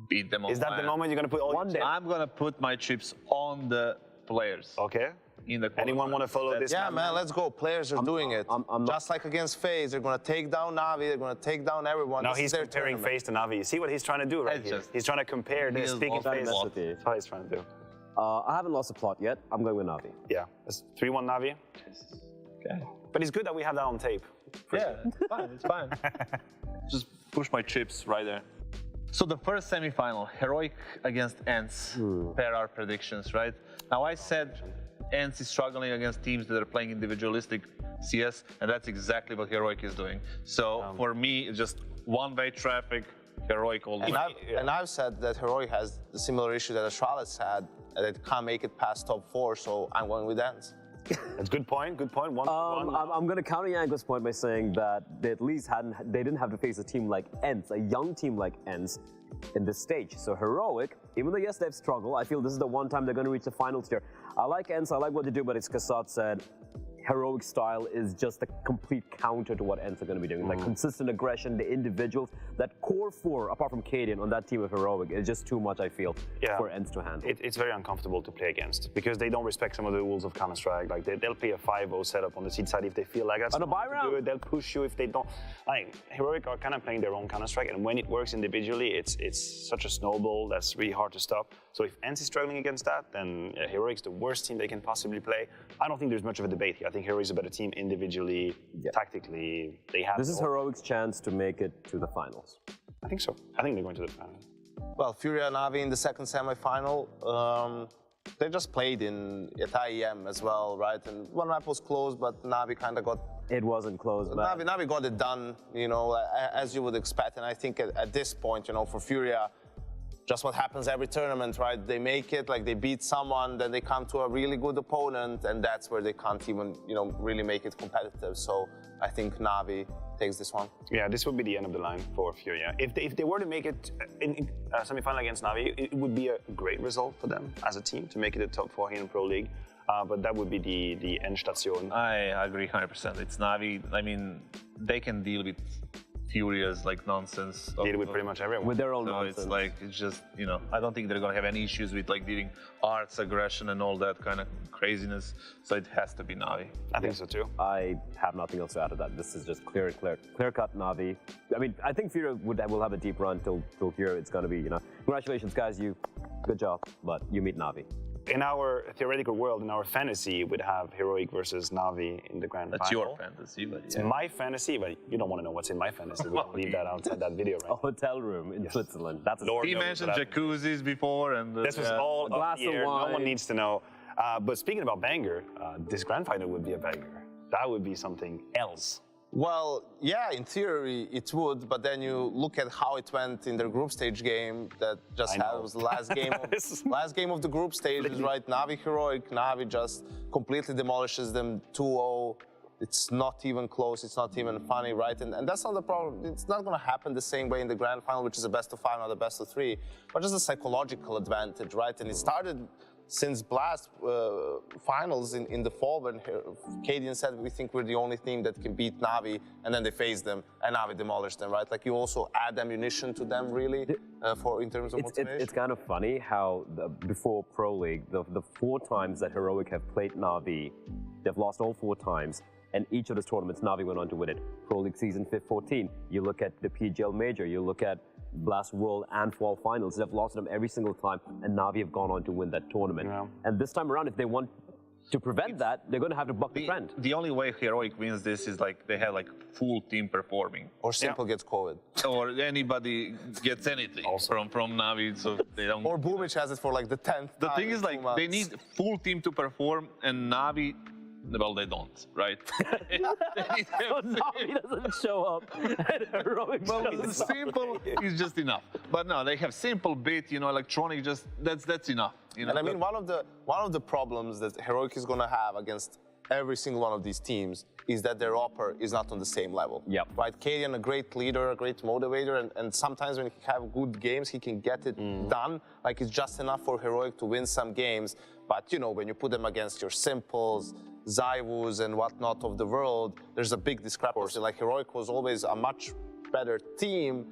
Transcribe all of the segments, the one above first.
beat them on Is that the moment you're going to put all One day. I'm going to put my chips on the players. Okay. In the Anyone want to follow this? Yeah, man, let's go. Players are doing it. I'm Just like against FaZe, they're going to take down Navi, they're going to take down everyone. Now This is he's their comparing tournament. FaZe to Navi. You see what he's trying to do right It's here? just- He's trying to compare this, is speaking one FaZe. plot. That's what he's trying to do. I haven't lost a plot yet. I'm going with Navi. Yeah, it's 3-1 Navi. Okay. But it's good that we have that on tape. Yeah, it's fine. It's fine. Just push my chips right there. So the first semifinal, Heroic against ENCE, pair our predictions, right? Now I said ENCE is struggling against teams that are playing individualistic CS, and that's exactly what Heroic is doing. So for me, it's just one-way traffic, Heroic all the way. And I've said that Heroic has the similar issue that Astralis had, that it can't make it past top 4, so I'm going with ENCE. That's a good point. Good point. 1-1. I'm going to counter Yanko's point by saying that they at least they didn't have to face a team like ENCE, a young team like ENCE, in this stage. So Heroic, even though yes they've struggled, I feel this is the one time they're going to reach the finals here. I like ENCE, I like what they do, but it's Kassad said, Heroic style is just a complete counter to what ENCE are going to be doing. Like consistent aggression, the individuals, that core 4, apart from Cadian, on that team of Heroic is just too much, I feel, for ENCE to handle. It's very uncomfortable to play against because they don't respect some of the rules of Counter-Strike. Like they'll play a 5-0 setup on the seed side if they feel like that's On a buy round? do it. They'll push you if they don't. Like Heroic are kind of playing their own Counter-Strike, and when it works individually, it's such a snowball that's really hard to stop. So if ENCE is struggling against that, then Heroic's the worst team they can possibly play. I don't think there's much of a debate here. I think Heroic's a better team individually, tactically. They have. This is Heroic's chance to make it to the finals. I think so. I think they're going to the final. Well, Furia and Navi in the second semifinal, they just played at IEM as well, right? And one map was close, but Navi kind of got... It wasn't close, but Navi got it done, you know, as you would expect. And I think at this point, you know, for Furia, just what happens every tournament, right? They make it, like they beat someone, then they come to a really good opponent, and that's where they can't even, you know, really make it competitive. So I think Navi takes this one. Yeah, this would be the end of the line for Furia. If they were to make it in a semi-final against Navi, it would be a great result for them as a team to make it a top 4 here in Pro League. But that would be the Endstation. I agree 100%. It's Navi. I mean, they can deal with Furia's like nonsense. Deal with pretty much everyone. with their own So nonsense. it's like, it's just, you know, I don't think they're going to have any issues with like dealing arts, aggression, and all that kind of craziness. So it has to be Navi. I think so too. I have nothing else to add to that. This is just clear-cut Navi. I mean, I think Furia will have a deep run till here. It's going to be, you know, congratulations, guys. Good job, but you meet Navi. In our theoretical world, in our fantasy, we'd have Heroic versus Navi in the grand That's final. your fantasy, but It's yeah. my fantasy, but you don't want to know what's in my fantasy. We'll leave that outside that video, A right? hotel room in Switzerland. That's a Lord He knows mentioned that. jacuzzis before, and This was all A glass up the of air. No wine. one needs to know. But speaking about banger, this grand final would be a banger. That would be something else. Well, yeah, in theory it would, but then you look at how it went in their group stage game that just was the last game of the group stages, right? Navi Heroic, Navi just completely demolishes them 2-0. It's not even close, it's not even funny, right? And that's not the problem. It's not going to happen the same way in the grand final, which is a best of 5, not a best of 3, but just a psychological advantage, right? And it started since Blast finals in the fall when Cadian said we think we're the only team that can beat Navi, and then they faced them and Navi demolished them, right? Like you also add ammunition to them really in terms of motivation. It's kind of funny how before Pro League, the 4 times that Heroic have played Navi, they've lost all 4 times. And each of those tournaments, Navi went on to win it. Pro League season 14, you look at the PGL Major, you look at Blast World and Fall Finals, they've lost them every single time, and Navi have gone on to win that tournament. Yeah. And this time around, if they want to prevent that, they're going to have to buck the trend. The only way Heroic wins this is like they have like full team performing. Or Simple gets COVID. Or anybody gets anything from Navi, so they don't. Or Boomich has it for like the 10th The time thing in is 2 like months. they need full team to perform, and Navi, well, they don't, right? So Navi doesn't show up, and Heroic shows up. Simple is just enough. But no, they have simple bit, you know, electronic. Just that's enough. You know? And I mean, one of the problems that Heroic is going to have against every single one of these teams is that their upper is not on the same level. Yep. Right? Cadian, a great leader, a great motivator, and sometimes when he have good games, he can get it done. Like it's just enough for Heroic to win some games. But you know, when you put them against your Simples, Zywus, and whatnot of the world, there's a big discrepancy. Like Heroic was always a much better team,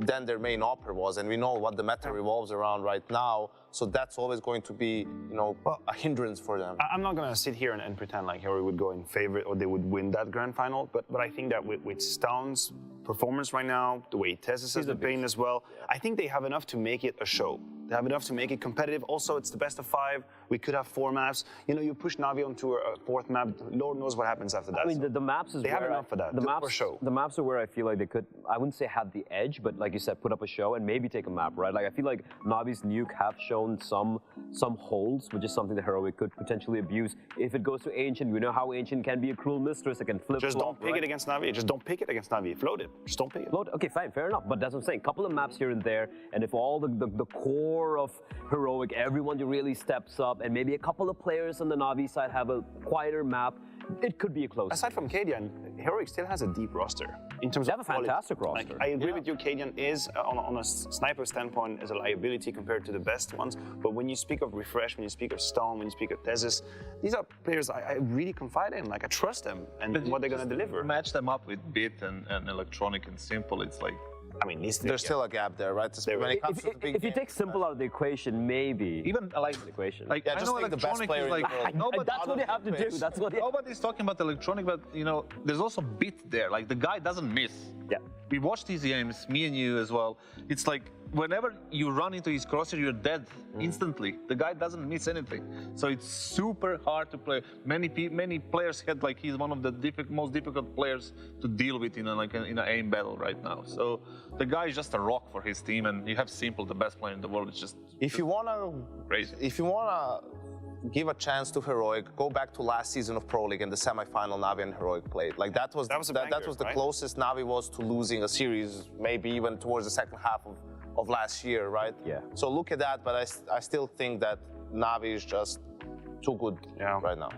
than their main offer was, and we know what the meta revolves around right now. So that's always going to be, you know, a hindrance for them. I'm not going to sit here and pretend like Heroic would go in favorite or they would win that grand final, but I think that with Stone's performance right now, the way Tessis has been playing as well, I think they have enough to make it a show. They have enough to make it competitive. Also, it's the best of 5. We could have 4 maps. You know, you push Navi onto a 4th map. Lord knows what happens after that. I mean, the maps is they have enough for that. For show. The maps are where I feel like they could, I wouldn't say have the edge, but like you said, put up a show and maybe take a map, right? Like I feel like Navi's nuke have shown some holes, which is something that Heroic could potentially abuse. If it goes to Ancient, we know how Ancient can be a cruel mistress. It can flip. Just don't pick it against Navi. Just don't pick it against Navi. Float it. Just don't pick it. Float. Okay, fine, fair enough. But that's what I'm saying. Couple of maps here and there, and if all the core of Heroic, everyone really steps up, and maybe a couple of players on the Navi side have a quieter map, it could be a close. Aside from Cadian, Heroic still has a deep roster. In terms they have of a fantastic roster. Like, I agree with you, Cadian is, on a sniper standpoint, is a liability compared to the best ones. But when you speak of Refresh, when you speak of Stone, when you speak of Thesis, these are players I really confide in. Like, I trust them and what they're going to deliver. Match them up with Bit and Electronic and Simple, it's like... I mean, there's still a gap there, right? When it comes to the big if you take Simple out of the equation, maybe. Even like the equation. Like, yeah, just take the best player in the world. Nobody, that's what you have to do. That's what nobody's talking about Electronic, but you know, there's also Bit there. Like the guy doesn't miss. Yeah. We watched these games, me and you as well. It's like whenever you run into his crosshair, you're dead instantly. The guy doesn't miss anything. So it's super hard to play. Many players had like he's one of the most difficult players to deal with in an aim battle right now. So the guy is just a rock for his team, and you have Simple, the best player in the world. It's just if you wanna crazy. If you wanna give a chance to Heroic, go back to last season of Pro League and the semifinal Navi and Heroic played. Like that was the closest Navi was to losing a series, maybe even towards the second half of last year, right? Yeah. So look at that, but I still think that Navi is just too good right now.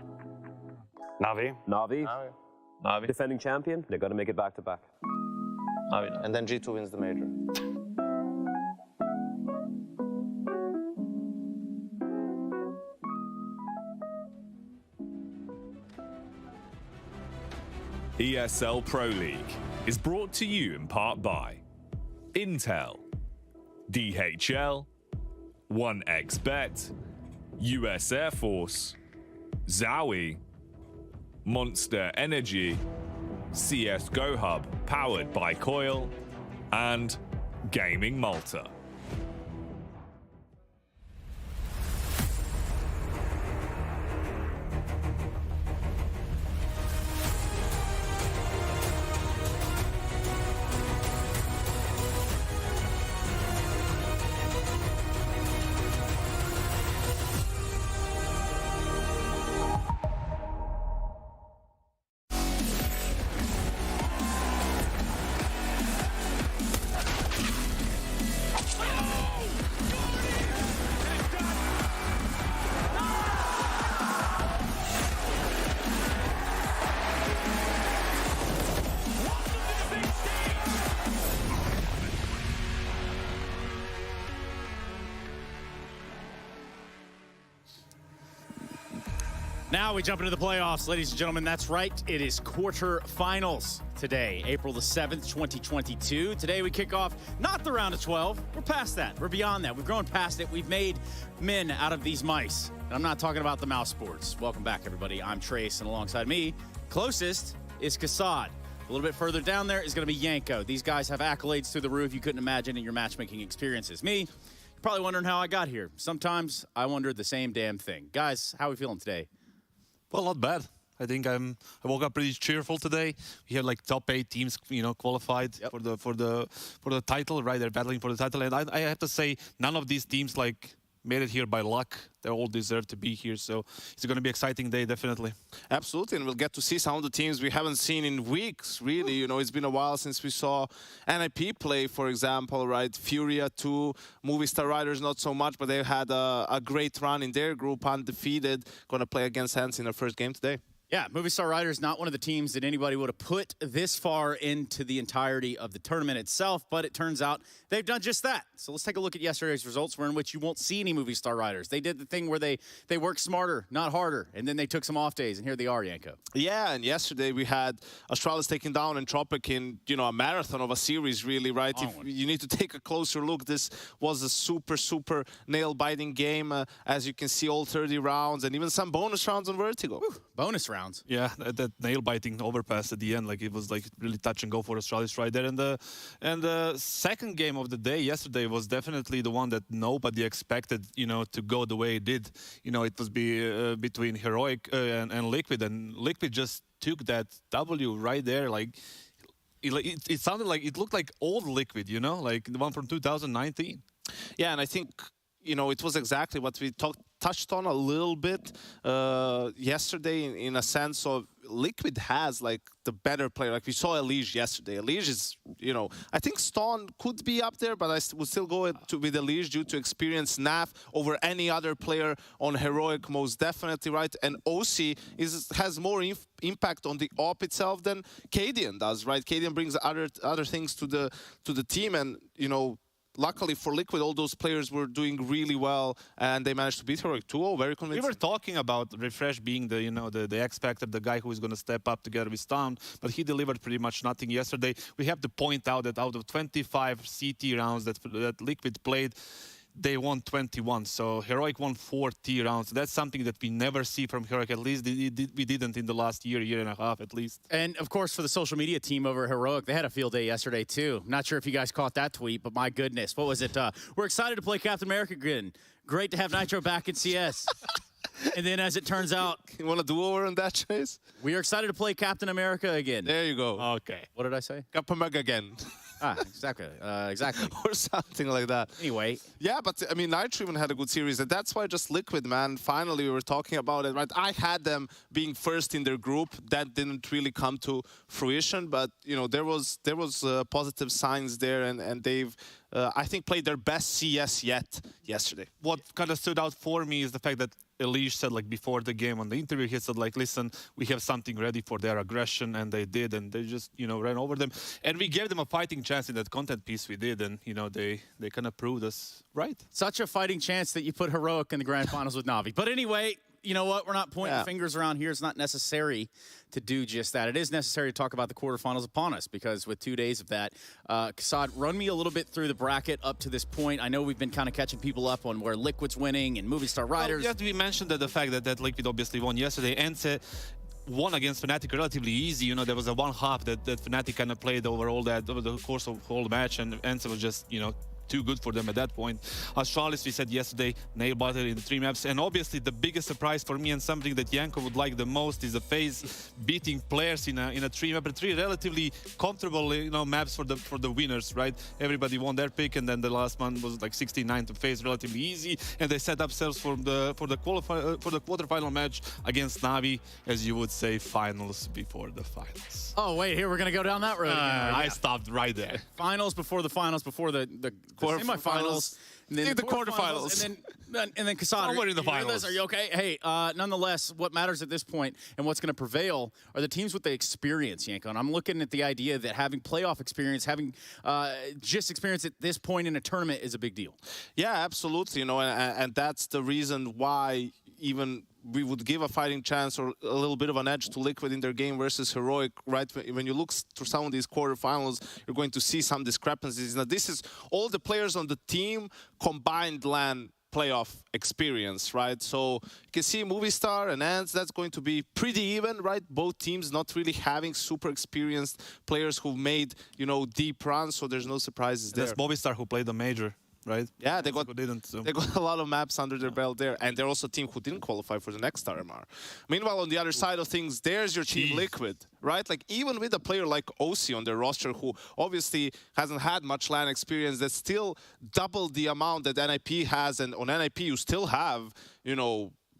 Navi. Defending champion, they're gonna make it back to back. Navi. And then G2 wins the major. ESL Pro League is brought to you in part by Intel, DHL, 1xBet, US Air Force, Zowie, Monster Energy, CSGO Hub powered by Coil, and Gaming Malta. Now we jump into the playoffs, ladies and gentlemen. That's right. It is quarterfinals today, April the 7th, 2022. Today we kick off not the round of 12. We're past that. We're beyond that. We've grown past it. We've made men out of these mice. And I'm not talking about the mouse sports. Welcome back, everybody. I'm Trace, and alongside me, closest is Kassad. A little bit further down there is going to be Yanko. These guys have accolades through the roof you couldn't imagine in your matchmaking experiences. Me, you're probably wondering how I got here. Sometimes I wonder the same damn thing. Guys, how are we feeling today? Well, not bad. I think I woke up pretty cheerful today. We have like top 8 teams, you know, qualified for the title, right? They're battling for the title, and I have to say, none of these teams like made it here by luck. They all deserve to be here, so it's going to be an exciting day, definitely. Absolutely, and we'll get to see some of the teams we haven't seen in weeks, really. You know, it's been a while since we saw NIP play, for example, right? Furia 2, Movistar Riders not so much, but they had a great run in their group, undefeated, going to play against ENCE in their first game today. Yeah, Movistar Riders not one of the teams that anybody would have put this far into the entirety of the tournament itself, but it turns out they've done just that. So let's take a look at yesterday's results, where in which you won't see any Movistar Riders. They did the thing where they work smarter, not harder, and then they took some off days, and here they are, Yanko. Yeah, and yesterday we had Astralis taking down Entropic in, a marathon of a series, really, right? If you need to take a closer look, this was a super, super nail-biting game, as you can see, all 30 rounds, and even some bonus rounds on Vertigo. Whew, bonus rounds. Yeah, that nail-biting overpass at the end, like it was like really touch and go for Astralis right there. And the second game of the day yesterday was definitely the one that nobody expected, to go the way it did. It was between Heroic and Liquid, and Liquid just took that W right there. Like it sounded like it looked like old Liquid, like the one from 2019. Yeah, and I think it was exactly what we touched on a little bit yesterday in a sense of Liquid has like the better player. Like we saw Elige yesterday. Elige is, I think Stone could be up there, but I would still go with Elige due to experience NAF over any other player on Heroic, most definitely, right? And OC has more impact on the op itself than Cadian does, right? Cadian brings other things to the team, and luckily for Liquid, all those players were doing really well, and they managed to beat Heroic 2-0 very convincing. We were talking about Refresh being the X Factor, the guy who is going to step up together with Storm, but he delivered pretty much nothing yesterday. We have to point out that out of 25 CT rounds that Liquid played, they won 21, so Heroic won 40 rounds. That's something that we never see from Heroic, at least we didn't in the last year and a half at least. And of course, for the social media team over at Heroic, they had a field day yesterday too. Not sure if you guys caught that tweet, but my goodness, what was it? We're excited to play Captain America again. Great to have Nitro back in CS. And then as it turns out... You want to do over in that, Chase? We are excited to play Captain America again. There you go. Okay. What did I say? Captain America again. Exactly. Exactly. Or something like that. Anyway. Yeah, but I mean, Nitro even had a good series, and that's why just Liquid, man. Finally, we were talking about it, right? I had them being first in their group. That didn't really come to fruition, but there was positive signs there, and they've I think played their best CS yet yesterday. What kind of stood out for me is the fact that Elige said, like, before the game on the interview, he said, like, listen, we have something ready for their aggression, and they did, and they just, ran over them. And we gave them a fighting chance in that content piece we did, and, they kind of proved us right. Such a fighting chance that you put Heroic in the grand finals with Na'Vi. But anyway, you know what? We're not pointing fingers around here. It's not necessary to do just that. It is necessary to talk about the quarterfinals upon us, because with 2 days of that, Kassad, run me a little bit through the bracket up to this point. I know we've been kind of catching people up on where Liquid's winning and Movistar Riders. Well, we mentioned that the fact that Liquid obviously won yesterday. ENCE won against Fnatic relatively easy. There was a one half that Fnatic kind of played over the course of the whole match, and ENCE was just, too good for them at that point. Astralis, we said yesterday, nail-biter in the 3 maps. And obviously the biggest surprise for me, and something that Yanko would like the most, is the FaZe beating players in a 3 map, 3 relatively comfortable maps for the winners, right? Everybody won their pick, and then the last one was like 69 to FaZe, relatively easy, and they set themselves for the quarterfinal match against Na'Vi, as you would say, finals before the finals. Oh wait, here we're gonna go down that road again. I stopped right there. Finals before the finals, before the semifinals, and then the quarterfinals, and then Kassad, somewhere in the finals. Are you okay? Hey, nonetheless, what matters at this point and what's going to prevail are the teams with the experience, Yanko. And I'm looking at the idea that having playoff experience, having just experience at this point in a tournament is a big deal. Yeah, absolutely. And that's the reason why even we would give a fighting chance or a little bit of an edge to Liquid in their game versus Heroic, right? When you look through some of these quarterfinals, you're going to see some discrepancies. Now, this is all the players on the team combined LAN playoff experience, right? So you can see Movistar and ENCE, that's going to be pretty even, right? Both teams not really having super experienced players who've made, deep runs, so there's no surprises there. That's Movistar who played the major, right? Yeah, they got a lot of maps under their belt there, and they're also a team who didn't qualify for the next RMR. Meanwhile, on the other side of things, there's your team Liquid, right? Like, even with a player like OC on their roster, who obviously hasn't had much LAN experience, that's still double the amount that NIP has, and on NIP you still have,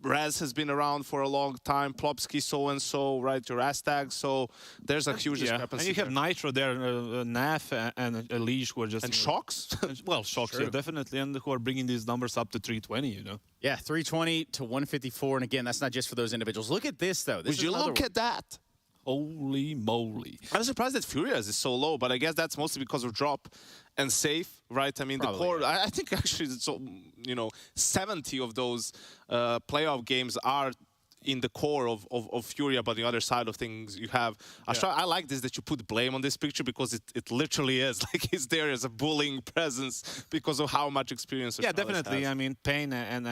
Raz has been around for a long time, Plopsky so-and-so, right, your Astag, so there's a huge discrepancy. And you have Nitro there, Naf and Elish who are just... And Shocks? Well, Shocks, yeah, definitely, and who are bringing these numbers up to 320, you know? Yeah, 320 to 154, and again, that's not just for those individuals. Look at this, though. Would you look at that? Holy moly. I'm surprised that Furious is so low, but I guess that's mostly because of drop and safe, right? I mean, probably, the core, yeah. I think actually, it's, you know, 70 of those playoff games are in the core of Furia, but the other side of things you have. I like this that you put blame on this picture because it literally is like he's there as a bullying presence because of how much experience. Yeah, definitely. Has. I mean, Pain and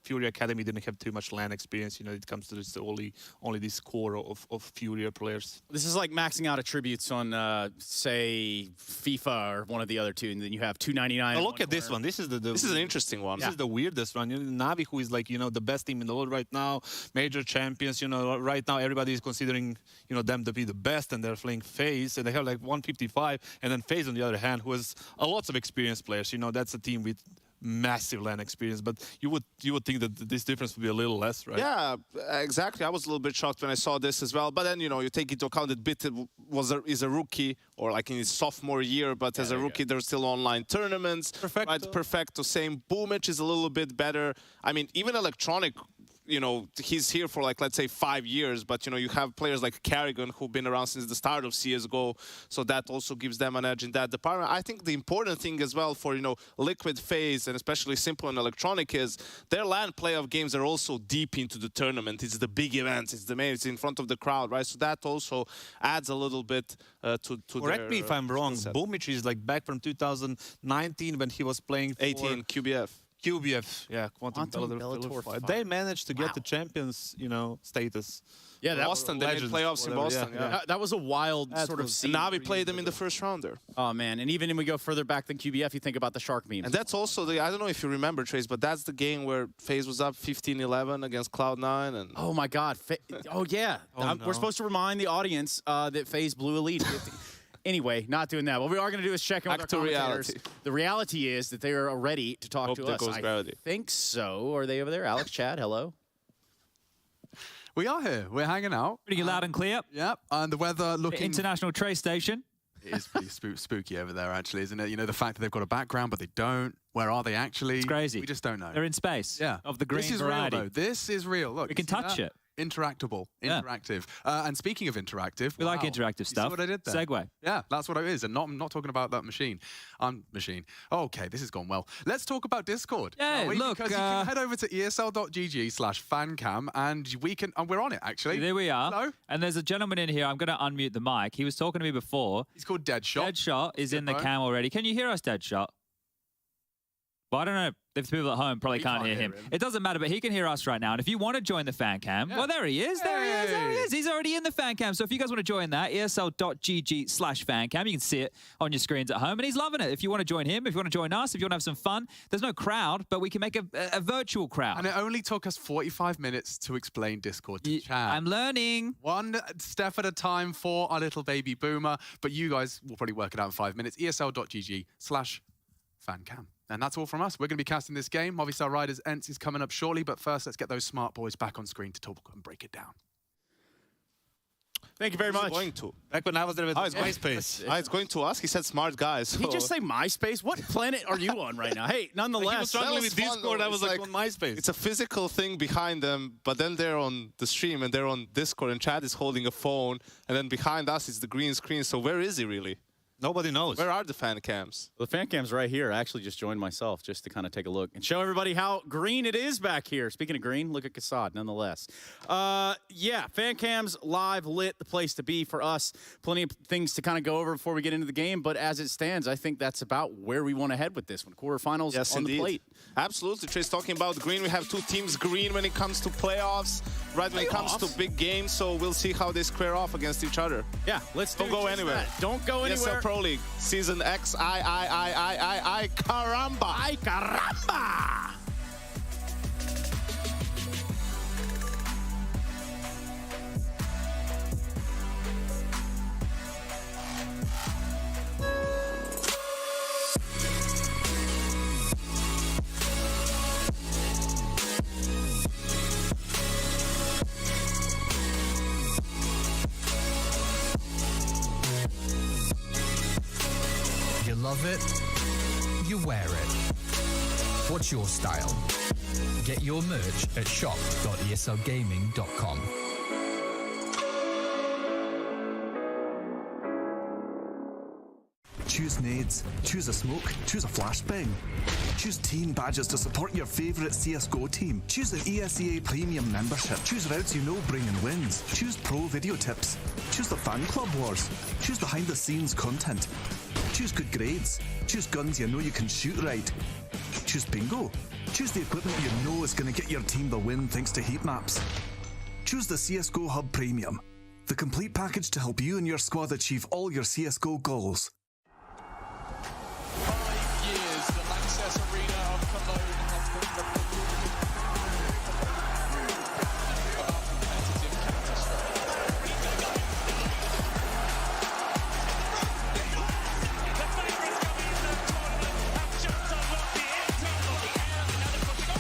Furia Academy didn't have too much LAN experience. You know, it comes to this only this core of Furia players. This is like maxing out attributes on, say, FIFA or one of the other two, and then you have 299. Oh, look at this one. This is this is an interesting one. This is the weirdest one. You know, Navi, who is like, you know, the best team in the world right now, major champions, you know, right now everybody is considering, you know, them to be the best, and they're playing FaZe, and they have like 155, and then FaZe on the other hand, who has a lots of experienced players. You know, that's a team with massive LAN experience, but you would think that this difference would be a little less, right? Yeah, exactly. I was a little bit shocked when I saw this as well, but then, you know, you take into account that Bit is a rookie, or like in his sophomore year, but as a rookie, there's still online tournaments. Perfecto. Right, Perfecto, same. Boomich is a little bit better. I mean, even Electronic, you know, he's here for like, let's say 5 years, but, you know, you have players like Carrigan who've been around since the start of CSGO, so that also gives them an edge in that department. I think the important thing as well for, you know, Liquid, FaZe, and especially Simple and Electronic is their LAN playoff games are also deep into the tournament. It's the big events, it's the main, it's in front of the crowd, right? So that also adds a little bit to Correct me if I'm wrong, Boomich is like back from 2019 when he was playing for 18 QBF. QBF, yeah, Quantum Bellator 5. They managed to get the champions, you know, status. Yeah, that Boston, they made playoffs in Boston. Yeah. That was a wild sort of scene. And now we played them in the first round there. Oh, man. And even when we go further back than QBF, you think about the Shark memes. And that's also the, I don't know if you remember, Trace, but that's the game where FaZe was up 15-11 against Cloud9. And oh, my God. Oh, yeah. No. We're supposed to remind the audience that FaZe blew a lead. Anyway, not doing that. What we are going to do is check in with our commentators. Reality. The reality is that they are ready to talk to us. Goes gravity. I think so. Are they over there? Alex, Chad, hello. We are here. We're hanging out. Pretty loud and clear. Yep. And the weather looking... International Trace Station. It is pretty spooky over there, actually, isn't it? You know, the fact that they've got a background, but they don't. Where are they actually? It's crazy. We just don't know. They're in space. Yeah. Of the green This is variety. real, though. This is real. Look. We can touch it. Interactable. Yeah. Interactive. And speaking of interactive... We like interactive stuff. You see what I did there? Segue. Yeah, that's what it is. And I'm not talking about that machine. Machine. Okay, this has gone well. Let's talk about Discord. Yeah, look... Because you can head over to esl.gg/fancam and we can... And we're on it, actually. There we are. Hello. And there's a gentleman in here. I'm going to unmute the mic. He was talking to me before. He's called Deadshot. Deadshot is in the cam already. Can you hear us, Deadshot? Well, I don't know if the people at home probably can't hear him. It doesn't matter, but he can hear us right now. And if you want to join the fan cam, well, there he is. There he is. There he is. He's already in the fan cam. So if you guys want to join that, esl.gg/fancam, you can see it on your screens at home. And he's loving it. If you want to join him, if you want to join us, if you want to have some fun, there's no crowd, but we can make a virtual crowd. And it only took us 45 minutes to explain Discord to Chad. I'm learning. One step at a time for our little baby boomer. But you guys will probably work it out in 5 minutes. esl.gg/fancam. And that's all from us. We're going to be casting this game. Movistar Riders ENCE is coming up shortly, but first, let's get those smart boys back on screen to talk and break it down. Thank you very much. Going to. Back when I was there with MySpace. It's going to us. He said smart guys. Did he just say MySpace? What planet are you on right now? Hey, nonetheless. He was struggling with fun, Discord. though. I was like on MySpace. It's a physical thing behind them, but then they're on the stream and they're on Discord and Chad is holding a phone, and then behind us is the green screen. So where is he really? Nobody knows. Where are the fan cams? The fan cam's right here. I actually just joined myself just to kind of take a look and show everybody how green it is back here. Speaking of green, look at Kassad, nonetheless. Yeah, fan cams, live, lit, the place to be for us. Plenty of things to kind of go over before we get into the game, but as it stands, I think that's about where we want to head with this one. Quarterfinals on the plate. Absolutely. Trace talking about green. We have two teams green when it comes to playoffs, right when it comes to big games, so we'll see how they square off against each other. Yeah, let's Don't go anywhere. That. Don't go anywhere. ESL Pro League, Season X, caramba! Ay, caramba! live it, you wear it. What's your style? Get your merch at shop.eslgaming.com. Choose nades, choose a smoke, choose a flashbang. Choose team badges to support your favourite CSGO team. Choose the ESEA Premium membership. Choose routes you know bring in wins. Choose pro video tips. Choose the fan club wars. Choose behind the scenes content. Choose good grades. Choose guns you know you can shoot right. Choose bingo. Choose the equipment you know is going to get your team the win thanks to heat maps. Choose the CSGO Hub Premium, the complete package to help you and your squad achieve all your CSGO goals. 5 years, the Lanxess Arena of Cologne has been the about competitive Counter-Strike. The favourites coming into the tournament have just unlocked the internal and another pushing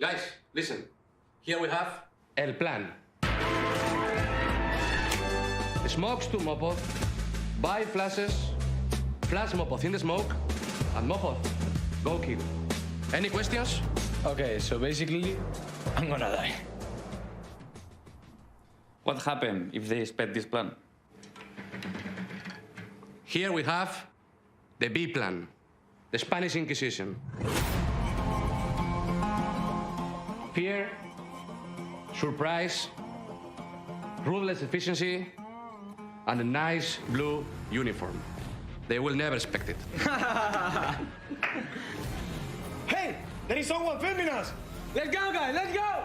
Guys, listen. Here we have El Plan. Smokes to Mopoth, buy flashes, flash Mopoth in the smoke, and Mopoth, go kill. Any questions? Okay, so basically, I'm gonna die. What happened if they expect this plan? Here we have the B plan, the Spanish Inquisition. Fear, surprise, ruthless efficiency, and a nice blue uniform. They will never expect it. Hey, there is someone filming us! Let's go, guys, let's go!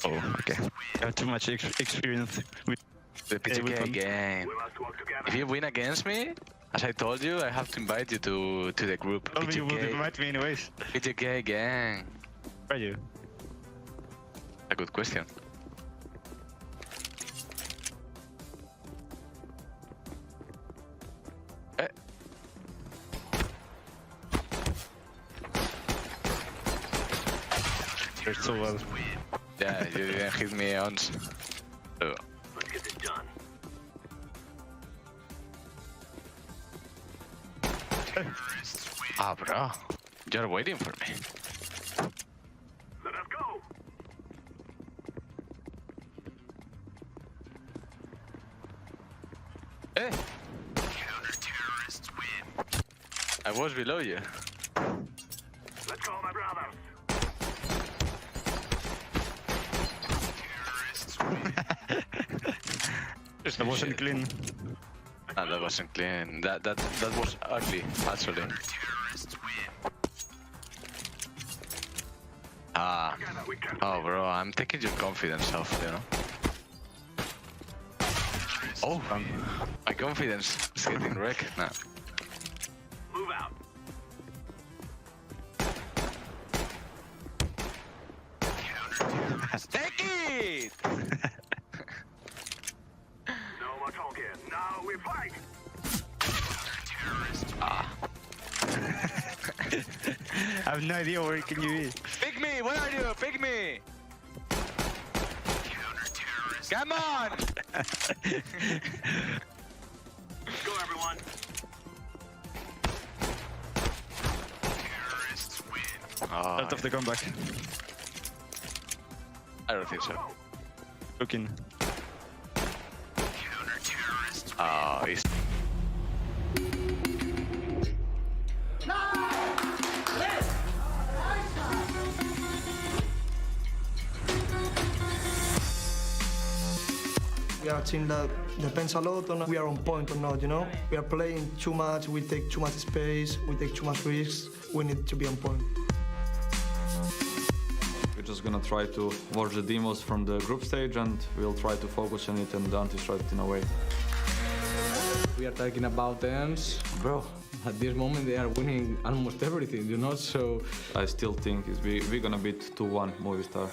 Oh, okay. I have too much experience with the PTK game. If you win against me, as I told you, I have to invite you to the group. Oh, you would invite me anyways. PTK gang. Where are you? A good question. You're so well. Yeah, you didn't hit me once. So. Let's get this done. Ah, bro. You're waiting for me. Let us go! Hey! Counter-terrorists win. I was below you. Let's go, my brothers! That wasn't clean. No, that wasn't clean. That was ugly, actually. Ah. Oh, bro, I'm taking your confidence off, you know? Oh, my confidence is getting wrecked now. Move out. Take it! No more talking. Now we fight. Ah. I have no idea where can you be. Pick me! Where are you? Pick me! Come on! Let's go, everyone. Oh, Out of the comeback. I don't think so. Looking. Oh, he's... We are a team that depends a lot on we are on point or not, you know? We are playing too much, we take too much space, we take too much risks, we need to be on point. We're just gonna try to watch the demos from the group stage and we'll try to focus on it and anti-strike it in a way. We are talking about ENCE, bro. At this moment, they are winning almost everything, you know. So I still think we're gonna beat 2-1 Movistar.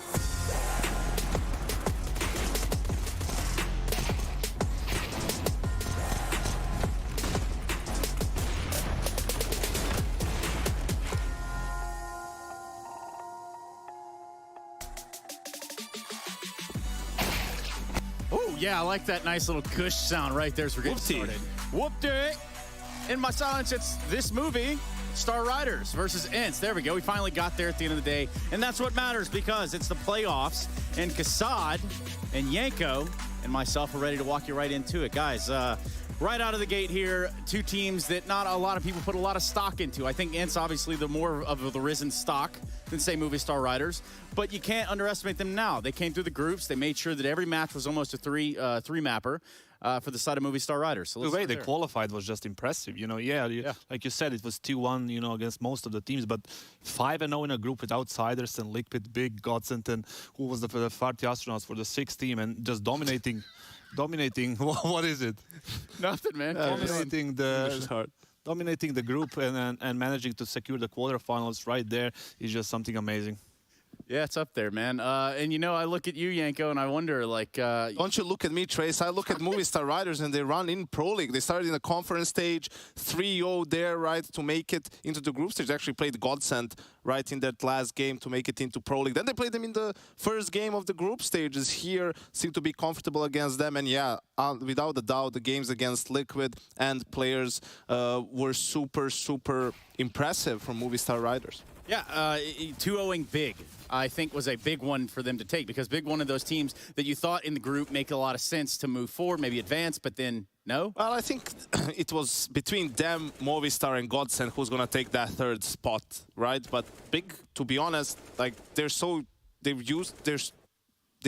Oh, yeah, I like that nice little cush sound right there as we're getting started. Whooped it. In my silence, it's this movie, Star Riders versus ENCE. There we go. We finally got there at the end of the day. And that's what matters because it's the playoffs. And Kassad and Yanko and myself are ready to walk you right into it. Guys, right out of the gate here, two teams that not a lot of people put a lot of stock into. I think ENCE obviously the more of the risen stock than, say, Movistar Riders. But you can't underestimate them now. They came through the groups. They made sure that every match was almost a three-mapper. For the side of Movistar Riders. So the way they qualified was just impressive. You know, like you said, it was 2-1, you know, against most of the teams, but 5-0 in a group with outsiders and Liquid, Big, Godsend, and who was the Farty astronauts for the 6th team, and just dominating. What is it? Nothing, man. Dominating the group and managing to secure the quarterfinals right there is just something amazing. Yeah, it's up there, man. And, you know, I look at you, Yanko, and I wonder, like... Don't you look at me, Trace. I look at Movistar Riders, and they run in Pro League. They started in the conference stage, 3-0 there, right, to make it into the group stage. They actually played Godsend, right, in that last game to make it into Pro League. Then they played them in the first game of the group stages here, seem to be comfortable against them. And, yeah, without a doubt, the games against Liquid and players were super, super impressive from Movistar Riders. Yeah, 2-0ing Big, I think, was a big one for them to take because Big, one of those teams that you thought in the group make a lot of sense to move forward, maybe advance, but then no? Well, I think it was between them, Movistar, and Godsend who's going to take that third spot, right? But Big, to be honest, like they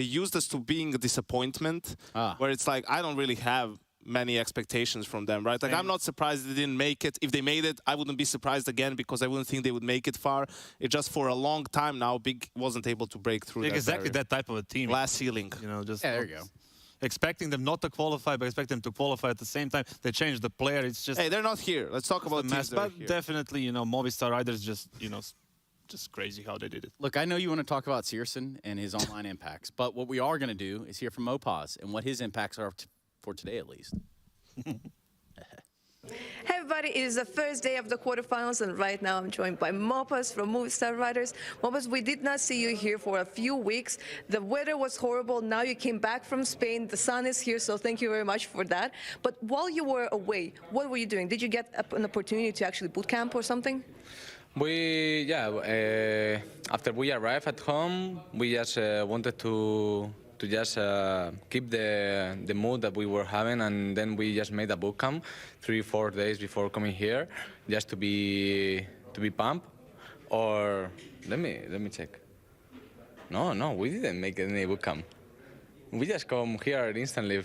used us to being a disappointment, where it's like I don't really have many expectations from them, right? Like, I'm not surprised they didn't make it. If they made it, I wouldn't be surprised again because I wouldn't think they would make it far. It just for a long time now, Big wasn't able to break through that exactly barrier. that type of a team. Glass ceiling. You know, just there you go. Expecting them not to qualify, but expecting them to qualify at the same time. They changed the player. It's just... Hey, they're not here. Let's talk about teams. But definitely, you know, Movistar Riders just, you know, just crazy how they did it. Look, I know you want to talk about Searson and his online impacts, but what we are going to do is hear from Mopaz and what his impacts are for today, at least. Hey everybody, it is the first day of the quarterfinals, and right now I'm joined by Mopaz from Movistar Riders. Mopaz, we did not see you here for a few weeks. The weather was horrible. Now you came back from Spain. The sun is here, so thank you very much for that. But while you were away, what were you doing? Did you get an opportunity to actually boot camp or something? After we arrived at home, we just wanted to just keep the mood that we were having, and then we just made a boot camp 3-4 days before coming here, just to be pumped. Or let me check. No, we didn't make any boot camp. We just come here instantly.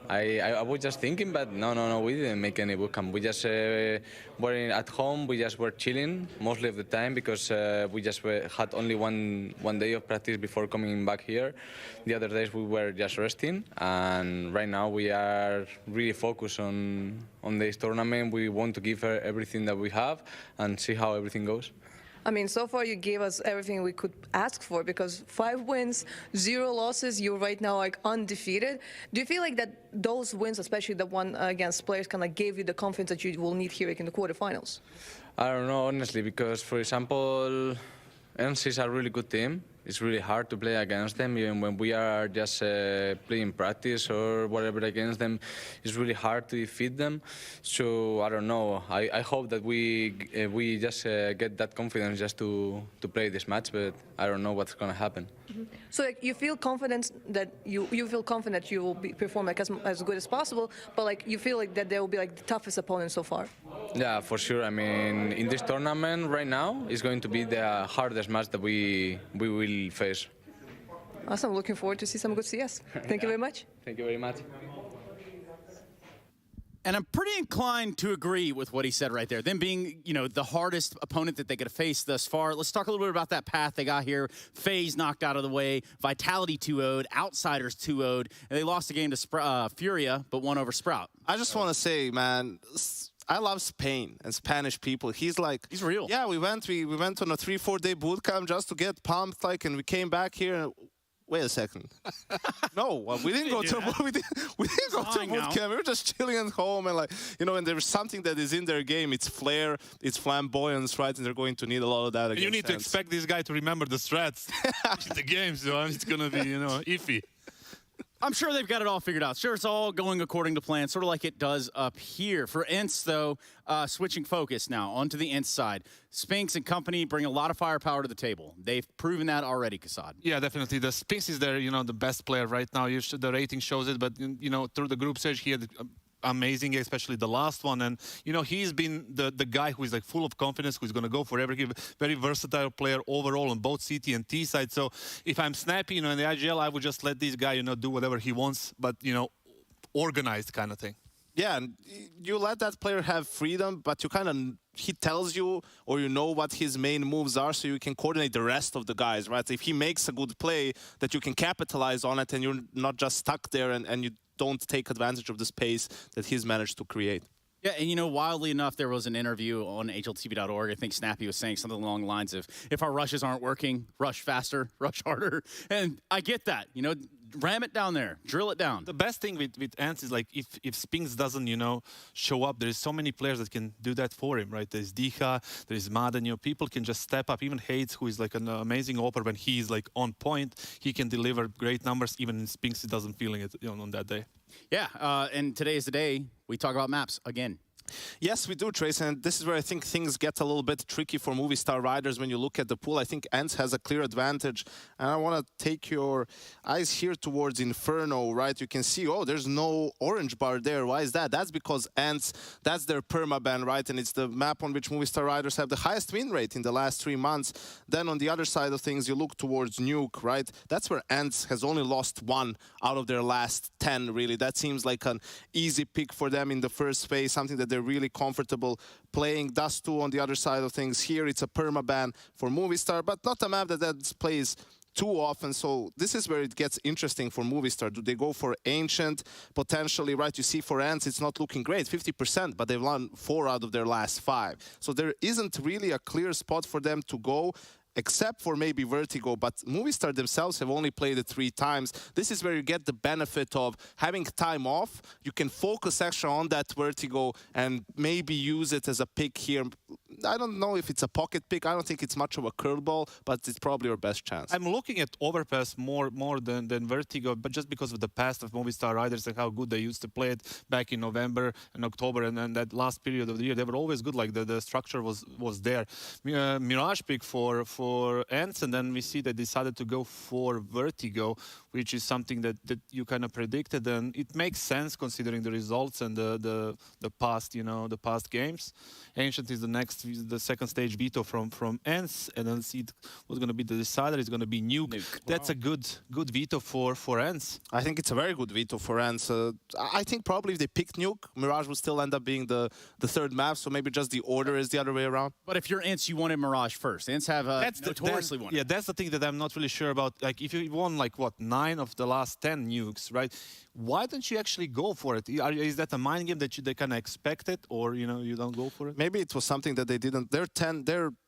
I was just thinking, but no, we didn't make any boot camp. We just were at home. We just were chilling mostly of the time because we just had only one day of practice before coming back here. The other days we were just resting, and right now we are really focused on this tournament. We want to give her everything that we have and see how everything goes. I mean, so far you gave us everything we could ask for because 5 wins, 0 losses. You're right now like undefeated. Do you feel like that those wins, especially the one against players, kind of gave you the confidence that you will need here in the quarterfinals? I don't know, honestly, because, for example, ENCE is a really good team. It's really hard to play against them, even when we are just playing practice or whatever against them. It's really hard to defeat them. So I don't know. I hope that we just get that confidence just to play this match, but I don't know what's going to happen. Mm-hmm. So like, you feel confident that you feel confident you will perform like as good as possible, but like you feel like that they will be like the toughest opponent so far. Yeah, for sure. I mean, in this tournament right now, it's going to be the hardest match that we will face. Awesome. Looking forward to see some good CS. Thank you very much. Thank you very much. And I'm pretty inclined to agree with what he said right there. Them being, you know, the hardest opponent that they could have faced thus far. Let's talk a little bit about that path they got here. FaZe knocked out of the way. Vitality 2-0'd. Outsiders 2-0'd. And they lost the game to Furia, but won over Sprout. I just want to say, man, I love Spain and Spanish people. He's real. Yeah, we went on a 3-4 day boot camp just to get pumped, and we came back here. Wait a second. No, we didn't go to boot camp. We were just chilling at home and and there's something that is in their game. It's flair, it's flamboyance, right? And they're going to need a lot of that. You need to expect this guy to remember the strats in the game, so it's gonna be iffy. I'm sure they've got it all figured out. Sure, it's all going according to plan, sort of like it does up here. For ENCE, though, switching focus now onto the ENCE side. Spinks and company bring a lot of firepower to the table. They've proven that already, Kassad. Yeah, definitely. The Spinks is their, the best player right now. The rating shows it, but, through the group stage, he had amazing, especially the last one. And, he's been the guy who is full of confidence, who's going to go for every very versatile player overall on both CT and T side. So if I'm snappy, in the IGL, I would just let this guy, do whatever he wants, but, organized kind of thing. Yeah, and you let that player have freedom, but he tells you or what his main moves are, so you can coordinate the rest of the guys, right? If he makes a good play, that you can capitalize on it and you're not just stuck there and you don't take advantage of the space that he's managed to create. Yeah, and wildly enough, there was an interview on HLTV.org. I think Snappy was saying something along the lines of, if our rushes aren't working, rush faster, rush harder. And I get that, ram it down there, drill it down. The best thing with ENCE is if Spinks doesn't, show up, there's so many players that can do that for him, right? There's Diha, there's Maden, people can just step up. Even Hades, who is an amazing opener when he's on point, he can deliver great numbers even in Spinks, he doesn't feeling it on that day. Yeah, and today is the day we talk about maps again. Yes, we do, Trace, and this is where I think things get a little bit tricky for Movistar riders when you look at the pool. I think ENCE has a clear advantage, and I want to take your eyes here towards Inferno, right? You can see, there's no orange bar there. Why is that? That's because ENCE, that's their permaban, right? And it's the map on which Movistar riders have the highest win rate in the last 3 months. Then on the other side of things, you look towards Nuke, right? That's where ENCE has only lost 1 out of their last 10, really. That seems like an easy pick for them in the first phase, something that they're really comfortable playing. Dust 2 on the other side of things. Here it's a permaban for Movistar, but not a map that plays too often. So this is where it gets interesting for Movistar. Do they go for Ancient? Potentially, right? You see for ENCE, it's not looking great, 50%, but they've won 4 out of their last 5. So there isn't really a clear spot for them to go, except for maybe Vertigo, but Movistar themselves have only played it 3 times. This is where you get the benefit of having time off. You can focus extra on that Vertigo and maybe use it as a pick here. I don't know if it's a pocket pick. I don't think it's much of a curveball, but it's probably your best chance. I'm looking at Overpass more than Vertigo, but just because of the past of Movistar riders and how good they used to play it back in November and October, and then that last period of the year, they were always good. The structure was there. Mirage pick for ENCE, and then we see they decided to go for Vertigo, which is something that you kind of predicted, and it makes sense considering the results and the past, the past games. Ancient is the second stage veto from ENCE, and then see what's going to be the decider is going to be Nuke. That's a good veto for ENCE. I think it's a very good veto for ENCE. I think probably if they picked Nuke, Mirage will still end up being the third map, so maybe just the order is the other way around. But if you're ENCE, you wanted Mirage first. ENCE have notoriously won. Yeah, that's the thing that I'm not really sure about. If you won 9 of the last 10 nukes, right? Why don't you actually go for it? Is that a mind game that they kind of expect it, or you don't go for it? Maybe it was something that they didn't.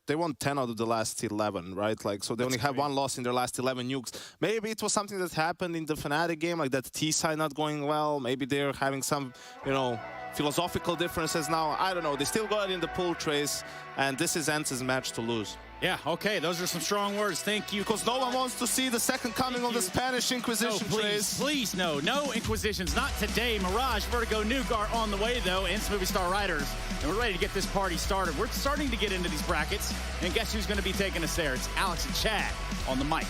They won 10 out of the last 11, right? So they only have 1 loss in their last 11 nukes. Maybe it was something that happened in the Fnatic game, like that T side not going well. Maybe they're having some, philosophical differences now. I don't know. They still got it in the pool, Trace, and this is ENCE's match to lose. Yeah, okay, those are some strong words. Thank you. Because no one wants to see the second coming of the Spanish Inquisition, please, no Inquisitions, not today. Mirage, Vertigo, Nuke are on the way, though, ENCE Movistar riders, and we're ready to get this party started. We're starting to get into these brackets, and guess who's going to be taking us there? It's Alex and Chad on the mic.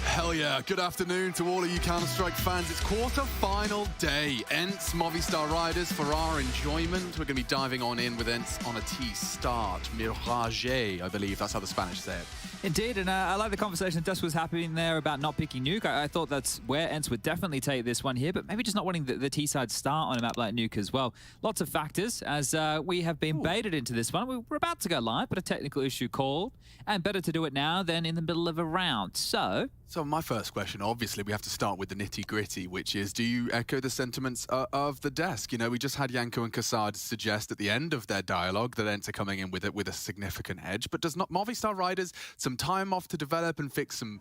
Hell yeah, good afternoon to all of you Counter-Strike fans. It's quarter-final day. ENCE Movistar riders for our enjoyment. We're going to be diving on in with ENCE on a T start. Mirage, I believe that's how the Spanish say it. Indeed, and I like the conversation that Dust was happening there about not picking Nuke. I thought that's where ENCE would definitely take this one here, but maybe just not wanting the T-side start on a map like Nuke as well. Lots of factors as we have been baited into this one. We're about to go live, but a technical issue called, and better to do it now than in the middle of a round. So my first question, obviously, we have to start with the nitty-gritty, which is, do you echo the sentiments of the desk? You know, we just had Yanko and Kassad suggest at the end of their dialogue that ENCE are coming in with a significant edge, but does not Movistar Riders some time off to develop and fix some,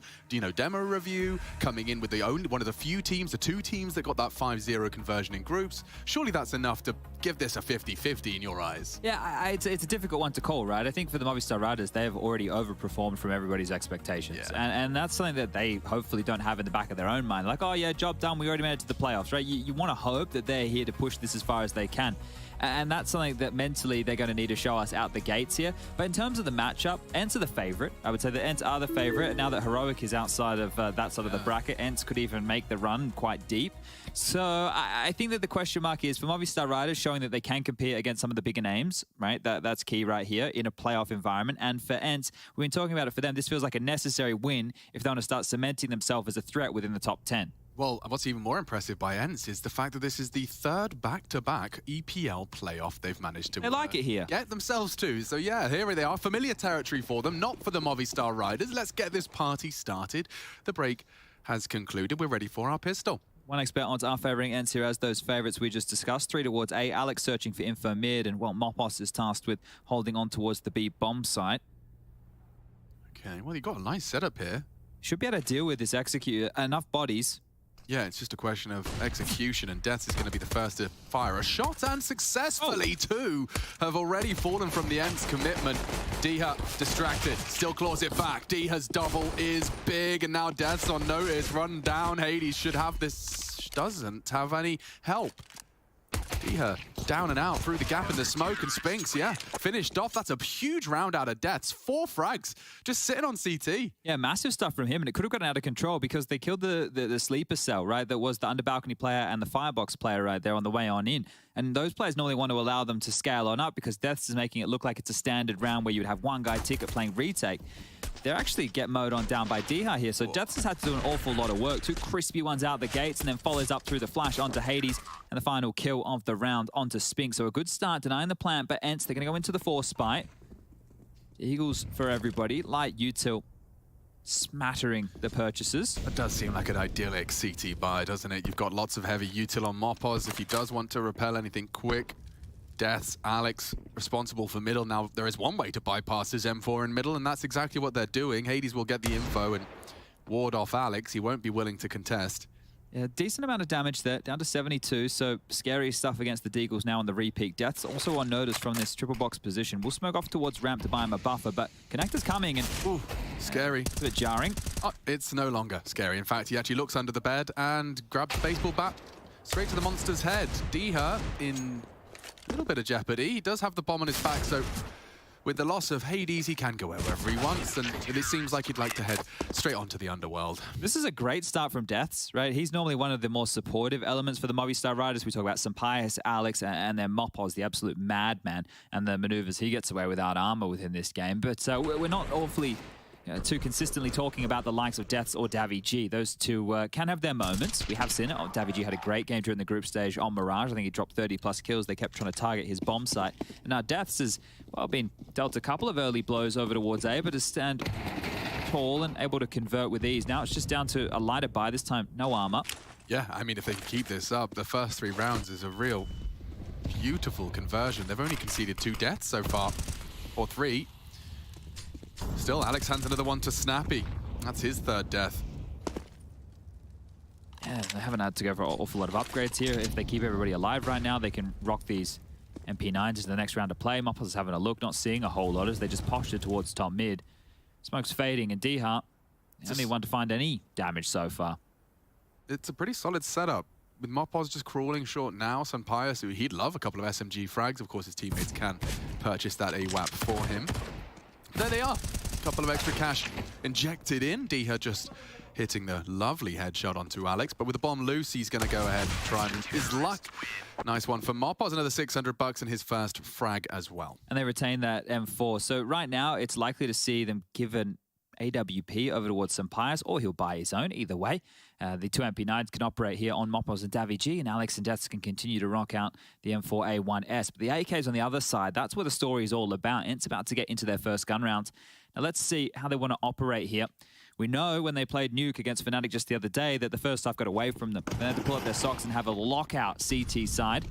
demo review, coming in with one of the few teams, the two teams that got that 5-0 conversion in groups? Surely that's enough to give this a 50-50 in your eyes. Yeah, it's a difficult one to call, right? I think for the Movistar Riders, they have already overperformed from everybody's expectations. Yeah. And that's something that they hopefully don't have in the back of their own mind. Like, oh yeah, job done, we already made it to the playoffs, right? You want to hope that they're here to push this as far as they can. And that's something that mentally they're going to need to show us out the gates here. But in terms of the matchup, ENCE are the favorite. I would say that ENCE are the favorite. Now that Heroic is outside of that side of the bracket, ENCE could even make the run quite deep. So I think that the question mark is for Movistar Riders showing that they can compete against some of the bigger names, right? That's key right here in a playoff environment. And for ENCE, we've been talking about it for them. This feels like a necessary win if they want to start cementing themselves as a threat within the top 10. Well, what's even more impressive by ENCE is the fact that this is the third back-to-back EPL playoff they've managed to They like it here. Get themselves to. So yeah, here they are. Familiar territory for them, not for the Movistar Riders. Let's get this party started. The break has concluded. We're ready for our pistol. 1xBet odds are favouring ENCE here as those favourites we just discussed. 3 towards A. Alex searching for info mid, and well, Mopos is tasked with holding on towards the B bomb site. Okay, well, you've got a nice setup here. Should be able to deal with this execute enough bodies. Yeah, it's just a question of execution, and Death is going to be the first to fire a shot, and successfully, Two have already fallen from the ENCE commitment. Diha distracted, still claws it back. Diha's double is big, and now Death's on notice. Run down, Hades should have this, doesn't have any help. Diha down and out through the gap in the smoke, and Spinks, yeah, finished off. That's a huge round out of Deaths. 4 frags, just sitting on CT. Yeah, massive stuff from him, and it could have gotten out of control because they killed the sleeper cell, right? That was the under balcony player and the firebox player right there on the way on in. And those players normally want to allow them to scale on up because Deaths is making it look like it's a standard round where you would have one guy ticket playing retake. They're actually get mowed on down by Diha here, so Deaths has had to do an awful lot of work. 2 crispy ones out the gates, and then follows up through the flash onto Hades, and the final kill of the round onto Spink. So a good start, denying the plant, but ENCE, they're going to go into the 4 spite. Eagles for everybody, light util, smattering the purchases. That does seem like an idyllic CT buy, doesn't it? You've got lots of heavy util on Mopos if he does want to repel anything quick. Deaths, Alex, responsible for middle. Now, there is one way to bypass his M4 in middle, and that's exactly what they're doing. Hades will get the info and ward off Alex. He won't be willing to contest. Yeah, decent amount of damage there, down to 72, so scary stuff against the Deagles now on the repeat. Deaths also on notice from this triple box position. We'll smoke off towards ramp to buy him a buffer, but Connector's coming and... Ooh, scary. A bit jarring. Oh, it's no longer scary. In fact, he actually looks under the bed and grabs the baseball bat straight to the monster's head. Diha in a little bit of jeopardy. He does have the bomb on his back, so with the loss of Hades, he can go wherever he wants, and it seems like he'd like to head straight onto the underworld. This is a great start from Deaths, right? He's normally one of the more supportive elements for the Movistar Riders. We talk about Sampaius, Alex, and then Mopos, the absolute madman, and the maneuvers he gets away without armor within this game. But we're not awfully... too consistently talking about the likes of Deaths or Davy. Those two can have their moments. We have seen it. Davy had a great game during the group stage on Mirage. I think he dropped 30+ kills. They kept trying to target his bomb site. And now Deaths has, well, been dealt a couple of early blows over towards A, but to stand tall and able to convert with ease. Now it's just down to a lighter buy, this time no armor. Yeah, I mean, if they can keep this up, the first 3 rounds is a real beautiful conversion. They've only conceded 2 deaths so far, or 3. Still, Alex hands another one to Snappy. That's his 3rd death. Yeah, they haven't had to go for an awful lot of upgrades here. If they keep everybody alive right now, they can rock these MP9s into the next round to play. Mopos is having a look, not seeing a whole lot as they just postured towards top mid. Smoke's fading, and Diha, the only one to find any damage so far. It's a pretty solid setup. With Mopos just crawling short now, Sampaius, who he'd love a couple of SMG frags. Of course, his teammates can purchase that AWAP for him. There they are. A couple of extra cash injected in. Diha just hitting the lovely headshot onto Alex. But with the bomb loose, he's going to go ahead and try his luck. Nice one for Mopos. Another $600 in his first frag as well. And they retain that M4. So right now, it's likely to see them given AWP over towards Sampayas, or he'll buy his own. Either way, the two MP9s can operate here on Mopos and Davy and Alex and Deaths can continue to rock out the M4A1S. But the AKs on the other side, that's where the story is all about. It's about to get into their first gun round. Now let's see how they want to operate here. We know when they played Nuke against Fnatic just the other day that the first half got away from them. They had to pull up their socks and have a lockout CT side.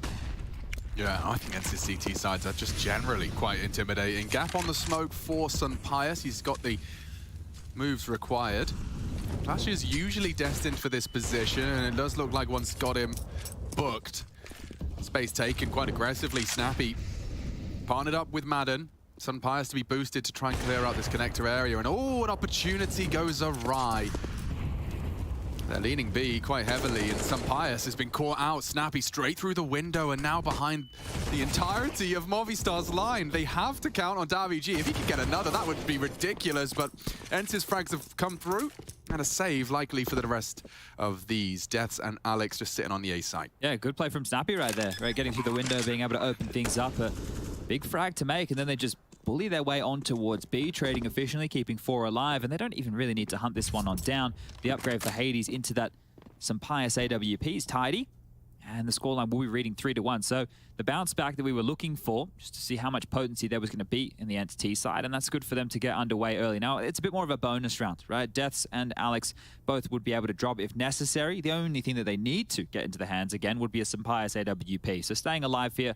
Yeah, I think ENCE's CT sides are just generally quite intimidating. Gap on the smoke for Sampayas. He's got the moves required. Flash is usually destined for this position, and it does look like one's got him booked. Space taken quite aggressively. Snappy partnered up with Madden. Sampayas to be boosted to try and clear out this connector area, and oh, an opportunity goes awry. They're leaning B quite heavily, and Sampayas has been caught out. Snappy straight through the window and now behind the entirety of Movistar's line. They have to count on Davy G. If he could get another, that would be ridiculous, but ENCE's frags have come through, and a save likely for the rest of these. Deaths and Alex just sitting on the A side. Yeah, good play from Snappy right there. Right, getting through the window, being able to open things up. A big frag to make, and then they just bully their way on towards B, trading efficiently, keeping 4 alive, and they don't even really need to hunt this one on down. The upgrade for Hades into that Sampayas AWP is tidy, and the scoreline will be reading 3-1. So the bounce back that we were looking for, just to see how much potency there was going to be in the entity side, and that's good for them to get underway early. Now, it's a bit more of a bonus round, right? Deaths and Alex both would be able to drop if necessary. The only thing that they need to get into the hands again would be a Sampayas AWP. So staying alive here,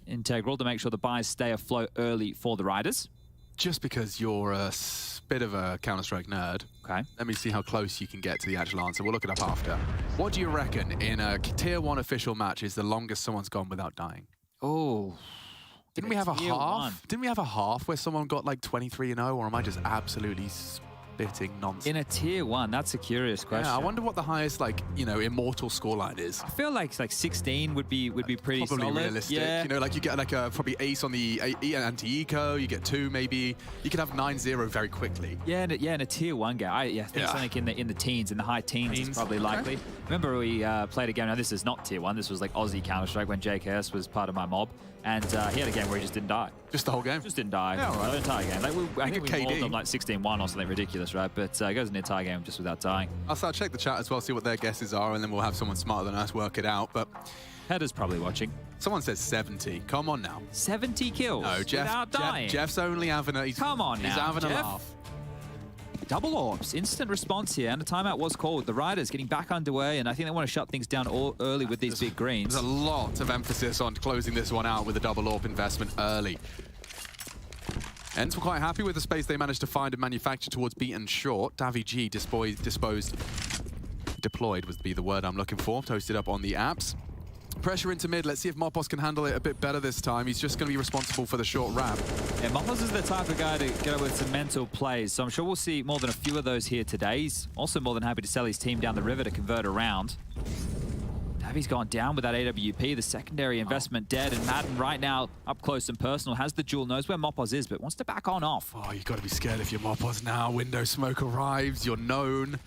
integral to make sure the buys stay afloat early for the riders. Just because you're a bit of a Counter-Strike nerd, okay, let me see how close you can get to the actual answer. We'll look it up after. What do you reckon in a Tier 1 official match is the longest someone's gone without dying? Oh, didn't we have a half? Didn't we have a half where someone got like 23-0, or am I just absolutely spitting nonsense? In a Tier 1, that's a curious question. Yeah, I wonder what the highest, like, you know, immortal scoreline is. I feel like 16 would be pretty probably solid. Realistic. Yeah. You know, like you get like a probably ace on the anti-eco, you get 2 maybe. You could have 9-0 very quickly. Yeah, in a Tier 1 game. I think something in the teens, in the high teens is probably likely. Remember we played a game, now this is not Tier 1, this was like Aussie Counter-Strike when JKS was part of my mob. And he had a game where he just didn't die. Just the whole game? Just didn't die. Yeah, right. The entire game. Like, I think we KD. mauled them like 16-1 or something ridiculous, right? But it goes an entire game just without dying. I'll check the chat as well, see what their guesses are, and then we'll have someone smarter than us work it out. But Header's probably watching. Someone says 70. Come on now. 70 kills no, without dying? Jeff's only having a... Come on now, He's having Jeff. a laugh. Double orbs, instant response here, and a timeout was called. The Riders getting back underway, and I think they want to shut things down early with these big greens. There's a lot of emphasis on closing this one out with a double orb investment early. ENCE were quite happy with the space they managed to find and manufacture towards B and short. Davy G deployed would be the word I'm looking for, toasted up on the apps. Pressure into mid. Let's see if Mopos can handle it a bit better this time. He's just going to be responsible for the short wrap. Yeah, Mopos is the type of guy to get up with some mental plays, so I'm sure we'll see more than a few of those here today. He's also more than happy to sell his team down the river to convert around. Davy's gone down with that AWP, the secondary investment dead, and Madden right now up close and personal, has the duel, knows where Mopos is, but wants to back on off. Oh, you've got to be scared if you're Mopos now. Window smoke arrives, you're known.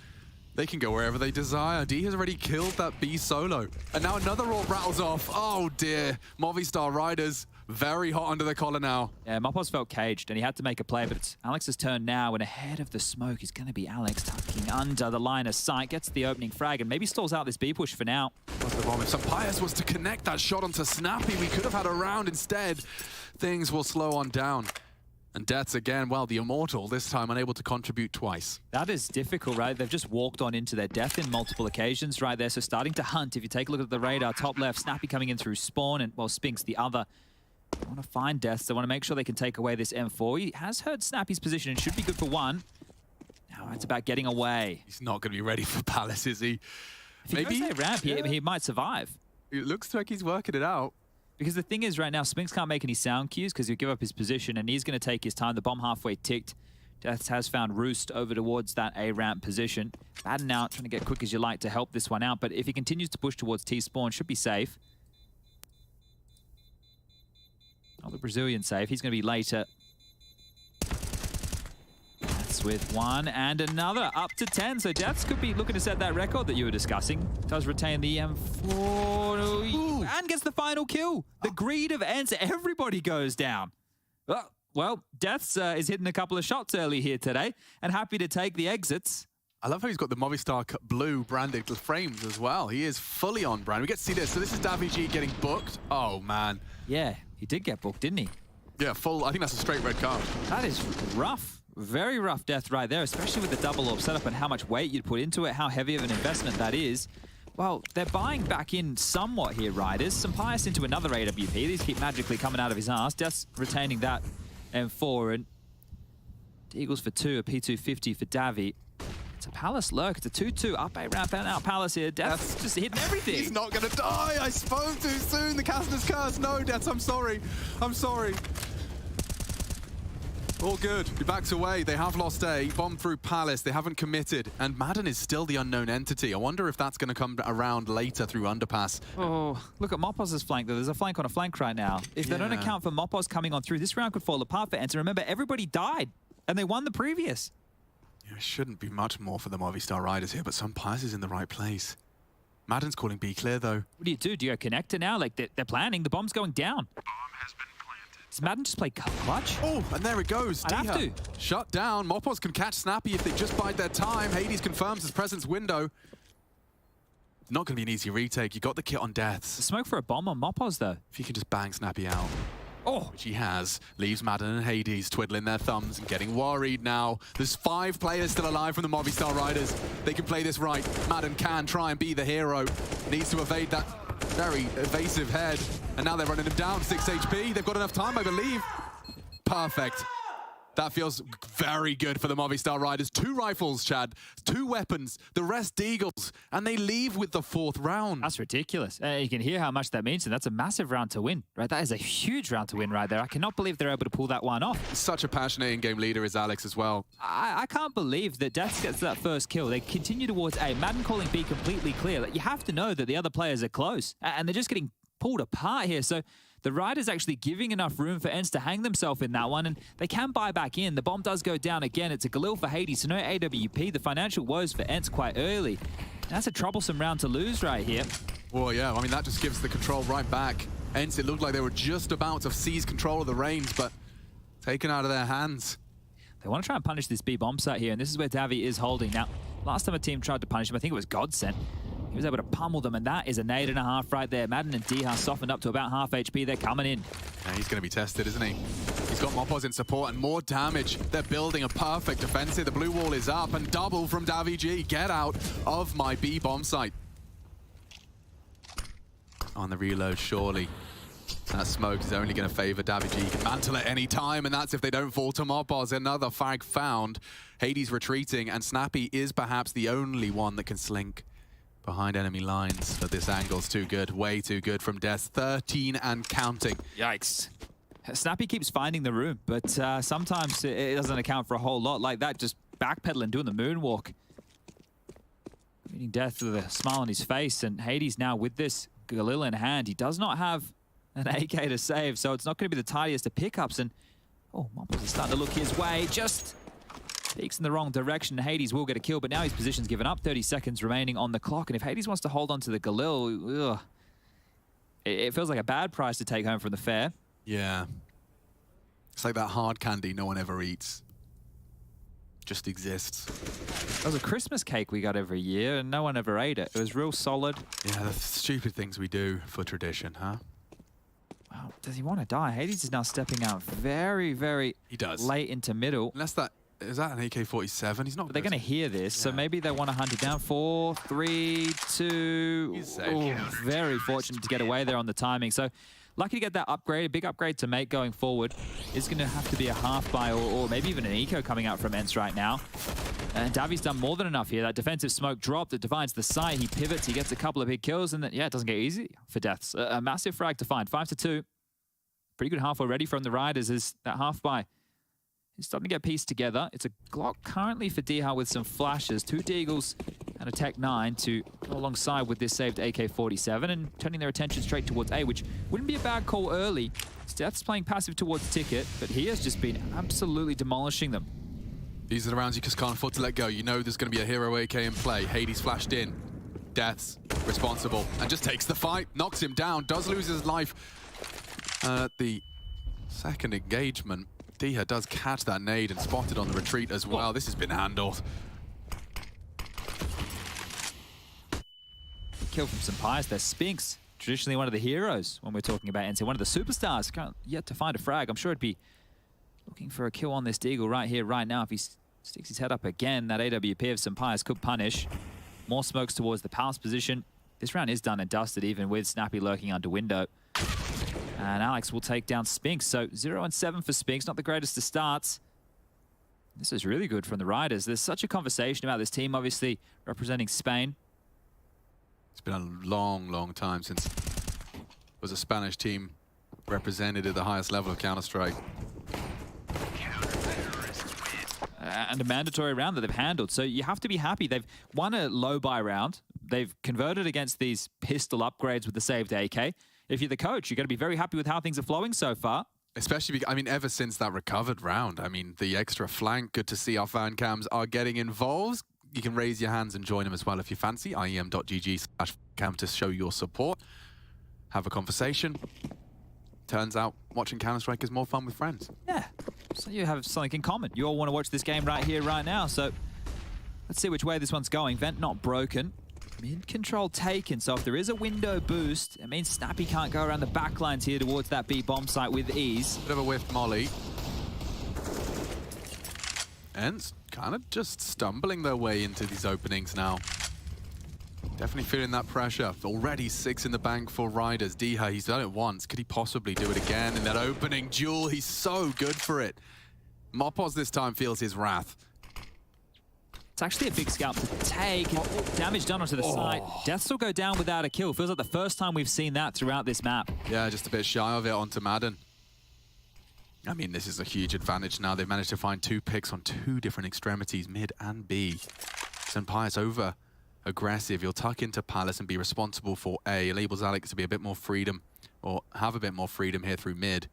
They can go wherever they desire. D has already killed that B solo. And now another orb rattles off. Oh dear. Movistar Riders very hot under the collar now. Yeah, Mopos felt caged and he had to make a play, but it's Alex's turn now, and ahead of the smoke is going to be Alex tucking under the line of sight, gets the opening frag and maybe stalls out this B push for now. What's the bomb? If Sampayas was to connect that shot onto Snappy, we could have had a round instead. Things will slow on down. And Deaths again, well, the Immortal, this time unable to contribute twice. That is difficult, right? They've just walked on into their death in multiple occasions right there. So starting to hunt. If you take a look at the radar, top left, Snappy coming in through spawn, and, well, Spinks the other. They want to find Deaths. They want to make sure they can take away this M4. He has heard Snappy's position and should be good for one. Now it's about getting away. He's not going to be ready for Palace, is he? If he goes that ramp, he might survive. It looks like he's working it out. Because the thing is right now, Spinks can't make any sound cues because he'll give up his position and he's going to take his time. The bomb halfway ticked. Deaths has found Roost over towards that A-ramp position. Madden out, trying to get quick as you like to help this one out. But if he continues to push towards T-spawn, should be safe. Oh, the Brazilian safe. He's going to be later. That's with one and another. Up to 10. So Deaths could be looking to set that record that you were discussing. Does retain the M4. Ooh. And gets the final kill. The greed of ENCE. Everybody goes down. Oh, Well, Deaths is hitting a couple of shots early here today and happy to take the exits. I love how he's got the Movistar blue branded frames as well. He is fully on brand. We get to see this. So this is daviG getting booked. Oh, man. Yeah, he did get booked, didn't he? Yeah, full. I think that's a straight red card. That is rough. Very rough Death right there, especially with the double orb setup and how much weight you'd put into it, how heavy of an investment that is. Well, they're buying back in somewhat here, Riders. Some Pius into another AWP. These keep magically coming out of his ass. Death's retaining that M4. And Eagles for 2, a P250 for Davi. It's a Palace lurk. It's a 2-2 up A ramp and out Palace here. Death's just hitting everything. He's not going to die. I spoke too soon. The caster's curse. No, Deaths, I'm sorry. I'm sorry. All good. He backs away. They have lost A. Bomb through Palace. They haven't committed. And Madden is still the unknown entity. I wonder if that's going to come around later through Underpass. Oh, look at Mopos' flank, though. There's a flank on a flank right now. If they don't account for Mopos coming on through, this round could fall apart for ENCE. Remember, everybody died, and they won the previous. Yeah, it shouldn't be much more for the Movistar Riders here, but some Pius is in the right place. Madden's calling B clear, though. What do? Do you go connector now? Like, they're planning. The bomb's going down. Does Madden just play clutch? Oh, and there it goes. I'd have to. Shut down. Mopos can catch Snappy if they just bide their time. Hades confirms his presence window. Not going to be an easy retake. You got the kit on Deaths. The smoke for a bomb on Mopos, though. If he can just bang Snappy out. Oh. Which he has. Leaves Madden and Hades twiddling their thumbs and getting worried now. There's 5 players still alive from the Movistar Riders. They can play this right. Madden can try and be the hero. Needs to evade that very evasive head. And now they're running him down. 6 HP. They've got enough time, I believe. Perfect. That feels very good for the Movistar Riders. 2 rifles, Chad. 2 weapons. The rest Deagles. And they leave with the 4th round. That's ridiculous. You can hear how much that means, and that's a massive round to win, right? That is a huge round to win right there. I cannot believe they're able to pull that one off. Such a passionate in-game leader is Alex as well. I can't believe that Deaths gets that first kill. They continue towards A. Madden calling B completely clear. Like, you have to know that the other players are close, and they're just getting pulled apart here. So the Riders actually giving enough room for ENCE to hang themselves in that one, and they can buy back in. The bomb does go down again. It's a Galil for Hades, so no AWP. The financial woes for ENCE quite early. That's a troublesome round to lose right here. Well, yeah, I mean, that just gives the control right back. ENCE, it looked like they were just about to seize control of the reins, but taken out of their hands. They want to try and punish this B bomb site here, and this is where Davi is holding. Now, last time a team tried to punish him, I think it was Godsent. He was able to pummel them, and that is a nade and a half right there. Madden and Diha softened up to about half HP. They're coming in. Yeah, he's going to be tested, isn't he? He's got Mopos in support and more damage. They're building a perfect defense here. The blue wall is up, and double from daviG. Get out of my B bomb site. On the reload, surely. That smoke is only going to favor daviG. He can mantle at any time, and that's if they don't fall to Mopos. Another frag found. Hades retreating, and Snappy is perhaps the only one that can slink behind enemy lines, but this angle's too good, way too good from Death. 13 and counting. Yikes. Snappy keeps finding the room, but sometimes it doesn't account for a whole lot like that, just backpedaling, doing the moonwalk. Meeting Death with a smile on his face, and Hades now with this Galil in hand. He does not have an AK to save, so it's not going to be the tidiest of pickups, and oh, Mopos is starting to look his way, just peeks in the wrong direction. Hades will get a kill, but now his position's given up. 30 seconds remaining on the clock, and if Hades wants to hold on to the Galil, it feels like a bad prize to take home from the fair. Yeah. It's like that hard candy no one ever eats. Just exists. That was a Christmas cake we got every year, and no one ever ate it. It was real solid. Yeah, the stupid things we do for tradition, huh? Wow, does he want to die? Hades is now stepping out very, very late into middle. Unless that... Is that an AK-47? He's not... But they're going to hear this, so maybe they want to hunt it down. 4, 3, 2... Ooh, very fortunate to get away there on the timing. So lucky to get that upgrade, a big upgrade to make going forward. It's going to have to be a half buy or maybe even an eco coming out from ENCE right now. And Davi's done more than enough here. That defensive smoke dropped. It divides the site. He pivots. He gets a couple of big kills. And then, yeah, it doesn't get easy for Deaths. A massive frag to find. 5-2. Pretty good half already from the Riders as that half buy is starting to get pieced together. It's a Glock currently for Diha with some flashes. 2 Deagles and a Tech 9 to go alongside with this saved AK-47 and turning their attention straight towards A, which wouldn't be a bad call early. Death's playing passive towards Ticket, but he has just been absolutely demolishing them. These are the rounds you just can't afford to let go. You know there's going to be a hero AK in play. Hades flashed in. Death's responsible and just takes the fight, knocks him down, does lose his life at the second engagement. Diha does catch that nade and spotted on the retreat as well. This has been handled. Kill from Sampai's there. Spinks, traditionally one of the heroes when we're talking about ENCE, one of the superstars. Can't yet to find a frag. I'm sure it'd be looking for a kill on this Deagle right here, right now. If he sticks his head up again, that AWP of Sampai's could punish. More smokes towards the Palace position. This round is done and dusted, even with Snappy lurking under window. And Alex will take down Spinks. So 0-7 for Spinks, not the greatest of starts. This is really good from the Riders. There's such a conversation about this team, obviously representing Spain. It's been a long, long time since there was a Spanish team represented at the highest level of Counter-Strike. And a mandatory round that they've handled. So you have to be happy. They've won a low-buy round. They've converted against these pistol upgrades with the saved AK. If you're the coach, you're going to be very happy with how things are flowing so far. Especially, because, I mean, ever since that recovered round, I mean, the extra flank, good to see our fan cams are getting involved. You can raise your hands and join them as well if you fancy. IEM.gg/cam to show your support. Have a conversation. Turns out watching Counter-Strike is more fun with friends. Yeah, so you have something in common. You all want to watch this game right here, right now. So let's see which way this one's going. Vent not broken. Mid control taken. So if there is a window boost, it means Snappy can't go around the back lines here towards that B bomb site with ease. Bit of a whiffed molly. ENCE kind of just stumbling their way into these openings now. Definitely feeling that pressure. Already 6 in the bank for Riders. Diha, he's done it once. Could he possibly do it again in that opening duel? He's so good for it. Mopos this time feels his wrath. It's actually a big scalp to take. Damage done onto the side. Deaths will go down without a kill. Feels like the first time we've seen that throughout this map. Yeah, just a bit shy of it onto Madden. I mean, this is a huge advantage now. They've managed to find 2 picks on 2 different extremities, mid and B. Senpai's over aggressive. He'll tuck into Palace and be responsible for A. It enables Alex to be a bit more freedom, or have a bit more freedom here through mid.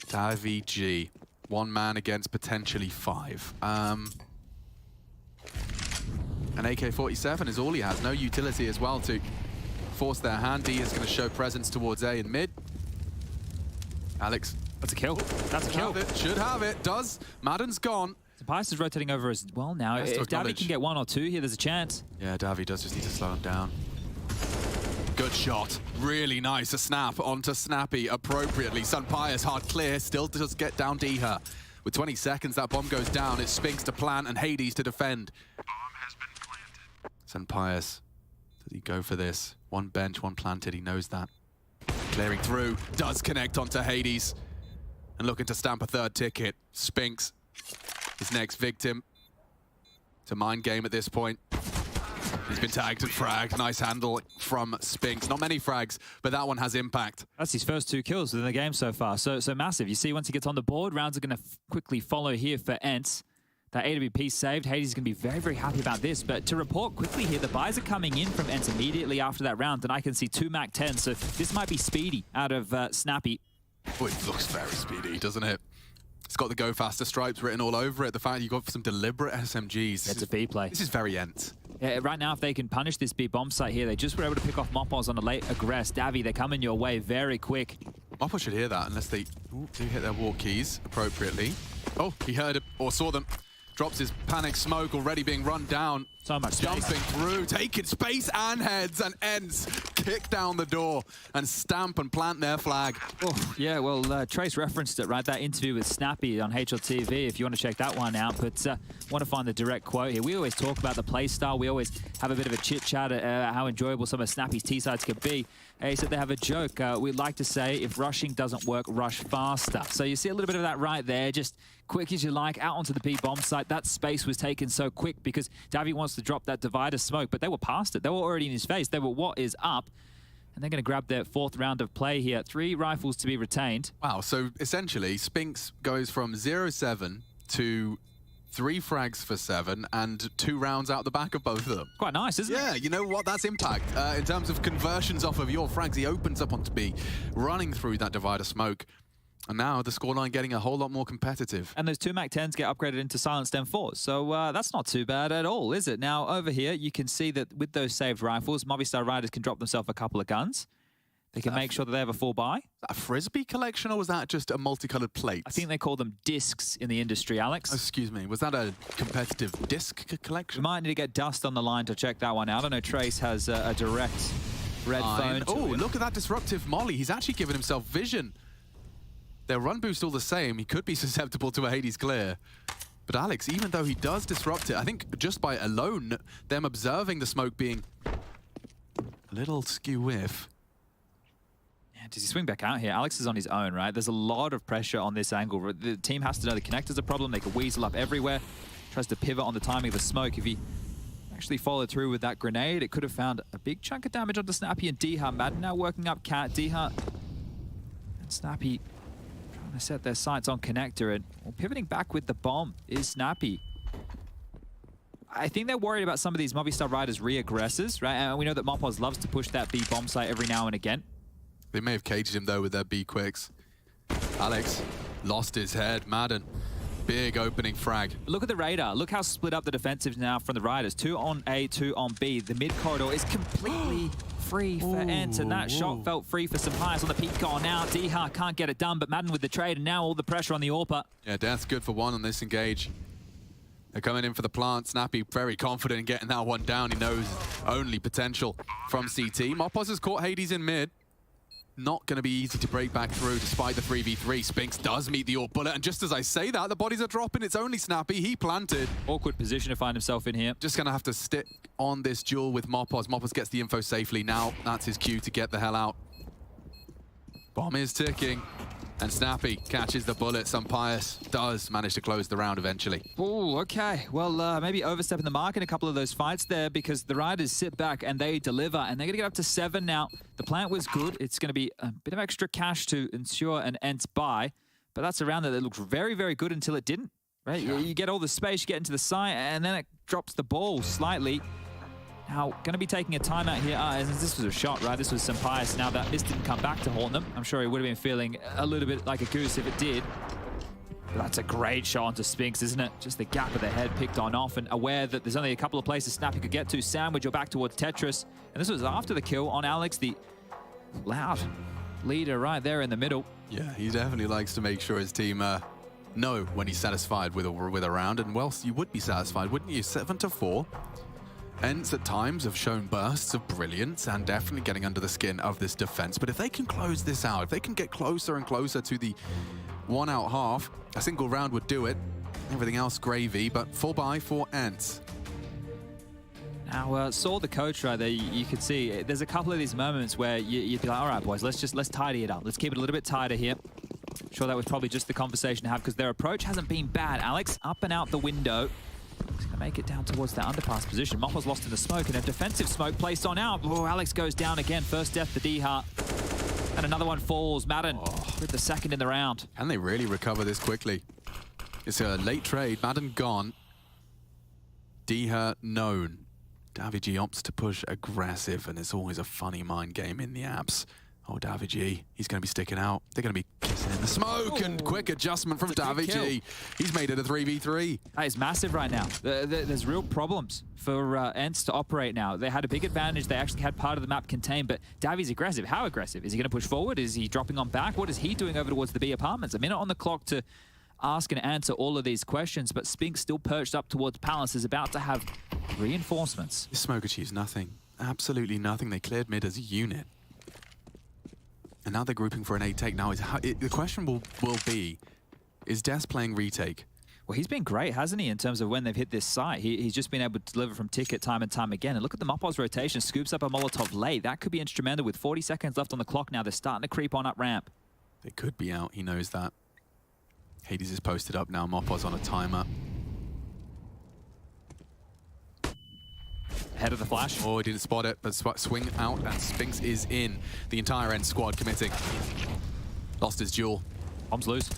Davy G. 1 man against potentially 5. An AK-47 is all he has. No utility as well to force their hand. D is going to show presence towards A in mid. Alex. That's a kill. That's a kill. Should have it. Does. Madden's gone. Sampai's is rotating over as well now. If Davy can get 1 or 2 here, there's a chance. Yeah, Davy does just need to slow him down. Good shot. Really nice. A snap onto Snappy appropriately. Senpai's hard clear. Still does get down Diha. With 20 seconds, that bomb goes down. It's Spinks to plant and Hades to defend. Bomb has been planted. Senpai's. Does he go for this? 1 bench, 1 planted. He knows that. Clearing through. Does connect onto Hades. And looking to stamp a 3rd ticket. Spinks. His next victim. It's a mind game at this point. He's been tagged and fragged. Nice handle from Spinks. Not many frags, but that one has impact. That's his first 2 kills within the game so far. So massive. You see, once he gets on the board, rounds are going to quickly follow here for ENCE. That AWP saved. Hades is going to be very, very happy about this. But to report quickly here, the buys are coming in from ENCE immediately after that round. And I can see 2 Mac 10. So this might be speedy out of Snappy. Oh, it looks very speedy, doesn't it? It's got the go faster stripes written all over it. The fact you've got some deliberate SMGs. It's a B play. This is very ENCE. Yeah, right now, if they can punish this B bomb site here, they just were able to pick off Mopos on a late aggress. Davy, they're coming your way very quick. Mopos should hear that unless they do hit their walk keys appropriately. Oh, he heard it or saw them. Drops his panic smoke, already being run down. So much space. Jumping through, taking space and heads, and ENCE kick down the door and stamp and plant their flag. Oh, yeah, well, Trace referenced it, right? That interview with Snappy on HLTV, if you want to check that one out. But want to find the direct quote here. We always talk about the play style. We always have a bit of a chit-chat at how enjoyable some of Snappy's T-sides could be. He said they have a joke. We'd like to say, if rushing doesn't work, rush faster. So you see a little bit of that right there. Just quick as you like, out onto the B bomb site. That space was taken so quick because Davy wants to drop that divider smoke, but they were past it. They were already in his face. They were what is up. And they're going to grab their 4th round of play here. 3 rifles to be retained. Wow, so essentially, Spinks goes from 0-7 to 3 frags for 7 and 2 rounds out the back of both of them. Quite nice, isn't it? Yeah, you know what? That's impact. In terms of conversions off of your frags, he opens up onto B, running through that divider smoke. And now the scoreline getting a whole lot more competitive. And those 2 Mac 10s get upgraded into silenced M4s. So that's not too bad at all, is it? Now, over here, you can see that with those saved rifles, Movistar Riders can drop themselves a couple of guns. they can make sure that they have a full buy. Is that a Frisbee collection or was that just a multicolored plate? I think they call them discs in the industry, Alex. Oh, excuse me, was that a competitive disc collection? We might need to get Dust on the line to check that one out. I know Trace has a direct red phone. Oh, look at that disruptive molly. He's actually given himself vision. Their run boost all the same. He could be susceptible to a Hades clear. But Alex, even though he does disrupt it, I think just by alone, them observing the smoke being a little skew-whiff. Yeah, does he swing back out here? Alex is on his own, right? There's a lot of pressure on this angle. The team has to know the connector's a problem. They can weasel up everywhere. Tries to pivot on the timing of the smoke. If he actually followed through with that grenade, it could have found a big chunk of damage onto Snappy and Diha. Madden now working up Cat. Diha and Snappy trying to set their sights on connector, and pivoting back with the bomb is Snappy. I think they're worried about some of these Movistar riders re-aggressors, right? And we know that Mopoz loves to push that B bomb site every now and again. They may have caged him though with their B quicks. Alex lost his head. Madden, big opening frag. Look at the radar. Look how split up the defensives now from the riders. 2 on A, 2 on B. The mid corridor is completely free for ENCE, and that shot felt free for Sampayas on the peak gone now. Diha can't get it done, but Madden with the trade, and now all the pressure on the AWPer. Yeah, Death's good for one on this engage. They're coming in for the plant. Snappy very confident in getting that one down. He knows only potential from CT. Mopoz has caught Hades in mid. Not going to be easy to break back through despite the 3v3. Spinks does meet the AWP bullet, and just as I say that, the bodies are dropping. It's only Snappy. He planted. Awkward position to find himself in here. Just going to have to stick on this duel with Mopoz. Mopoz gets the info safely. Now that's his cue to get the hell out. Bomb is ticking, and Snappy catches the bullet. Sampayas does manage to close the round eventually. Oh, okay. Well, maybe overstepping the mark in a couple of those fights there, because the riders sit back and they deliver, and they're going to get up to 7 now. The plant was good. It's going to be a bit of extra cash to ensure an ENCE buy, but that's a round that looks very, very good until it didn't, right? Yeah. You get all the space, you get into the site, and then it drops the ball slightly. Now, going to be taking a timeout here. This was a shot, right? This was Sampayas. Now, that miss didn't come back to haunt them. I'm sure he would have been feeling a little bit like a goose if it did. But that's a great shot onto Spinks, isn't it? Just the gap of the head picked on off, and aware that there's only a couple of places Snappy could get to. Sandwich or back towards Tetris. And this was after the kill on Alex, the loud leader right there in the middle. Yeah, he definitely likes to make sure his team know when he's satisfied with a round. And well, you would be satisfied, wouldn't you? 7-4. ENCE at times have shown bursts of brilliance and definitely getting under the skin of this defense. But if they can close this out, if they can get closer and closer to the 1 out half, a single round would do it. Everything else gravy, but full buy for ENCE. Now, saw the coach right there. You could see there's a couple of these moments where you'd be like, all right, boys, let's tidy it up. Let's keep it a little bit tighter here. I'm sure that was probably just the conversation to have, because their approach hasn't been bad. Alex up and out the window. He's going to make it down towards that underpass position. Mopoz lost in the smoke, and a defensive smoke placed on out. Oh, Alex goes down again. First death for Diha. And another one falls. Madden with the second in the round. Can they really recover this quickly? It's a late trade. Madden gone. Diha known. Davigi opts to push aggressive, and it's always a funny mind game in the apps. Oh, Davigi, he's going to be sticking out. They're going to be kissing in the smoke, and quick adjustment from Davigi. He's made it a 3v3. That is massive right now. There's real problems for ENCE to operate now. They had a big advantage. They actually had part of the map contained, but Davi's aggressive. How aggressive? Is he going to push forward? Is he dropping on back? What is he doing over towards the B apartments? A minute on the clock to ask and answer all of these questions, but Spinks still perched up towards Palace, is about to have reinforcements. This smoke achieves nothing. Absolutely nothing. They cleared mid as a unit. And now they're grouping for an A take. Now, the question will be, is Des playing retake? Well, he's been great, hasn't he, in terms of when they've hit this site. He's just been able to deliver from ticket time and time again. And look at the Mopoz rotation. Scoops up a Molotov late. That could be instrumental with 40 seconds left on the clock now. They're starting to creep on up ramp. They could be out. He knows that. Hades is posted up now. Mopoz on a timer. Ahead of the flash. Oh, he didn't spot it, but swing out, and Spinks is in. The entire ENCE squad committing. Lost his duel. Bombs loose.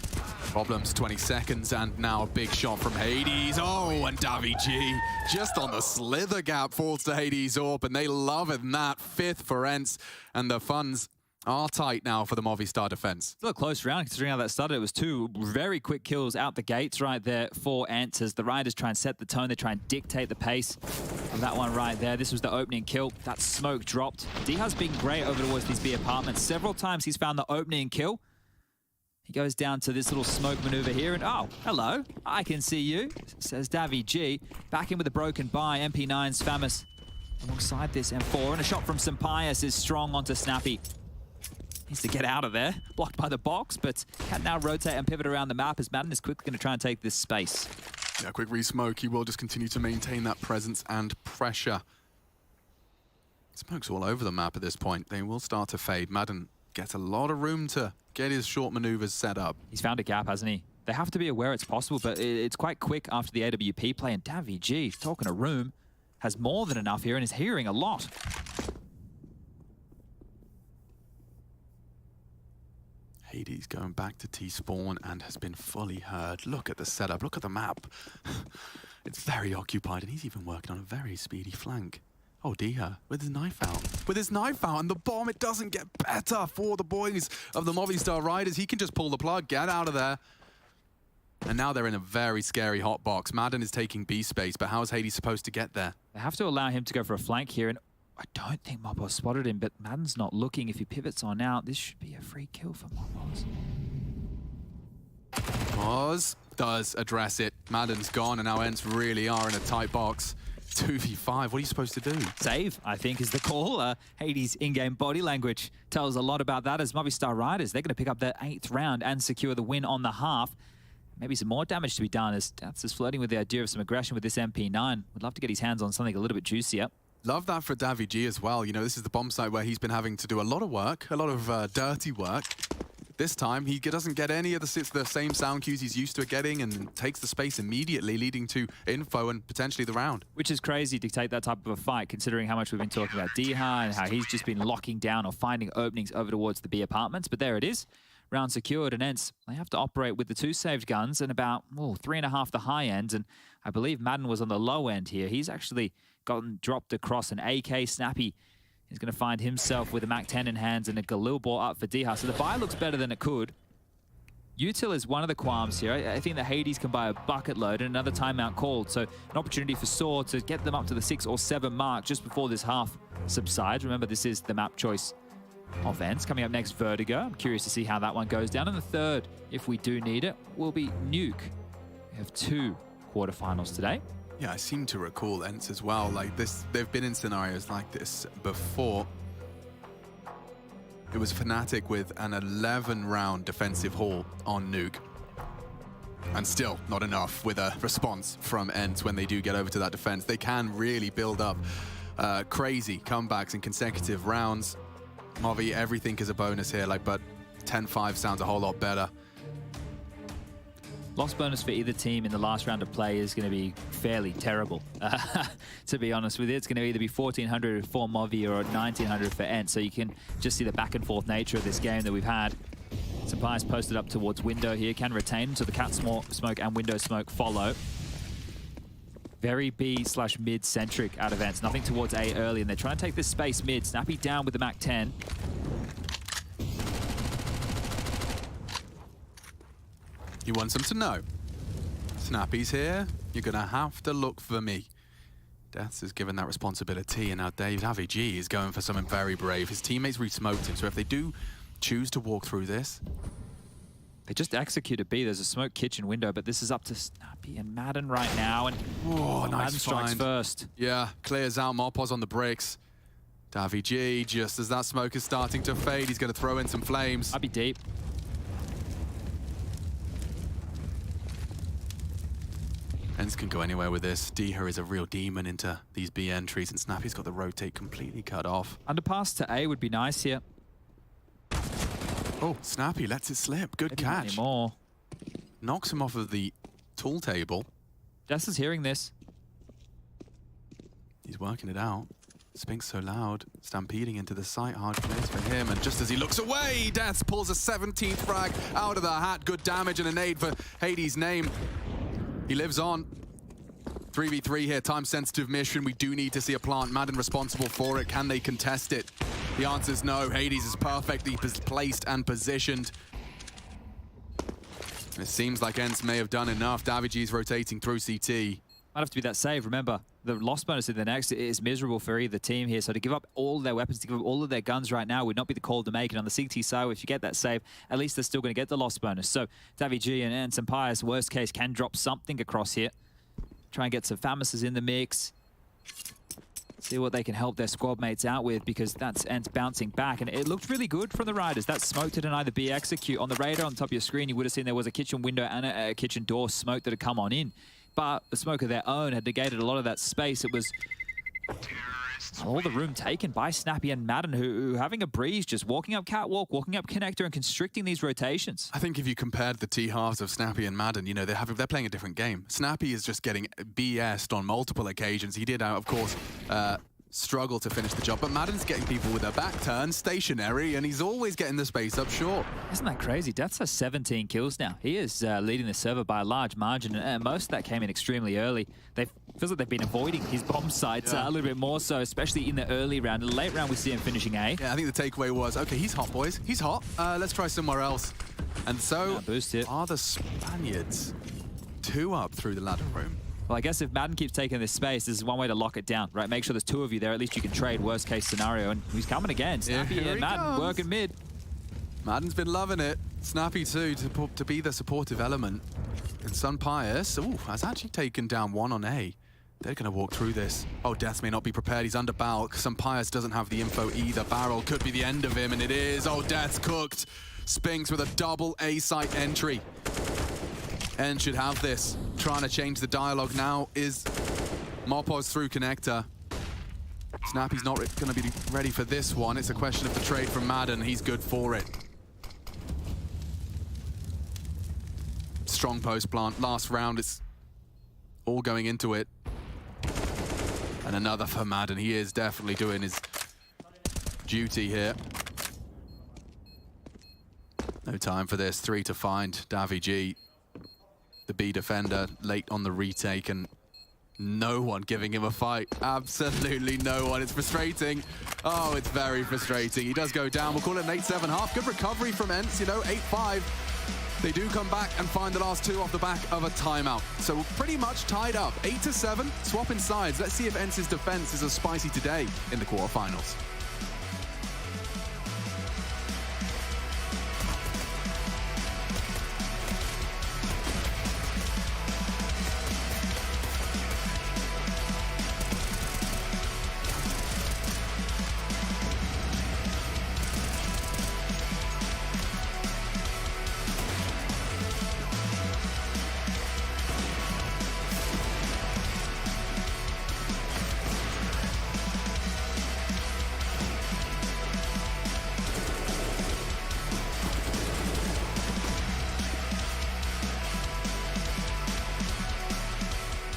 Problems, 20 seconds, and now a big shot from Hades. Oh, and Davigi just on the slither gap falls to Hades AWP, and they love it. And that 5th for ENCE, and the funds are tight now for the Movistar defense. Still a close round considering how that started. It was two very quick kills out the gates right there for ENCE as the Riders try and set the tone. They try and dictate the pace of that one right there. This was the opening kill. That smoke dropped. Diha's been great over towards these B apartments. Several times he's found the opening kill. He goes down to this little smoke maneuver here and, oh, hello, I can see you, says Davi G. Back in with a broken buy. MP9's Famous alongside this M4. And a shot from Sampaius is strong onto Snappy. Needs to get out of there, blocked by the box, but can now rotate and pivot around the map as Madden is quickly going to try and take this space. Yeah, quick re-smoke. He will just continue to maintain that presence and pressure. Smoke's all over the map at this point. They will start to fade. Madden gets a lot of room to get his short maneuvers set up. He's found a gap, hasn't he? They have to be aware it's possible, but it's quite quick after the AWP play. And Davi G, talking a room, has more than enough here and is hearing a lot. Hades going back to T-spawn and has been fully heard. Look at the setup, look at the map. It's very occupied and he's even working on a very speedy flank. Oh, Diha, with his knife out. With his knife out and the bomb, it doesn't get better for the boys of the Movistar Riders. He can just pull the plug, get out of there. And now they're in a very scary hot box. Madden is taking B space, but how is Hades supposed to get there? They have to allow him to go for a flank here, and I don't think Mopos spotted him, but Madden's not looking. If he pivots on out, this should be a free kill for Mopos. Moz does address it. Madden's gone, and now ENCE really are in a tight box. 2v5, what are you supposed to do? Save, I think, is the call. Hades' in-game body language tells a lot about that as Movistar Riders. They're going to pick up their 8th round and secure the win on the half. Maybe some more damage to be done as Deaths is flirting with the idea of some aggression with this MP9. Would love to get his hands on something a little bit juicier. Love that for Davi G as well. You know, this is the bomb site where he's been having to do a lot of work, a lot of dirty work. This time, he doesn't get any of the same sound cues he's used to getting and takes the space immediately, leading to info and potentially the round. Which is crazy to take that type of a fight, considering how much we've been talking about Diha and how he's just been locking down or finding openings over towards the B apartments. But there it is. Round secured, and ENCE, they have to operate with the 2 saved guns and about 3.5 the high end. And I believe Madden was on the low end here. He's actually gotten dropped across an AK. Snappy is going to find himself with a MAC-10 in hands and a Galil ball up for Diha. So the buy looks better than it could. Util is one of the qualms here. I think that Hades can buy a bucket load and another timeout called. So an opportunity for Saw to get them up to the 6 or 7 mark just before this half subsides. Remember, this is the map choice of ENCE. Coming up next, Vertigo. I'm curious to see how that one goes down. And the third, if we do need it, will be Nuke. We have 2 quarterfinals today. Yeah, I seem to recall ENCE as well. Like this, they've been in scenarios like this before. It was Fnatic with an 11-round defensive haul on Nuke. And still not enough with a response from ENCE when they do get over to that defense. They can really build up crazy comebacks in consecutive rounds. Movi, everything is a bonus here, but 10-5 sounds a whole lot better. Loss bonus for either team in the last round of play is going to be fairly terrible, to be honest with you. It's going to either be 1,400 for Movi or 1,900 for ENCE, so you can just see the back and forth nature of this game that we've had. Sampaius posted up towards window here, can retain until the cat smoke and window smoke follow. Very B/mid centric out of ENCE, nothing towards A early, and they're trying to take this space mid. Snappy down with the MAC-10. He wants them to know. Snappy's here. You're going to have to look for me. Deaths is given that responsibility, and now Davi G is going for something very brave. His teammates re-smoked him, so if they do choose to walk through this... They just executed B. There's a smoke kitchen window, but this is up to Snappy and Madden right now. And nice Madden strikes find. first. Yeah, clears out. Mopos on the bricks. Davi G, just as that smoke is starting to fade, he's going to throw in some flames. I'd be deep. ENCE can go anywhere with this. Diha is a real demon into these B entries, and Snappy's got the rotate completely cut off. Underpass to A would be nice here. Oh, Snappy lets it slip. Good catch. More. Knocks him off of the tool table. Jess is hearing this. He's working it out. Spink's so loud, stampeding into the site. Hard clears for him, and just as he looks away, Deaths pulls a 17th frag out of the hat. Good damage and a nade for Hades' name. He lives on. 3v3 here, time-sensitive mission. We do need to see a plant. Madden responsible for it. Can they contest it? The answer is no. Hades is perfectly placed and positioned. It seems like ENCE may have done enough. daviG's rotating through CT. Might have to be that save. Remember, the loss bonus in the next is miserable for either team here. So to give up all their weapons, to give up all of their guns right now would not be the call to make. And on the CT side, if you get that save, at least they're still going to get the loss bonus. So daviG and ENCE and Pius, worst case, can drop something across here. Try and get some Famouses in the mix. See what they can help their squad mates out with, because that's ENCE bouncing back. And it looked really good from the Riders. That smoke to deny the B execute. On the radar on top of your screen, you would have seen there was a kitchen window and a kitchen door smoke that had come on in. But the smoke of their own had negated a lot of that space. It was all the room taken by Snappy and Madden, who having a breeze, just walking up catwalk, walking up connector, and constricting these rotations. I think if you compared the T-halves of Snappy and Madden, you know, they're playing a different game. Snappy is just getting BS'd on multiple occasions. He did, of course, struggle to finish the job, but Madden's getting people with their back turned, stationary, and he's always getting the space up short. Isn't that crazy? Deaths has 17 kills now. He is leading the server by a large margin, and most of that came in extremely early. Feels like they've been avoiding his bomb sites a little bit more so, especially in the early round. In the late round, we see him finishing A. Yeah, I think the takeaway was, okay, he's hot, boys. He's hot. Let's try somewhere else. And so are the Spaniards. 2 up through the ladder room. Well, I guess if Madden keeps taking this space, this is one way to lock it down, right? Make sure there's 2 of you there. At least you can trade worst case scenario. And he's coming again. Snappy and Madden working mid. Madden's been loving it. Snappy too, to be the supportive element. And Sun Pius, has actually taken down 1 on A. They're going to walk through this. Oh, Deaths may not be prepared. He's under Balk. Sun Pius doesn't have the info either. Barrel could be the end of him, and it is. Oh, Death's cooked. Spinks with a double A site entry. ENCE should have this. Trying to change the dialogue now is Mopos through connector. Snappy's not going to be ready for this one. It's a question of the trade from Madden. He's good for it. Strong post plant. Last round, it's all going into it. And another for Madden. He is definitely doing his duty here. No time for this. 3 to find. daviG, the B defender, late on the retake, and no one giving him a fight. Absolutely no one. It's frustrating. Oh, it's very frustrating. He does go down. We'll call it an 8-7 Good recovery from ENCE, you know, 8-5. They do come back and find the last 2 off the back of a timeout. So we're pretty much tied up. 8-7, swapping sides. Let's see if ENCE's defense is as spicy today in the quarterfinals.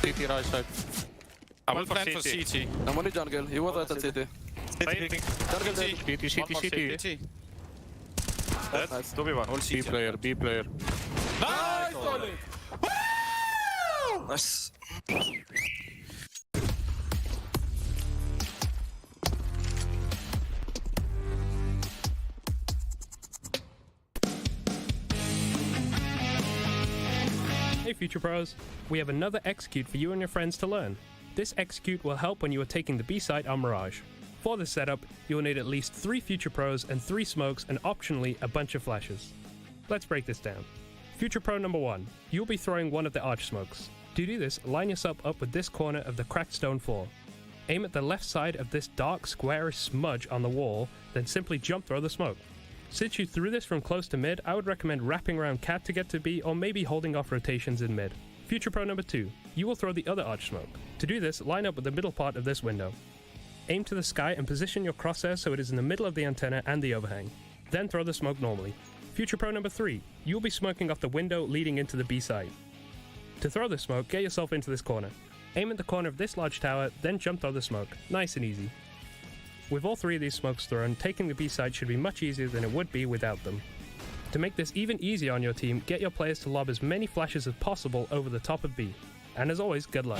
CT right side. I will plan for CT. I'm only jungle. You was at CT. Jungle CT. That's 2v1. B player. Nice! Nice. Hey Future Pros, we have another execute for you and your friends to learn. This execute will help when you are taking the B site on Mirage. For this setup, you will need at least 3 Future Pros and 3 smokes and optionally a bunch of flashes. Let's break this down. Future Pro number 1, you will be throwing one of the arch smokes. To do this, line yourself up with this corner of the cracked stone floor. Aim at the left side of this dark squarish smudge on the wall, then simply jump throw the smoke. Since you threw this from close to mid, I would recommend wrapping around cat to get to B or maybe holding off rotations in mid. Future Pro number 2, you will throw the other arch smoke. To do this, line up with the middle part of this window. Aim to the sky and position your crosshair so it is in the middle of the antenna and the overhang. Then throw the smoke normally. Future Pro number 3, you will be smoking off the window leading into the B side. To throw the smoke, get yourself into this corner. Aim at the corner of this large tower, then jump throw the smoke. Nice and easy. With all 3 of these smokes thrown, taking the B side should be much easier than it would be without them. To make this even easier on your team, get your players to lob as many flashes as possible over the top of B. And as always, good luck.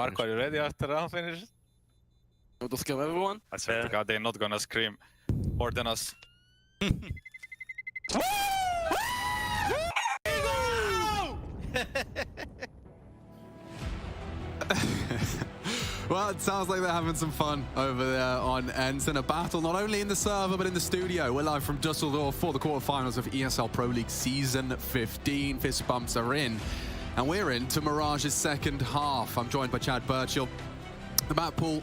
Marco, are you ready after round finish? Let's kill everyone. I swear to God, they're not gonna scream more than us. Well, it sounds like they're having some fun over there on ENCE, and a battle not only in the server but in the studio. We're live from Dusseldorf for the quarterfinals of ESL Pro League Season 15. Fist bumps are in, and we're into Mirage's second half. I'm joined by Chad Birchill. The map pool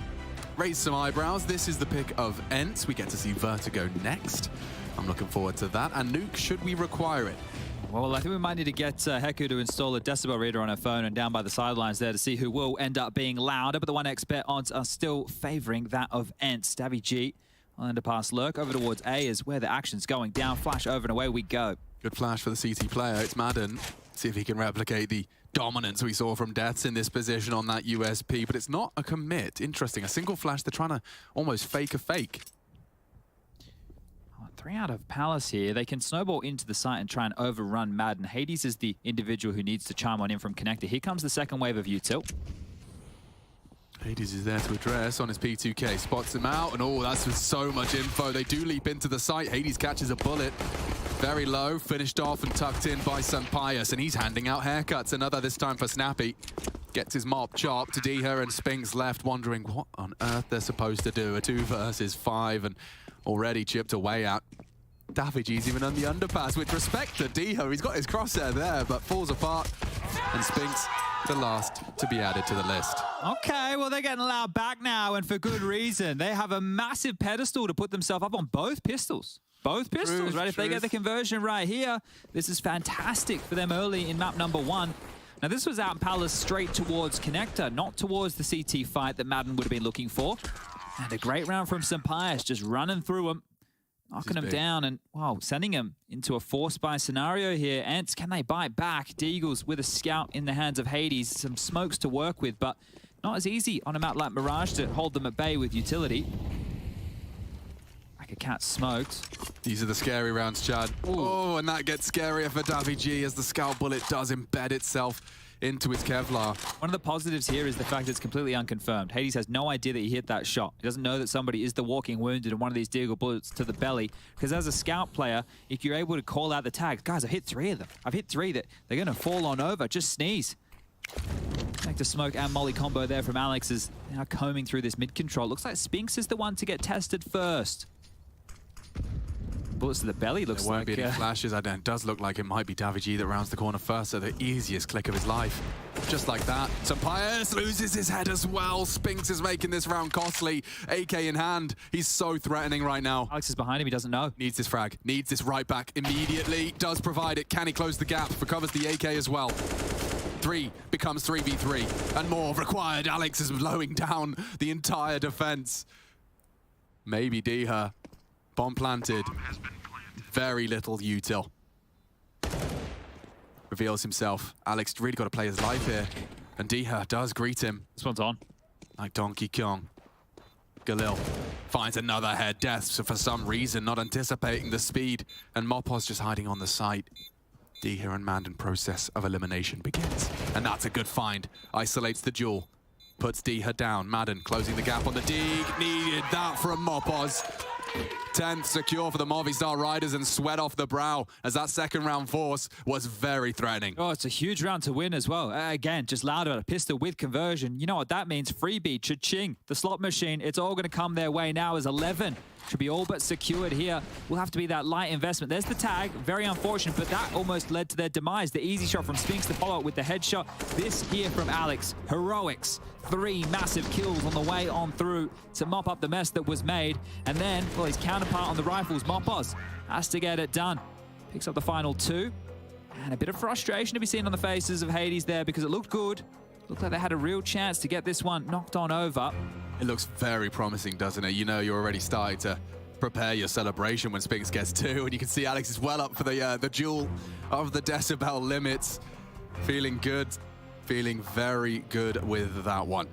raised some eyebrows. This is the pick of ENCE. We get to see Vertigo next. I'm looking forward to that. And Nuke, should we require it? Well, I think we might need to get Heku to install a decibel reader on her phone and down by the sidelines there to see who will end up being louder. But the 1x bet odds are still favoring that of ENCE. Davy G on the pass lurk over towards A is where the action's going down. Flash over and away we go. Good flash for the CT player. It's Madden. See if he can replicate the dominance we saw from Deaths in this position on that USP. But it's not a commit. Interesting. A single flash. They're trying to almost fake a fake. 3 out of Palace here. They can snowball into the site and try and overrun Madden. Hades is the individual who needs to chime on in from Connector. Here comes the second wave of util. Hades is there to address on his P2K. Spots him out, and oh, that's with so much info. They do leap into the site. Hades catches a bullet. Very low, finished off and tucked in by Sampaius, and he's handing out haircuts. Another this time for Snappy. Gets his mop chopped. Diha and Spinks left wondering what on earth they're supposed to do. A 2 versus 5, and already chipped away at. Daviji's even on the underpass. With respect to Diha, he's got his crosshair there, but falls apart. And Spinks, the last to be added to the list. Okay, well, they're getting allowed back now, and for good reason. They have a massive pedestal to put themselves up on both pistols. Both pistols, right? If they get the conversion right here, this is fantastic for them early in map number 1. Now, this was out in Palace straight towards Connector, not towards the CT fight that Madden would have been looking for. And a great round from Sampaius, just running through him, knocking him down, and, wow, sending him into a force-buy scenario here. ENCE, can they bite back? Deagles with a scout in the hands of Hades. Some smokes to work with, but not as easy on a map like Mirage to hold them at bay with utility. Like a cat smoked. These are the scary rounds, Chad. Ooh. Oh, and that gets scarier for Davy G as the scout bullet does embed itself into his Kevlar. One of the positives here is the fact that it's completely unconfirmed. Hades has no idea that he hit that shot. He doesn't know that somebody is the walking wounded in one of these Deagle bullets to the belly. Because as a scout player, if you're able to call out the tags, guys, I've hit 3 of them. I've hit 3 that they're going to fall on over. Just sneeze. Back to smoke and molly combo there from Alex is now combing through this mid control. Looks like Spinks is the one to get tested first. Bullets to the belly looks there like... There won't be any flashes. It does look like it might be Davy G that rounds the corner first, so the easiest click of his life. Just like that. Sampaius loses his head as well. Spinks is making this round costly. AK in hand. He's so threatening right now. Alex is behind him. He doesn't know. Needs this frag. Needs this right back immediately. Does provide it. Can he close the gap? Recovers the AK as well. 3 becomes 3v3 and more required. Alex is blowing down the entire defense. Maybe Diha. Bomb planted. Very little util. Reveals himself. Alex really got to play his life here. And Diha does greet him. This one's on. Like Donkey Kong. Galil finds another head. Death for some reason, not anticipating the speed. And Mopos just hiding on the site. Diha and Mandan process of elimination begins. And that's a good find. Isolates the duel. Puts Diha down. Madden closing the gap on the dig. Needed that from Mopos. 10th secure for the Movistar Riders and sweat off the brow as that second round force was very threatening. Oh, it's a huge round to win as well. Again, just loud about a pistol with conversion. You know what that means? Freebie, cha-ching, the slot machine. It's all going to come their way now as 11 should be all but secured here. Will have to be that light investment. There's the tag. Very unfortunate, but that almost led to their demise. The easy shot from Spinks to follow up with the headshot. This here from Alex. Heroics. 3 massive kills on the way on through to mop up the mess that was made. And then, well, his counterpart on the rifles, Mopos, has to get it done. Picks up the final 2. And a bit of frustration to be seen on the faces of Hades there because it looked good. Looked like they had a real chance to get this one knocked on over. It looks very promising, doesn't it? You know you're already starting to prepare your celebration when Spinks gets 2, and you can see Alex is well up for the duel of the decibel limits. Feeling good, feeling very good with that one.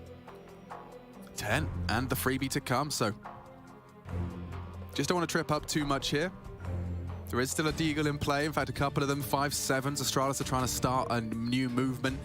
10, and the freebie to come, so just don't want to trip up too much here. There is still a Deagle in play. In fact, a couple of them, 5-7s. Astralis are trying to start a new movement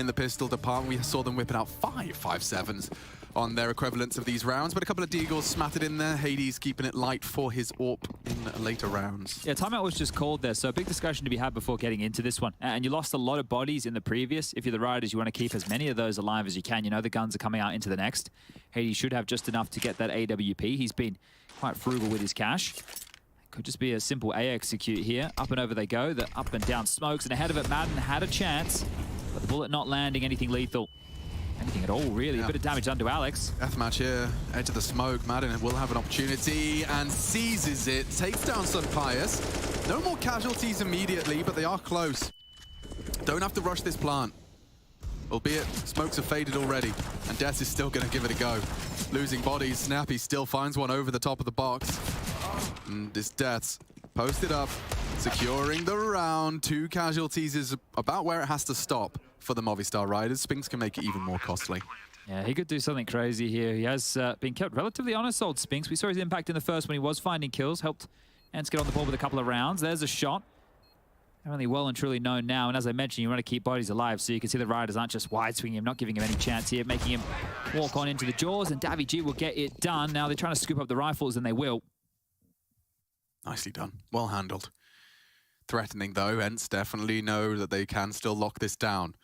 in the pistol department. We saw them whipping out 5.57s on their equivalents of these rounds, but a couple of deagles smattered in there. Hades keeping it light for his AWP in later rounds. Yeah, timeout was just called there, so a big discussion to be had before getting into this one. And you lost a lot of bodies in the previous. If you're the Riders, you want to keep as many of those alive as you can. You know the guns are coming out into the next. Hades should have just enough to get that AWP. He's been quite frugal with his cash. Could just be a simple A execute here. Up and over they go. The up and down smokes, and ahead of it, Madden had a chance, but the bullet not landing anything lethal. Anything at all, really. Yeah. A bit of damage done to Alex. Deathmatch here, edge of the smoke. Madden will have an opportunity and seizes it. Takes down Sun Pius. No more casualties immediately, but they are close. Don't have to rush this plant. Albeit, smokes have faded already, and Death is still going to give it a go. Losing bodies, Snappy still finds one over the top of the box. And this Death's posted up, securing the round. 2 casualties is about where it has to stop for the Movistar Riders. Spinks can make it even more costly. Yeah, he could do something crazy here. He has been kept relatively honest, old Spinks. We saw his impact in the first when he was finding kills, helped ENCE get on the ball with a couple of rounds. There's a shot. They're only well and truly known now, and as I mentioned, you want to keep bodies alive, so you can see the Riders aren't just wide-swinging him, not giving him any chance here, making him walk on into the jaws, and Davy G will get it done. Now they're trying to scoop up the rifles, and they will. Nicely done. Well handled. Threatening, though. ENCE definitely know that they can still lock this down.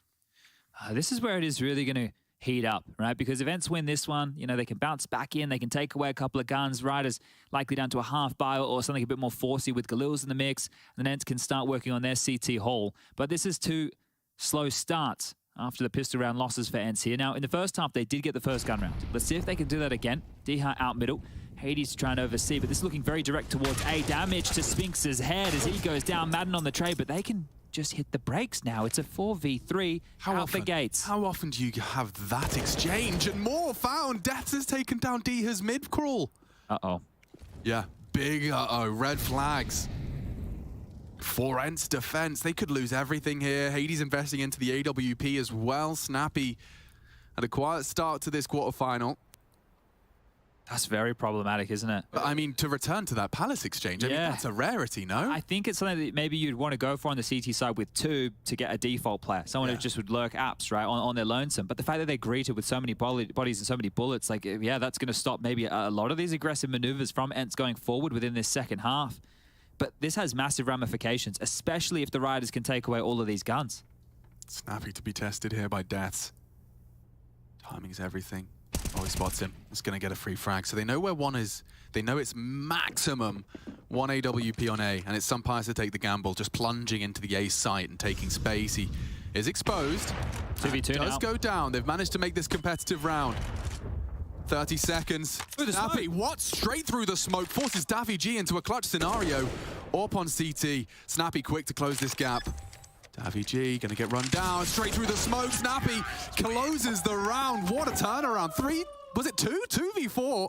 This is where it is really going to heat up, right? Because if ENCE win this one, you know, they can bounce back in, they can take away a couple of guns. Riders likely down to a half buy or something a bit more forcey with Galil's in the mix. And then ENCE can start working on their CT hole. But this is 2 slow starts after the pistol round losses for ENCE here. Now, in the first half, they did get the first gun round. Let's see if they can do that again. Diha out middle. Hades trying to oversee, but this is looking very direct towards A. Damage to Spinks' head as he goes down. Madden on the trade, but they can just hit the brakes now. It's a 4v3 out the gates. How often do you have that exchange? And more found. Death has taken down Diha's mid crawl. Uh-oh. Yeah, big uh-oh. Red flags. For ENCE defense, they could lose everything here. Hades investing into the AWP as well. Snappy had a quiet start to this quarterfinal. That's very problematic, isn't it? But I mean, to return to that Palace exchange, I mean, that's a rarity, no? I think it's something that maybe you'd want to go for on the CT side with 2 to get a default player. Someone who just would lurk apps, right, on their lonesome. But the fact that they greeted with so many bodies and so many bullets, like, yeah, that's going to stop maybe a lot of these aggressive maneuvers from ENCE going forward within this second half. But this has massive ramifications, especially if the Riders can take away all of these guns. Snappy to be tested here by Deaths. Timing is everything. Oh, he spots him. It's going to get a free frag. So they know where one is. They know it's maximum 1 AWP on A, and it's Sun Pius to take the gamble, just plunging into the A site and taking space. He is exposed. 2v2 does now. Go down. They've managed to make this competitive round. 30 seconds. Snappy, what? Straight through the smoke. Forces Davy G into a clutch scenario. Up on CT. Snappy quick to close this gap. Davy G gonna get run down. Straight through the smoke. Snappy closes the round. What a turnaround. 3, was it 2? 2v4.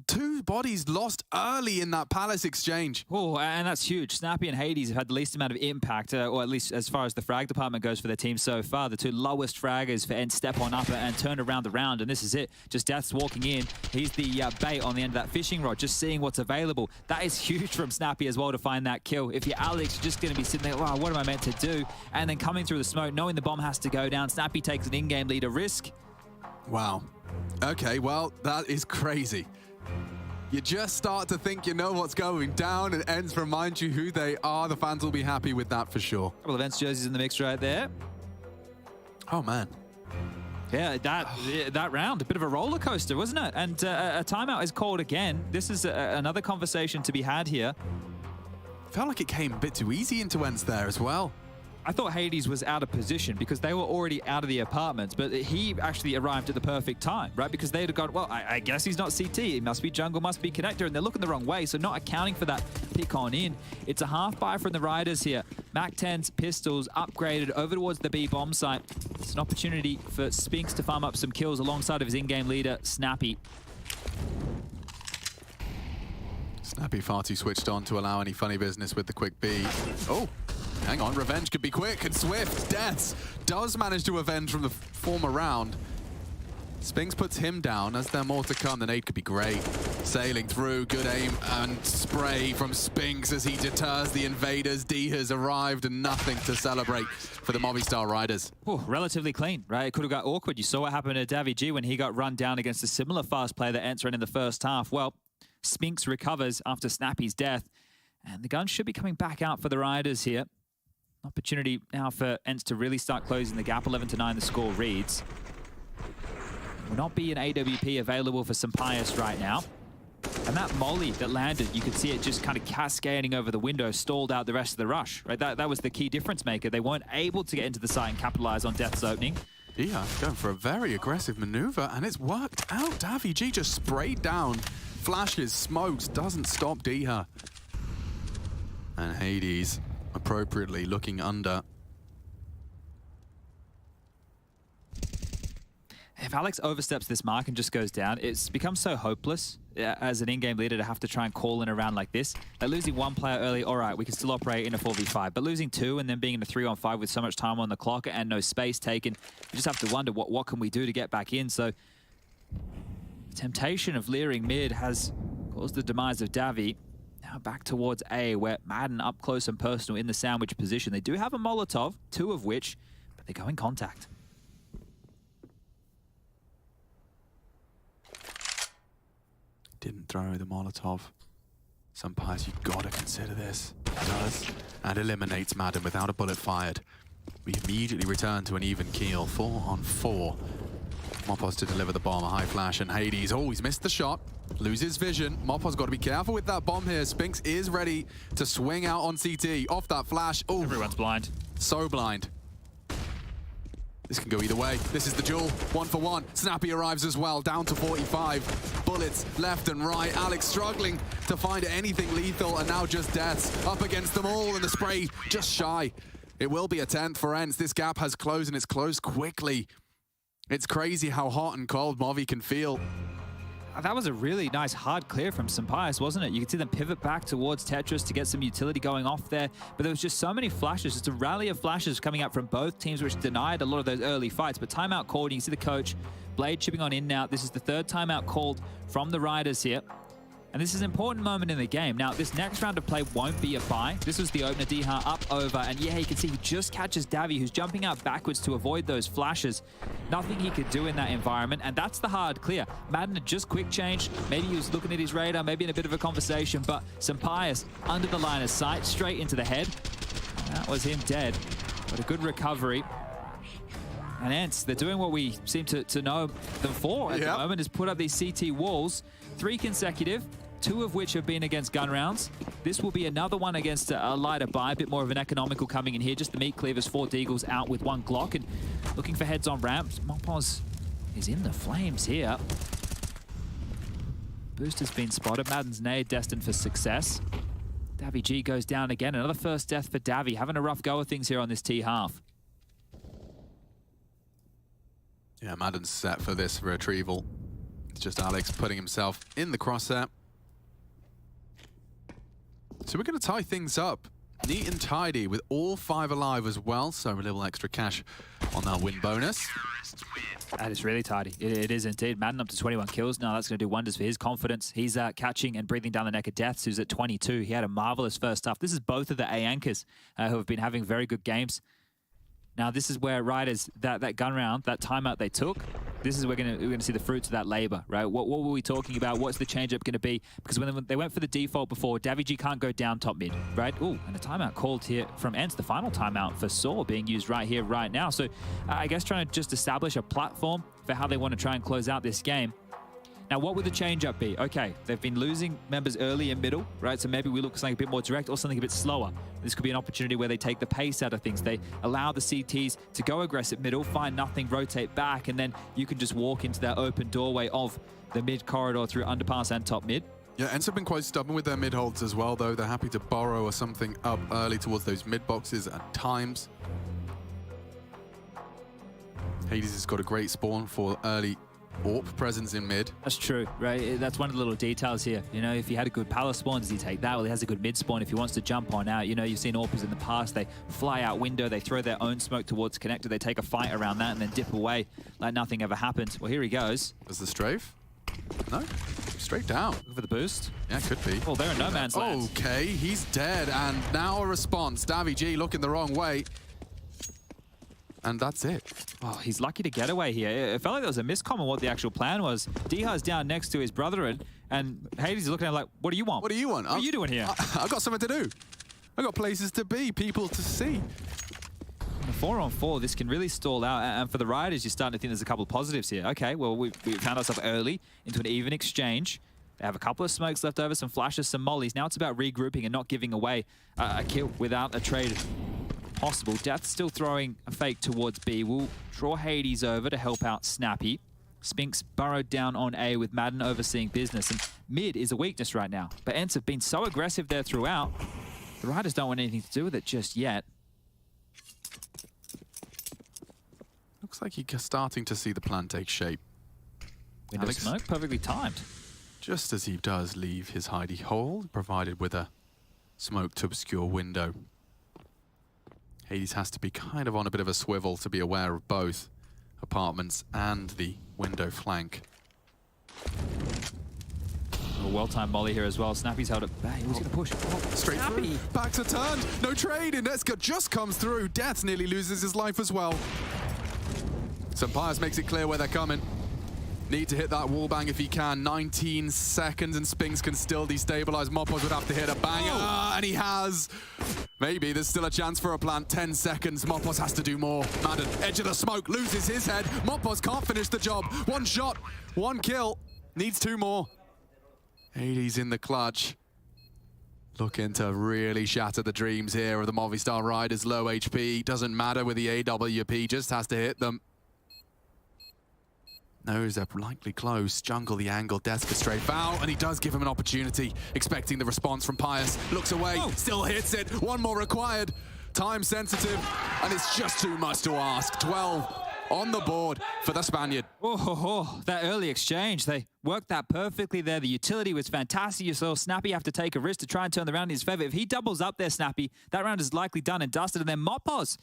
2 bodies lost early in that Palace exchange. Oh, and that's huge. Snappy and Hades have had the least amount of impact, or at least as far as the frag department goes for their team so far. The 2 lowest fraggers for ENCE step on up and turn around the round, and this is it. Just Death's walking in. He's the bait on the end of that fishing rod, just seeing what's available. That is huge from Snappy as well to find that kill. If you're Alex, you're just going to be sitting there, wow, what am I meant to do? And then coming through the smoke, knowing the bomb has to go down, Snappy takes an in-game leader risk. Wow. Okay, well, that is crazy. You just start to think you know what's going down, and ENCE remind you who they are. The fans will be happy with that for sure. Couple of ENCE jerseys in the mix right there. Oh, man. Yeah, that round, a bit of a roller coaster, wasn't it? And a timeout is called again. This is another conversation to be had here. Felt like it came a bit too easy into ENCE there as well. I thought Hades was out of position because they were already out of the apartments, but he actually arrived at the perfect time, right? Because they'd have gone, well, I guess he's not CT. It must be jungle, must be connector, and they're looking the wrong way, so not accounting for that pick on in. It's a half buy from the Riders here. MAC-10's pistols upgraded over towards the B bomb site. It's an opportunity for Spinks to farm up some kills alongside of his in-game leader, Snappy. Snappy far too switched on to allow any funny business with the quick B. Oh. Hang on, revenge could be quick and swift. Deaths does manage to avenge from the former round. Spinks puts him down. As there more to come, the nade could be great. Sailing through, good aim and spray from Spinks as he deters the invaders. D has arrived and nothing to celebrate for the Movistar Riders. Ooh, relatively clean, right? It could have got awkward. You saw what happened to Davy G when he got run down against a similar fast player that ENCE ran in the first half. Well, Spinks recovers after Snappy's death, and the gun should be coming back out for the Riders here. Opportunity now for ENCE to really start closing the gap. 11-9 the score reads. Will not be an AWP available for Sampaius right now. And that molly that landed, you could see it just kind of cascading over the window, stalled out the rest of the rush, right? That was the key difference maker. They weren't able to get into the site and capitalize on Death's opening. Yeah, going for a very aggressive maneuver, and it's worked out. Davy G just sprayed down, flashes, smokes, doesn't stop Diha. And Hades appropriately looking under. If Alex oversteps this mark and just goes down, it's become so hopeless as an in-game leader to have to try and call in around like this. Like losing one player early, all right, we can still operate in a 4v5, but losing two and then being in a 3-on-5 with so much time on the clock and no space taken, you just have to wonder what can we do to get back in. So the temptation of leering mid has caused the demise of Davy. Now back towards A, where Madden up close and personal in the sandwich position. They do have a Molotov, two of which, but they go in contact. Didn't throw the Molotov. Sampaius, you've got to consider this. Does. And eliminates Madden without a bullet fired. We immediately return to an even keel. 4-on-4. Mopos to deliver the bomb. A high flash, and Hades, oh, he's missed the shot. Loses vision. Mopos got to be careful with that bomb here. Spinks is ready to swing out on CT. Off that flash. Oh, everyone's blind. So blind. This can go either way. This is the duel. 1-for-1. Snappy arrives as well, down to 45. Bullets left and right. Alex struggling to find anything lethal, and now just deaths up against them all, and the spray just shy. It will be a 10th for ENCE. This gap has closed, and it's closed quickly. It's crazy how hot and cold Movi can feel. That was a really nice hard clear from Sampaius, wasn't it? You could see them pivot back towards Tetris to get some utility going off there, but there was just so many flashes, just a rally of flashes coming out from both teams, which denied a lot of those early fights. But timeout called, you can see the coach, Blade chipping on in now. This is the third timeout called from the Riders here. And this is an important moment in the game. Now, this next round of play won't be a buy. This was the opener, Diha up over, and yeah, you can see he just catches Davy, who's jumping out backwards to avoid those flashes. Nothing he could do in that environment, and that's the hard clear. Madden had just quick changed. Maybe he was looking at his radar, maybe in a bit of a conversation, but Sampaius under the line of sight, straight into the head. And that was him dead, but a good recovery. And ENCE, they're doing what we seem to know them for at the moment, is put up these CT walls. 3 consecutive, 2 of which have been against gun rounds. This will be another one against a lighter buy, a bit more of an economical coming in here. Just the meat cleavers, 4 Deagles out with 1 Glock, and looking for heads on ramps. Mopos is in the flames here. Boost has been spotted. Madden's nade destined for success. Davy G goes down again. Another first death for Davy, having a rough go of things here on this T half. Yeah, Madden's set for this retrieval. It's just Alex putting himself in the crosshair. So we're going to tie things up neat and tidy with all 5 alive as well. So a little extra cash on that win bonus. That is really tidy. It is indeed. Madden up to 21 kills now. That's going to do wonders for his confidence. He's catching and breathing down the neck of Deaths, who's at 22. He had a marvelous first half. This is both of the A anchors who have been having very good games. Now, this is where Riders, that gun round, that timeout they took, this is where we're going to see the fruits of that labor, right? What were we talking about? What's the change-up going to be? Because when they went for the default before, Davy G can't go down top mid, right? Ooh, and a timeout called here from ENCE, the final timeout for Saw being used right here, right now. So I guess trying to just establish a platform for how they want to try and close out this game. Now, what would the change-up be? Okay, they've been losing members early and middle, right? So maybe we look for something a bit more direct or something a bit slower. This could be an opportunity where they take the pace out of things. They allow the CTs to go aggressive middle, find nothing, rotate back, and then you can just walk into that open doorway of the mid corridor through underpass and top mid. Yeah, ENCE have been quite stubborn with their mid holds as well, though. They're happy to borrow or something up early towards those mid boxes at times. Hades has got a great spawn for early AWP presence in mid. That's true, right? That's one of the little details here. You know, if he had a good palace spawn, does he take that? Well, he has a good mid spawn if he wants to jump on out. You know, you've seen AWPers in the past, they fly out window, they throw their own smoke towards connector, they take a fight around that and then dip away like nothing ever happened. Well, here he goes. There's the strafe. No, straight down. Looking for the boost. Yeah, could be. Well, they're in no man's land. Okay, he's dead, and now a response. daviG looking the wrong way. And that's it. Oh, he's lucky to get away here. It felt like there was a miscomm on what the actual plan was. Diha's down next to his brother, and Hades is looking at him like, what do you want? What do you want? What are you doing here? I've got something to do. I've got places to be, people to see. On a 4-on-4, this can really stall out. And for the Riders, you're starting to think there's a couple of positives here. Okay, well, we found ourselves early into an even exchange. They have a couple of smokes left over, some flashes, some mollies. Now it's about regrouping and not giving away a kill without a trade possible. Death's still throwing a fake towards B. We'll draw Hades over to help out Snappy. Spinks burrowed down on A with Madden overseeing business. And mid is a weakness right now. But ENCE have been so aggressive there throughout. The Riders don't want anything to do with it just yet. Looks like you're starting to see the plan take shape. Window Alex, smoke, perfectly timed. just as he does leave his hidey hole, provided with a smoke to obscure window. Hades has to be kind of on a bit of a swivel to be aware of both apartments and the window flank. A well-timed molly here as well. Snappy's held it back. Who's going to push? Straight Snappy. through. Back to turn. No trade. ENCE just comes through. Death nearly loses his life as well. Pius makes it clear where they're coming. Need to hit that wall bang if he can. 19 seconds and Spinks can still destabilize. Mopos would have to hit a banger, and he has. Maybe there's still a chance for a plant. 10 seconds. Mopos has to do more. Madden, edge of the smoke, loses his head. Mopos can't finish the job. One shot, one kill. Needs two more. Hades in the clutch. Looking to really shatter the dreams here of the Movistar Riders. Low HP. Doesn't matter with the AWP. Just has to hit them. Knows they're likely close. Jungle the angle. Death for straight foul. And he does give him an opportunity. Expecting the response from Pius. Looks away. Still hits it. One more required. Time sensitive. And it's just too much to ask. 12 on the board for the Spaniard. That early exchange, they worked that perfectly there. The utility was fantastic. You saw Snappy have to take a risk to try and turn the round in his favor. If he doubles up there, Snappy, that round is likely done and dusted. And then Mopos,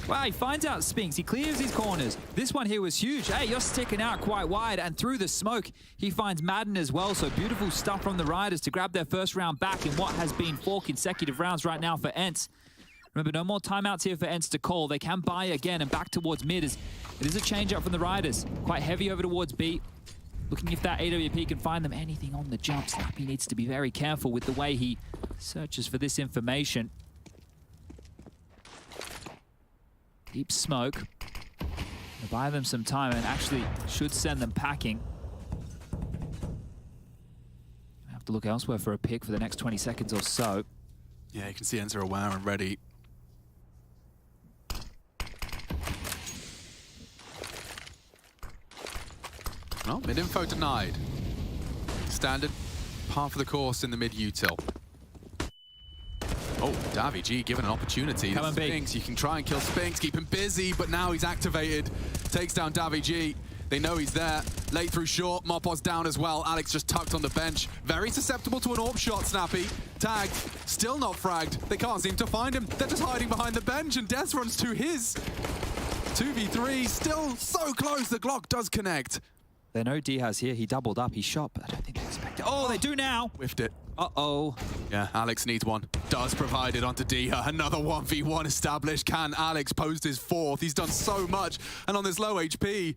wow, he finds out Spinks. He clears his corners. This one here was huge. Hey, you're sticking out quite wide. And through the smoke, he finds Madden as well. So beautiful stuff from the Riders to grab their first round back in what has been 4 consecutive rounds right now for ENCE. Remember, no more timeouts here for ENCE to call. They can buy again and back towards mid. It is a change-up from the Riders. Quite heavy over towards B. Looking if that AWP can find them anything on the jump. Snappy needs to be very careful with the way he searches for this information. Deep smoke. They'll buy them some time and actually should send them packing. Have to look elsewhere for a pick for the next 20 seconds or so. Yeah, you can see ENCE are aware and ready. Well, mid-info denied. Standard par for the course in the mid-util. Oh, daviG given an opportunity. Come on, Spinks, you can try and kill Spinks, keep him busy, but now he's activated. Takes down daviG. They know he's there. Late through short, Mopos down as well. Alex just tucked on the bench. Very susceptible to an AWP shot, Snappy. Tagged, still not fragged. They can't seem to find him. They're just hiding behind the bench, and Death runs to his. 2v3, still so close. The Glock does connect. They know Diaz here. He doubled up. He shot, but I don't think they expected. Oh, they do now. Whiffed it. Uh-oh. Yeah, Alex needs one. Does provide it onto Diha. Another 1v1 established. Can Alex post his fourth? He's done so much. And on this low HP,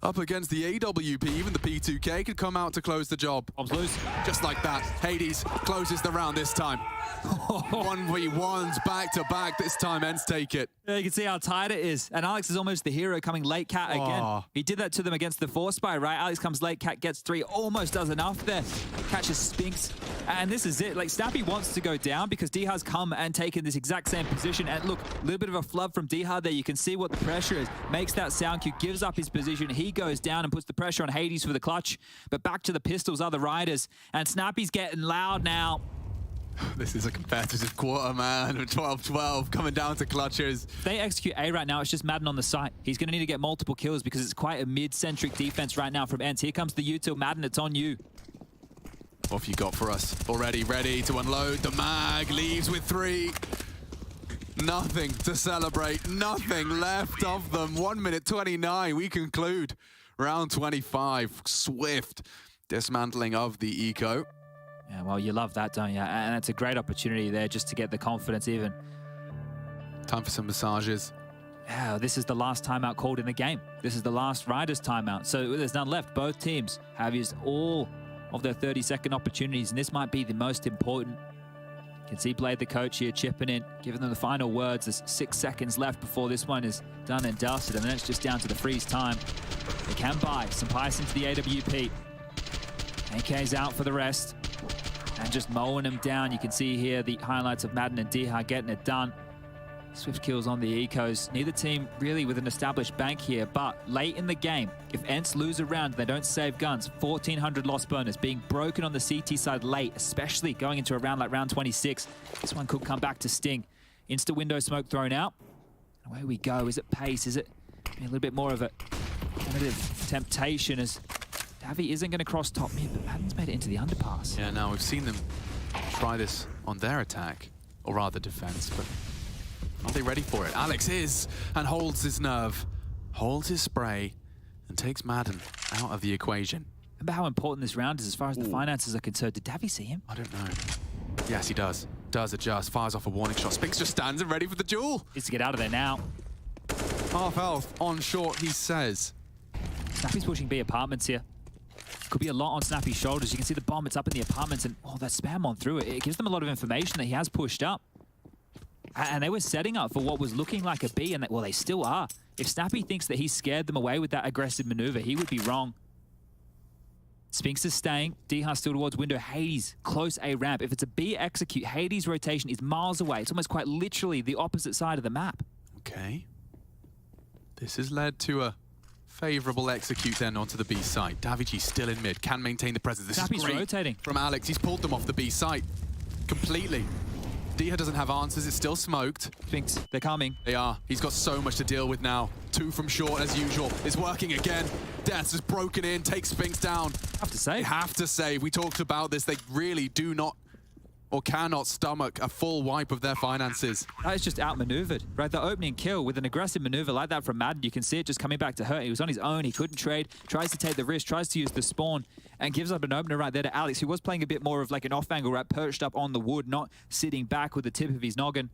up against the AWP, even the P2K could come out to close the job. Bombs loose. Just like that. Hades closes the round this time. 1v1s back to back. This time ENCE take it. Yeah, you can see how tight it is. And Alex is almost the hero coming late cat again. He did that to them against the 4-spy, right? Alex comes late cat, gets 3, almost does enough there. Catches Spinks. And this is it. Like, Snappy wants to go down because Diha's come and taken this exact same position. And look, a little bit of a flub from Diha there. You can see what the pressure is. Makes that sound cue, gives up his position. He goes down and puts the pressure on Hades for the clutch. But back to the pistols are the Riders. And Snappy's getting loud now. This is a competitive quarter, man. 12-12 coming down to clutchers. If they execute A right now, it's just Madden on the site. He's going to need to get multiple kills because it's quite a mid-centric defense right now from ENCE. Here comes the util. Madden, it's on you. What have you got for us? Already ready to unload. The mag leaves with 3. Nothing to celebrate. Nothing left of them. 1 minute 29. We conclude Round 25, swift dismantling of the eco. Yeah, well, you love that, don't you? And it's a great opportunity there just to get the confidence even. Time for some massages. Yeah, this is the last timeout called in the game. This is the last Riders timeout, so there's none left. Both teams have used all of their 30-second opportunities, and this might be the most important. You can see Blade, the coach here, chipping in, giving them the final words. There's 6 seconds left before this one is done and dusted, and then it's just down to the freeze time. They can buy some pies into the AWP. AK's out for the rest, and just mowing them down. You can see here the highlights of Madden and Diha getting it done. Swift kills on the ecos. Neither team really with an established bank here, but late in the game, if ENCE lose a round and they don't save guns, 1,400 lost bonus being broken on the CT side late, especially going into a round like round 26. This one could come back to sting. Insta window smoke thrown out. Away we go. Is it pace? Is it a little bit more of a tentative temptation as Davi isn't going to cross top mid, but Madden's made it into the underpass. Yeah, now we've seen them try this on their attack, or rather defense, but are they ready for it? Alex is, and holds his nerve, holds his spray, and takes Madden out of the equation. Remember how important this round is as far as the finances are concerned. Did Davi see him? I don't know. Yes, he does. Does adjust, fires off a warning shot. Spinks just stands and ready for the duel. Needs to get out of there now. Half health on short, he says. Snappy's pushing B apartments here. Could be a lot on Snappy's shoulders. You can see the bomb, it's up in the apartments, and that spam on through it. It gives them a lot of information that he has pushed up. And they were setting up for what was looking like a B, and well, they still are. If Snappy thinks that he scared them away with that aggressive maneuver, he would be wrong. Spinks is staying. Diha still towards window. Hades, close A ramp. If it's a B execute, Hades' rotation is miles away. It's almost quite literally the opposite side of the map. Okay. This has led to a favorable execute then onto the B site. Davici still in mid, can maintain the presence. This Snappy's is great rotating. From Alex. He's pulled them off the B site completely. Diha doesn't have answers, it's still smoked. Spinks, they're coming. They are. He's got so much to deal with now. 2 from short as usual. It's working again. Death has broken in, takes Spinks down. Have to save. They have to save. We talked about this. They really do not or cannot stomach a full wipe of their finances. That is just outmaneuvered, right? The opening kill with an aggressive maneuver like that from Madden, you can see it just coming back to hurt. He was on his own, he couldn't trade, tries to take the risk, tries to use the spawn, and gives up an opener right there to Alex, who was playing a bit more of like an off-angle, right, perched up on the wood, not sitting back with the tip of his noggin.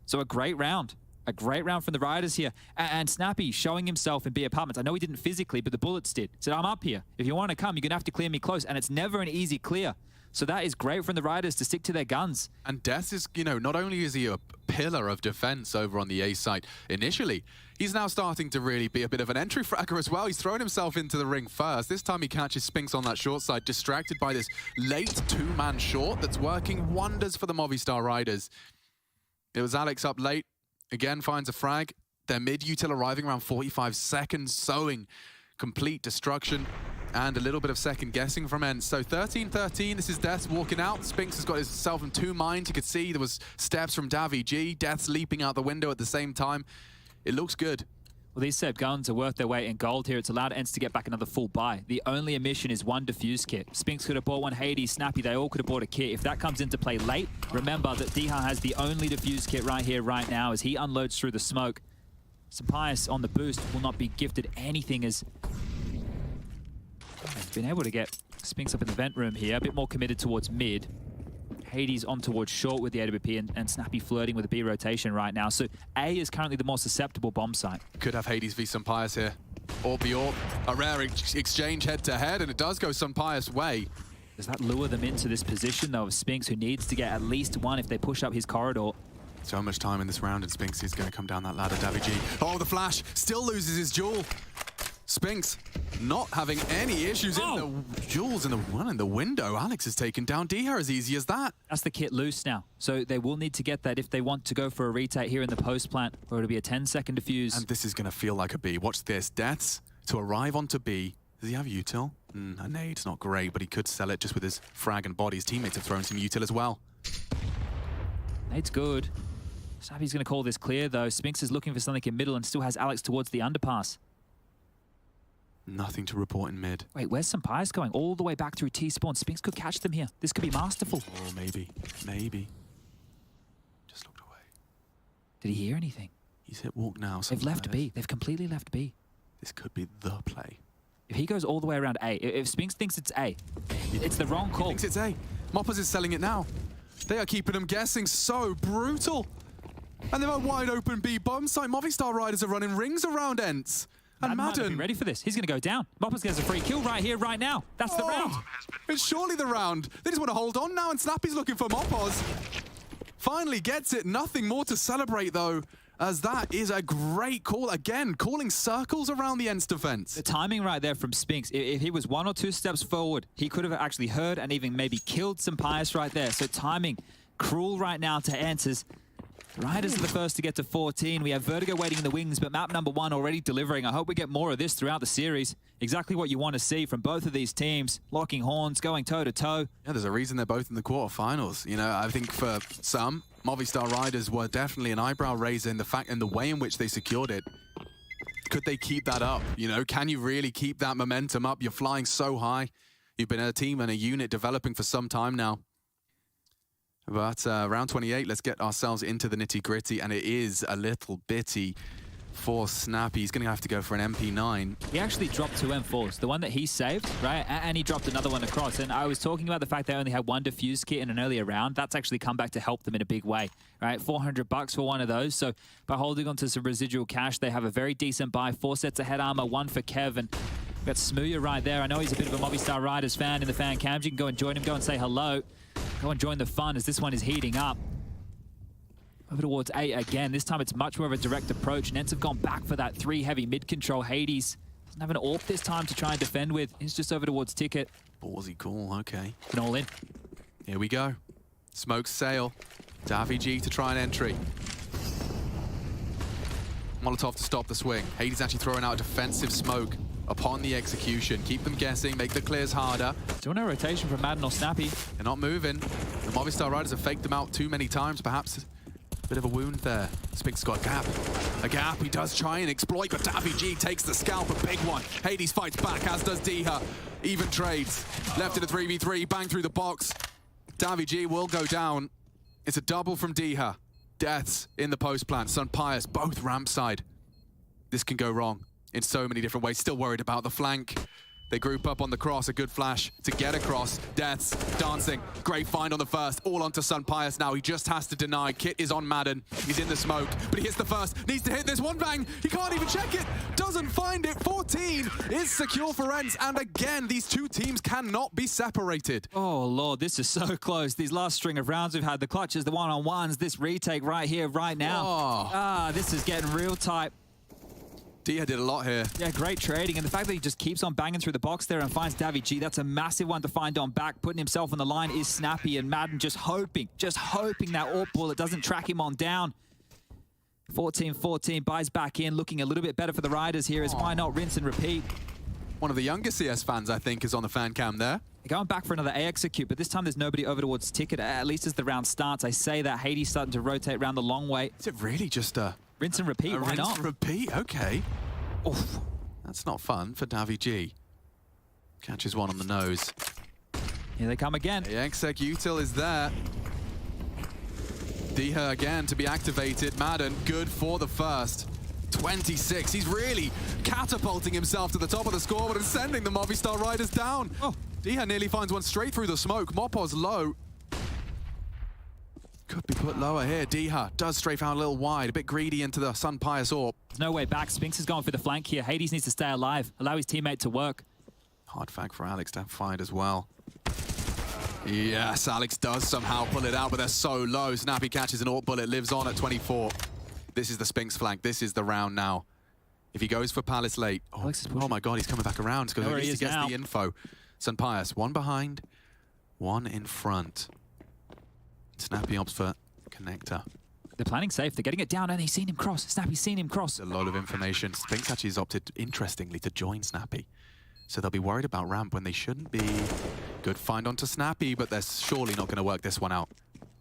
So a great round. A great round from the Riders here. And Snappy showing himself in B apartments. I know he didn't physically, but the bullets did. He said, I'm up here. If you want to come, you're going to have to clear me close. And it's never an easy clear. So that is great from the Riders to stick to their guns. And Death is, you know, not only is he a pillar of defense over on the A side initially, he's now starting to really be a bit of an entry fragger as well. He's thrown himself into the ring first. This time he catches Spinks on that short side, distracted by this late 2-man short that's working wonders for the Movistar Riders. It was Alex up late, again finds a frag. Their mid-util arriving around 45 seconds, sowing complete destruction. And a little bit of second guessing from ENCE. So 13-13, this is Death walking out. Spinks has got himself in 2 minds. You could see there was steps from Davi G. Death's leaping out the window at the same time. It looks good. Well, these Seb guns are worth their weight in gold here. It's allowed ENCE to get back another full buy. The only omission is 1 defuse kit. Spinks could have bought 1, Hades, Snappy, they all could have bought a kit. If that comes into play late, remember that Diha has the only defuse kit right here, right now, as he unloads through the smoke. Sapias on the boost will not be gifted anything as he's been able to get Spinks up in the vent room here, a bit more committed towards mid. Hades on towards short with the AWP and Snappy flirting with a B rotation right now. So A is currently the more susceptible bomb site. Could have Hades v Sapias here. Orb the Orb, a rare exchange head to head, and it does go Sapias' way. Does that lure them into this position though of Spinks, who needs to get at least 1 if they push up his corridor? So much time in this round and Spinks is going to come down that ladder. Davi G. Oh, the flash still loses his duel. Spinks not having any issues in the jewels in the one in the window. Alex has taken down Diha as easy as that. That's the kit loose now. So they will need to get that if they want to go for a retake here in the post plant, or it'll be a 10-second defuse. And this is going to feel like a B. Watch this. Deaths to arrive onto B. Does he have util? A nade's not great, but he could sell it just with his frag and body. His teammates have thrown some util as well. Nade's good. Snappy's going to call this clear though. Spinks is looking for something in middle and still has Alex towards the underpass. Nothing to report in mid. Wait, where's Sapias going? All the way back through T-spawn. Spinks could catch them here. This could be masterful. Oh, maybe. Maybe. Just looked away. Did he hear anything? He's hit walk now. They've left B. They've completely left B. This could be the play. If he goes all the way around A, if Spinks thinks it's A, it's the wrong call. He thinks it's A. Moppers is selling it now. They are keeping them guessing. So brutal. And they're a wide open B bomb site. Movistar Riders are running rings around ENCE. And Madden. Ready for this. He's going to go down. Moppers gets a free kill right here, right now. That's the round. It's surely the round. They just want to hold on now, and Snappy's looking for Moppos. Finally gets it. Nothing more to celebrate, though, as that is a great call. Again, calling circles around the ENCE defense. The timing right there from Spinks. If he was 1 or 2 steps forward, he could have actually heard and even maybe killed some Pius right there. So timing, cruel right now to ENCE's. Riders are the first to get to 14. We have Vertigo waiting in the wings, but map number 1 already delivering. I hope we get more of this throughout the series. Exactly what you want to see from both of these teams. Locking horns, going toe-to-toe. Yeah, there's a reason they're both in the quarterfinals. You know, I think for some, Movistar Riders were definitely an eyebrow raiser in the fact and the way in which they secured it. Could they keep that up? You know, can you really keep that momentum up? You're flying so high. You've been a team and a unit developing for some time now. But round 28, let's get ourselves into the nitty-gritty, and it is a little bitty for Snappy. He's going to have to go for an MP9. He actually dropped 2 M4s, the one that he saved, right? And he dropped another one across. And I was talking about the fact they only had 1 defuse kit in an earlier round. That's actually come back to help them in a big way, right? $400 for one of those. So by holding on to some residual cash, they have a very decent buy. 4 sets of head armor, 1 for Kev, and we've got Smooya right there. I know he's a bit of a Movistar Riders fan in the fan cams. You can go and join him, go and say hello. Go and join the fun as this one is heating up. Over towards A again. This time it's much more of a direct approach. Nets have gone back for that 3 heavy mid control. Hades doesn't have an AWP this time to try and defend with. He's just over towards Ticket. Ballsy call, okay. And all in. Here we go. Smokes sail. Davy to try an entry. Molotov to stop the swing. Hades actually throwing out a defensive smoke upon the execution. Keep them guessing, make the clears harder. Doing a rotation from Madden or Snappy. They're not moving. The Movistar Riders have faked them out too many times, perhaps. Bit of a wound there. Spinks got a gap. A gap he does try and exploit, but Davy G takes the scalp, a big one. Hades fights back, as does Diha. Even trades. Left in a 3v3, bang through the box. Davy G will go down. It's a double from Diha. Deaths in the post plant. Sun Pius, both ramp side. This can go wrong in so many different ways. Still worried about the flank. They group up on the cross, a good flash to get across. Deaths, dancing, great find on the first, all onto Sun Pius now. He just has to deny. Kit is on Madden, he's in the smoke, but he hits the first, needs to hit this one bang. He can't even check it, doesn't find it. 14 is secure for ENCE, and again, these two teams cannot be separated. Oh Lord, this is so close. These last string of rounds we've had, the clutches, the one-on-ones, this retake right here, right now. Oh. This is getting real tight. Dia did a lot here. Yeah, great trading. And the fact that he just keeps on banging through the box there and finds Davy G, that's a massive one to find on back. Putting himself on the line is Snappy, and Madden just hoping that AWP bullet doesn't track him on down. 14-14, buys back in, looking a little bit better for the Riders here as why not rinse and repeat. One of the younger CS fans, I think, is on the fan cam there. They're going back for another A execute, but this time there's nobody over towards Ticket, at least as the round starts. I say that Hades starting to rotate around the long way. Is it really just a... Rinse and repeat, why not? Rinse and repeat, okay. Oof. That's not fun for Davy G. Catches one on the nose. Here they come again. The Exec Util is there. Diha again to be activated. Madden, good for the first. 26. He's really catapulting himself to the top of the scoreboard and sending the Movistar Riders down. Oh, Diha nearly finds one straight through the smoke. Mopo's low. Could be put lower here. Diha does strafe out a little wide, a bit greedy into the Sun Pius AWP. There's no way back. Spinks is going for the flank here. Hades needs to stay alive. Allow his teammate to work. Hard fag for Alex to have fired as well. Yes, Alex does somehow pull it out, but they're so low. Snappy catches an AWP bullet, lives on at 24. This is the Spinks flank. This is the round now. If he goes for Palace late, oh my God, he's coming back around because at least he gets the info. Sun Pius, one behind, one in front. Snappy opts for connector. They're planning safe. They're getting it down, and he's seen him cross. Snappy's seen him cross. A lot of information. Spinks actually has opted, interestingly, to join Snappy. So they'll be worried about ramp when they shouldn't be. Good find onto Snappy, but they're surely not going to work this one out.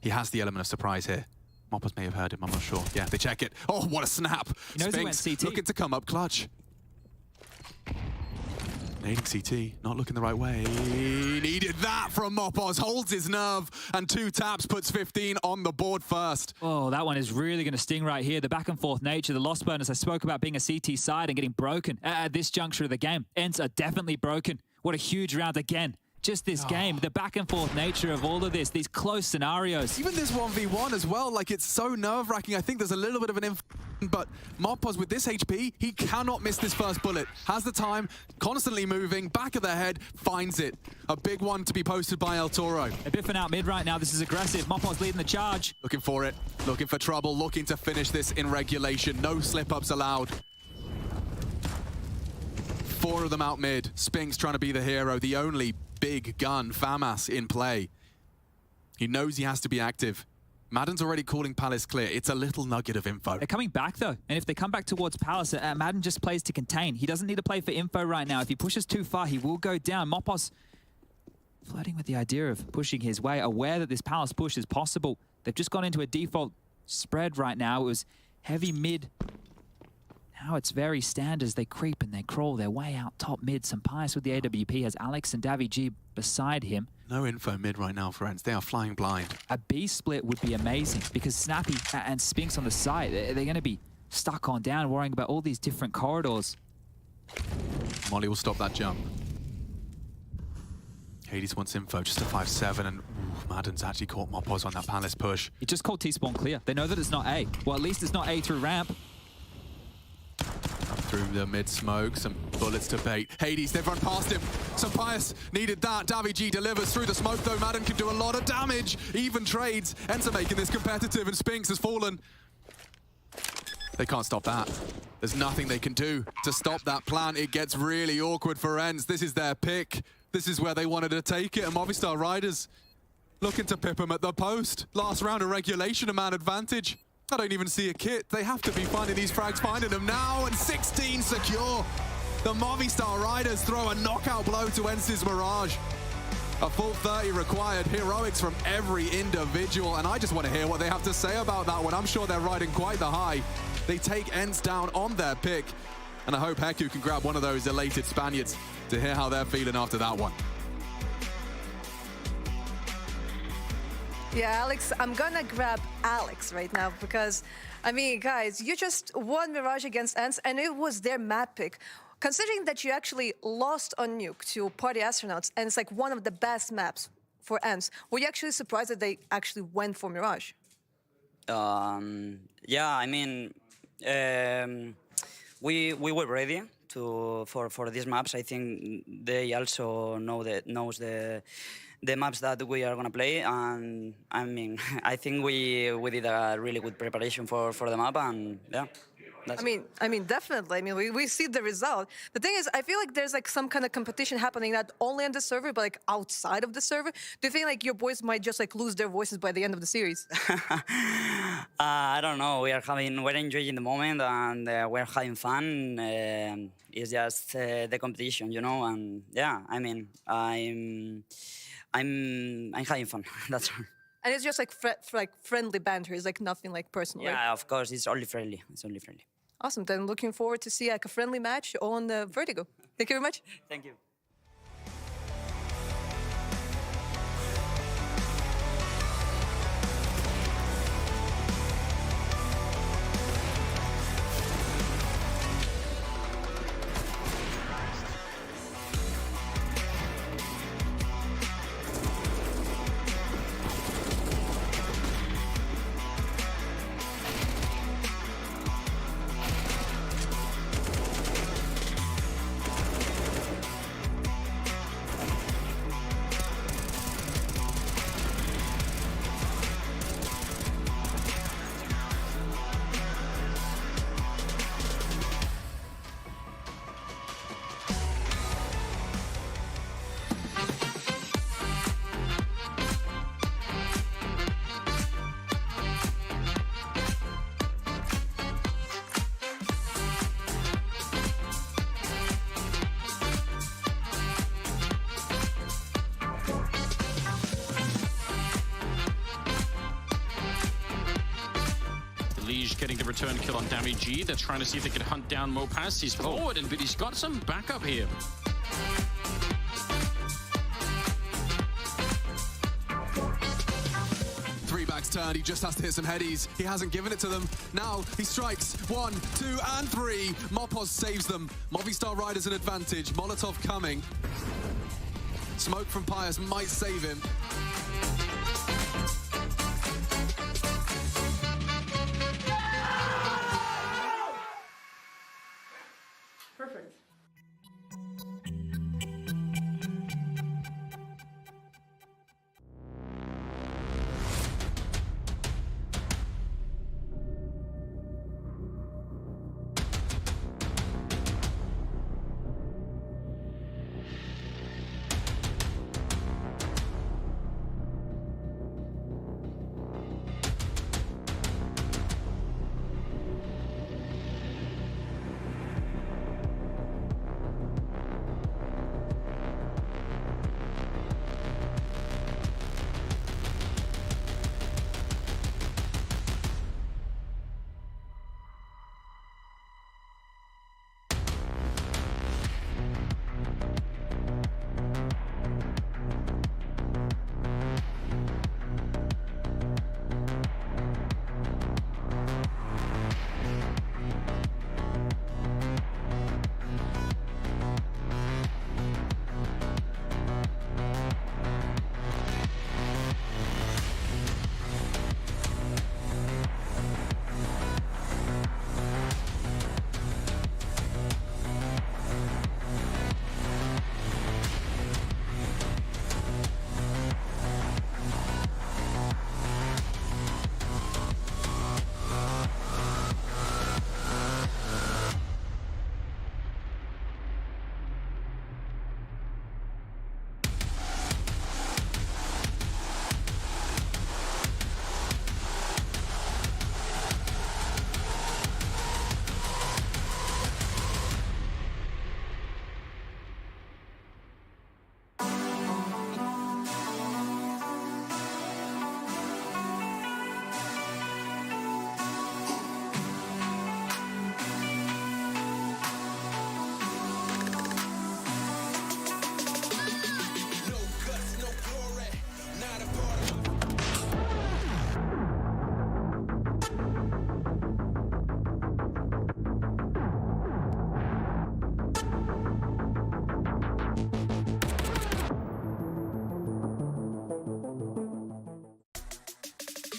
He has the element of surprise here. Moppers may have heard him, I'm not sure. Yeah, they check it. Oh, what a snap. He knows Spinks he went CT. looking to come up clutch. Nading CT, not looking the right way. Needed that from Mopos, holds his nerve, and 2 taps, puts 15 on the board first. Oh, that one is really going to sting right here. The back and forth nature, the lost bonus I spoke about being a CT side and getting broken at this juncture of the game. ENCE are definitely broken. What a huge round again. Just this game, the back and forth nature of all of this, these close scenarios. Even this 1v1 as well, like it's so nerve-wracking. I think there's a little bit of an but Mopos with this HP, he cannot miss this first bullet. Has the time, constantly moving, back of the head, finds it. A big one to be posted by El Toro. A biffing out mid right now, this is aggressive. Mopos leading the charge. Looking for it, looking for trouble, looking to finish this in regulation. No slip-ups allowed. 4 of them out mid. Spinks trying to be the hero, the only big gun, FAMAS in play. He knows he has to be active. Madden's already calling Palace clear. It's a little nugget of info. They're coming back though, and if they come back towards Palace, Madden just plays to contain. He doesn't need to play for info right now. If he pushes too far, he will go down. Mopos flirting with the idea of pushing his way, aware that this Palace push is possible. They've just gone into a default spread right now. It was heavy mid. Now it's very standard as they creep and they crawl their way out top mid. Some pious with the AWP has Alex and Davy G beside him. No info mid right now for ENCE. They are flying blind. A B split would be amazing because Snappy and Spinks on the side, they're going to be stuck on down, worrying about all these different corridors. Molly will stop that jump. Hades wants info, just a 5-7, and Madden's actually caught Mopos on that Palace push. He just called T-spawn clear. They know that it's not A. Well, at least it's not A through ramp. Through the mid-smoke, some bullets to bait. Hades, they've run past him. So Pius needed that. Davy G delivers through the smoke, though. Madden can do a lot of damage. Even trades. ENCE making this competitive, and Spinks has fallen. They can't stop that. There's nothing they can do to stop that plan. It gets really awkward for ENCE. This is their pick. This is where they wanted to take it. And Movistar Riders looking to pip them at the post. Last round of regulation, a man advantage. I don't even see a kit. They have to be finding these frags, finding them now, and 16 secure. The Movistar Riders throw a knockout blow to ENCE's Mirage. A full 30 required, heroics from every individual, and I just want to hear what they have to say about that one. I'm sure they're riding quite the high. They take ENCE down on their pick, and I hope Heku can grab one of those elated Spaniards to hear how they're feeling after that one. Yeah, Alex, I'm gonna grab Alex right now because, I mean, guys, you just won Mirage against ENCE and it was their map pick. Considering that you actually lost on Nuke to Party Astronauts and it's like one of the best maps for ENCE, were you actually surprised that they actually went for Mirage? Yeah, I mean, we were ready for these maps. I think they also knows the maps that we are gonna play, and I mean, I think we did a really good preparation for the map, and yeah. I mean, definitely. I mean, we see the result. The thing is, I feel like there's like some kind of competition happening not only on the server but like outside of the server. Do you think like your boys might just like lose their voices by the end of the series? I don't know. We're enjoying the moment and we're having fun. It's just the competition, you know. And yeah, I mean, I'm having fun. That's all. And it's just like friendly banter. It's like nothing like personal. Yeah, right? of course. It's only friendly. It's only friendly. Awesome. Then looking forward to see like a friendly match on Vertigo. Thank you very much. Thank you. Getting the return kill on Damage G. They're trying to see if they can hunt down Mopas. He's forward, but he's got some backup here. back's turned. He just has to hit some headies. He hasn't given it to them. Now he strikes 1, 2, and 3. Mopos saves them. Movistar Riders an advantage. Molotov coming. Smoke from Pius might save him. Perfect.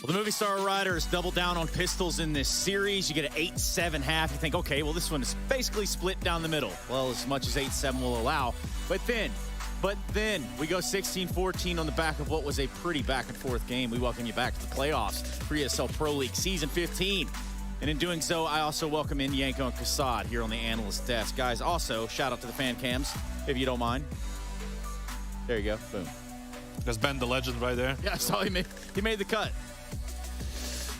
The Movistar Riders double down on pistols in this series. You get an 8-7 half. You think, okay, well, this one is basically split down the middle. Well, as much as 8-7 will allow. But then we go 16-14 on the back of what was a pretty back-and-forth game. We welcome you back to the playoffs for ESL Pro League Season 15. And in doing so, I also welcome in Yanko and Kassad here on the analyst desk. Guys, also, shout out to the fan cams, if you don't mind. There you go. Boom. There's Ben the Legend right there. Yeah, I saw he made the cut.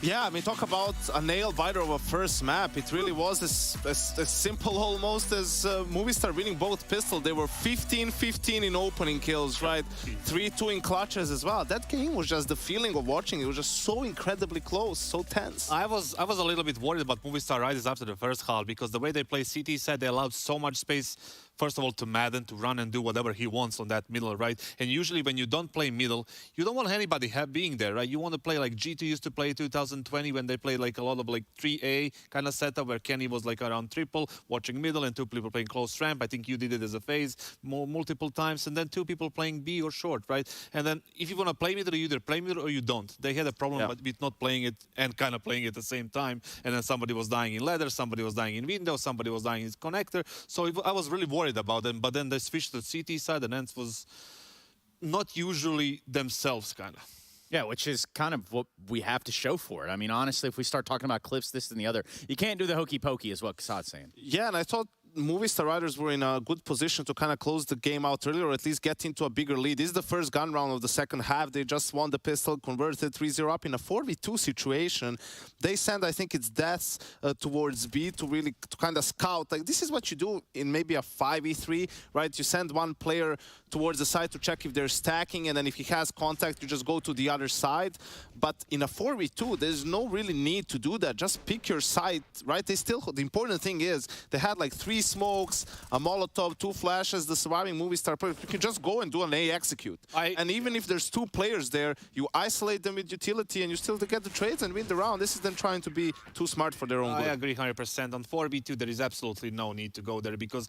Yeah, I mean, talk about a nail-biter of a first map. It really was as simple almost as Movistar winning both pistols. They were 15-15 in opening kills, right? 3-2 in clutches as well. That game was just the feeling of watching. It was just so incredibly close, so tense. I was a little bit worried about Movistar Riders after the first half because the way they play CT said they allowed so much space. First of all, to Madden to run and do whatever he wants on that middle, right? And usually when you don't play middle, you don't want anybody being there, right? You want to play like G2 used to play 2020 when they played like a lot of like 3A kind of setup where Kenny was like around triple, watching middle and two people playing close ramp. I think you did it as a phase multiple times. And then two people playing B or short, right? And then if you want to play middle, you either play middle or you don't. They had a problem with not playing it and kind of playing it at the same time. And then somebody was dying in ladder, somebody was dying in window, somebody was dying in connector. So I was really worried about them, but then they switched to the CT side, and ENCE was not usually themselves, kind of. Yeah, which is kind of what we have to show for it. I mean, honestly, if we start talking about clips, this and the other, you can't do the hokey pokey, is what Kassad's saying. Yeah, and I thought Movistar Riders were in a good position to kind of close the game out earlier, or at least get into a bigger lead. This is the first gun round of the second half. They just won the pistol, converted 3-0 up in a 4v2 situation. They send, I think it's Death towards B to really kind of scout. Like, this is what you do in maybe a 5v3, right? You send one player towards the side to check if they're stacking, and then if he has contact, you just go to the other side. But in a 4v2, there's no really need to do that. Just pick your side, right? The important thing is they had like 3 3 smokes, a Molotov, 2 flashes, the surviving Movistar player, you can just go and do an A execute. And even if there's 2 players there, you isolate them with utility and you still get the trades and win the round. This is them trying to be too smart for their own good. I agree 100%. On 4v2, there is absolutely no need to go there because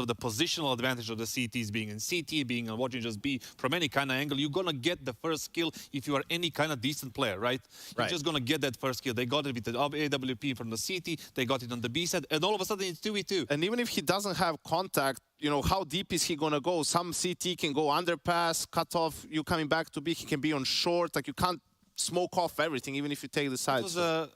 of the positional advantage of the CTs being in CT, being on watching just B from any kind of angle. You're going to get the first kill if you are any kind of decent player, right? You're just going to get that first kill. They got it with the AWP from the CT, they got it on the B side, and all of a sudden it's 2v2. And even if he doesn't have contact, you know, how deep is he going to go? Some CT can go underpass, cut off, you coming back to B, he can be on short, like you can't smoke off everything, even if you take the side.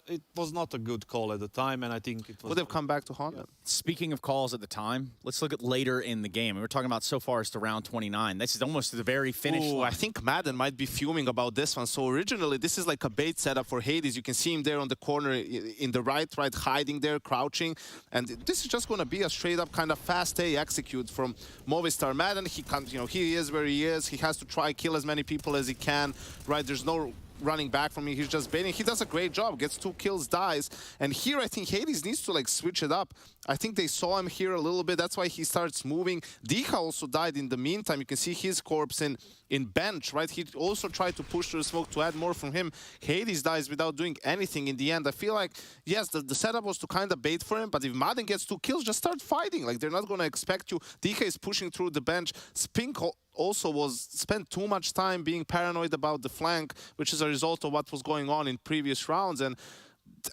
It was not a good call at the time, and I think it was... Would have come back to haunt them. Speaking of calls at the time, let's look at later in the game. We were talking about so far as to round 29. This is almost to the very finish line. I think Madden might be fuming about this one. So originally, this is like a bait setup for Hades. You can see him there on the corner in the right, hiding there, crouching. And this is just going to be a straight-up kind of fast A execute from Movistar. Madden, he can't, you know, he is where he is. He has to try kill as many people as he can, right? There's no running back from me, he's just baiting. He does a great job, gets 2 kills, dies. And here I think Hades needs to like switch it up. I think they saw him here a little bit, that's why he starts moving. Dika also died in the meantime. You can see his corpse in bench, right? He also tried to push through the smoke to add more from him. Hades dies without doing anything in the end. I feel like, yes, the setup was to kind of bait for him, but if Madden gets 2 kills, just start fighting. Like, they're not going to expect you. Dika is pushing through the bench. Spink also spent too much time being paranoid about the flank, which is a result of what was going on in previous rounds. And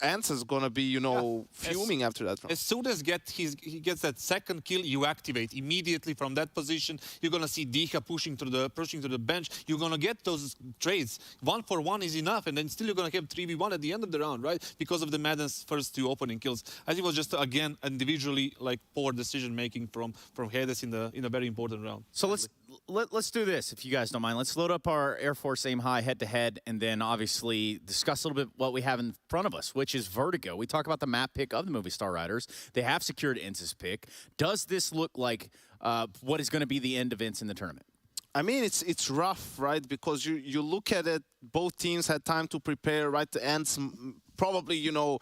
ENCE is going to be, you know, fuming after that round. As soon as he gets that second kill, you activate immediately from that position. You're going to see Dika pushing to the bench. You're going to get those trades. 1-for-1 is enough, and then still you're going to have 3v1 at the end of the round, right? Because of the Madden's first 2 opening kills. I think it was just again individually like poor decision making from Hades in a very important round. So let's do this, if you guys don't mind. Let's load up our Air Force Aim High head-to-head, and then obviously discuss a little bit what we have in front of us, which is Vertigo. We talk about the map pick of the Movistar Riders. They have secured ENCE's pick. Does this look like what is going to be the end of ENCE in the tournament? I mean, it's rough, right? Because you look at it, both teams had time to prepare, right? The ENCE probably, you know,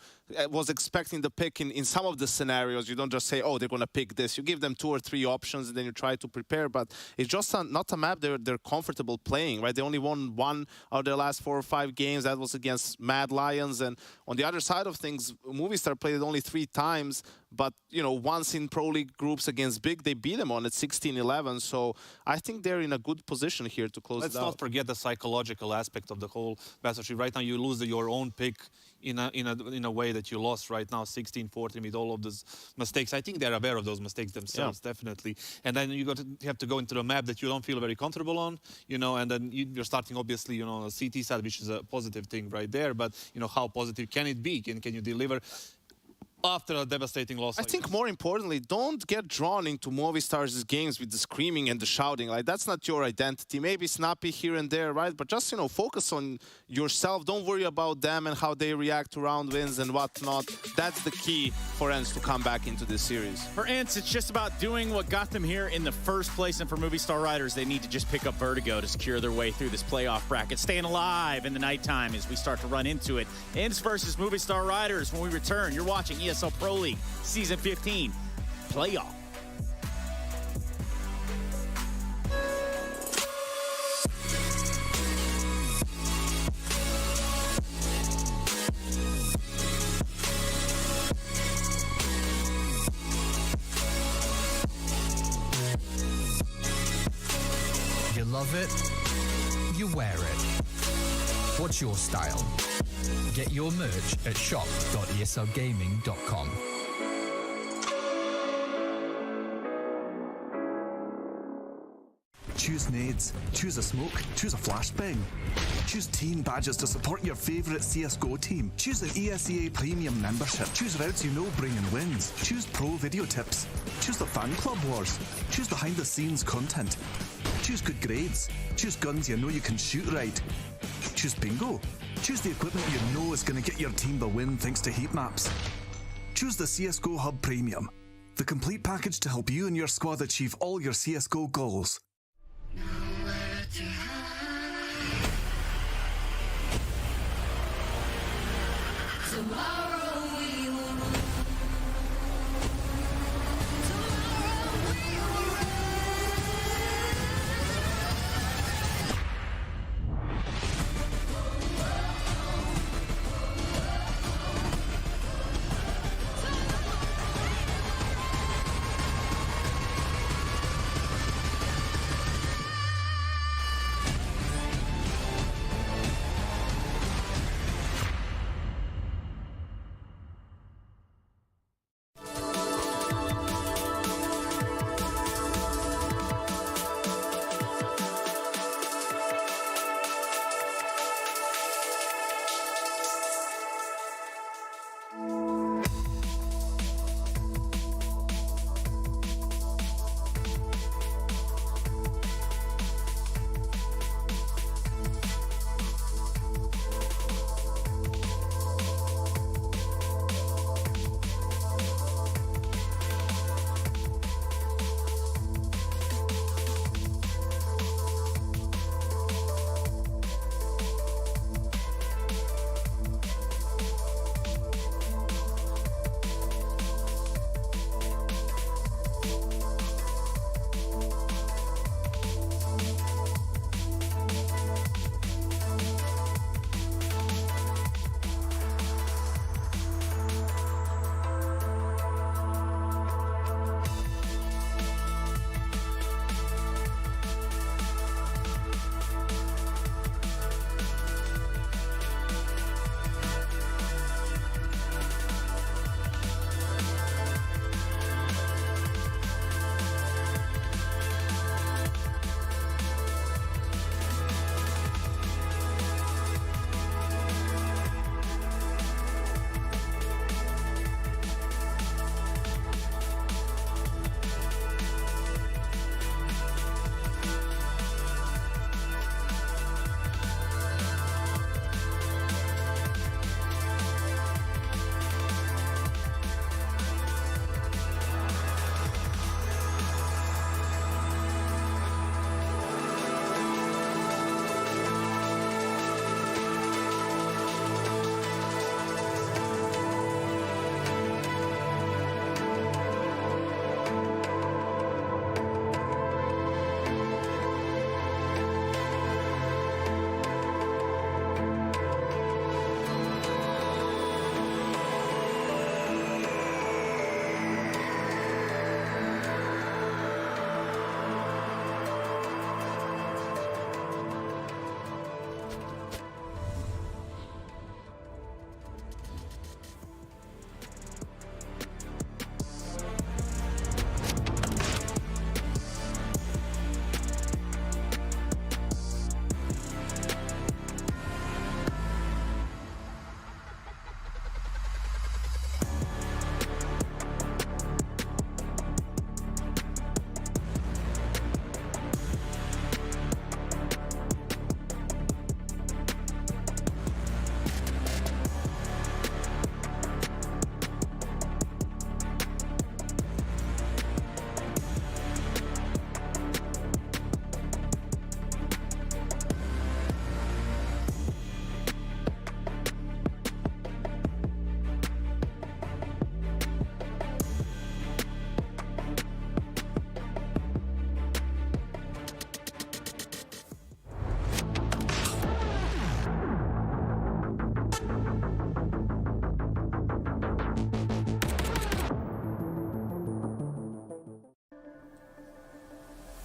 was expecting the pick in some of the scenarios. You don't just say, oh, they're going to pick this. You give them 2 or 3 options, and then you try to prepare. But it's just not a map they're comfortable playing, right? They only won 1 out of their last 4 or 5 games. That was against Mad Lions. And on the other side of things, Movistar played it only 3 times. But, you know, once in Pro League groups against Big, they beat them on it 16-11. So I think they're in a good position here to close it out. Let's not forget the psychological aspect of the whole battleship. Right now, you lose your own pick in a way that you lost right now, 16-14 with all of those mistakes. I think they're aware of those mistakes themselves, definitely. And then you have to go into a map that you don't feel very comfortable on, you know, and then you're starting obviously, you know, on a CT side, which is a positive thing right there. But, you know, how positive can it be? Can you deliver after a devastating loss? I think more importantly, don't get drawn into Movistar's games with the screaming and the shouting. Like, that's not your identity. Maybe snappy here and there, right? But just, you know, focus on yourself. Don't worry about them and how they react to round wins and whatnot. That's the key for ENCE to come back into this series. For ENCE, it's just about doing what got them here in the first place. And for Movistar Riders, they need to just pick up Vertigo to secure their way through this playoff bracket. Staying alive in the nighttime as we start to run into it. ENCE versus Movistar Riders when we return. You're watching ESL Pro League Season 15 Playoff. You love it, you wear it. What's your style? Get your merch at shop.eslgaming.com. Choose nades, choose a smoke, choose a flashbang. Choose team badges to support your favourite CSGO team. Choose an ESEA Premium membership. Choose routes you know bring in wins. Choose pro video tips. Choose the fan club wars. Choose behind the scenes content. Choose good grades. Choose guns you know you can shoot right. Choose bingo. Choose the equipment you know is going to get your team the win thanks to heat maps. Choose the CSGO Hub Premium, the complete package to help you and your squad achieve all your CSGO goals. Tomorrow we will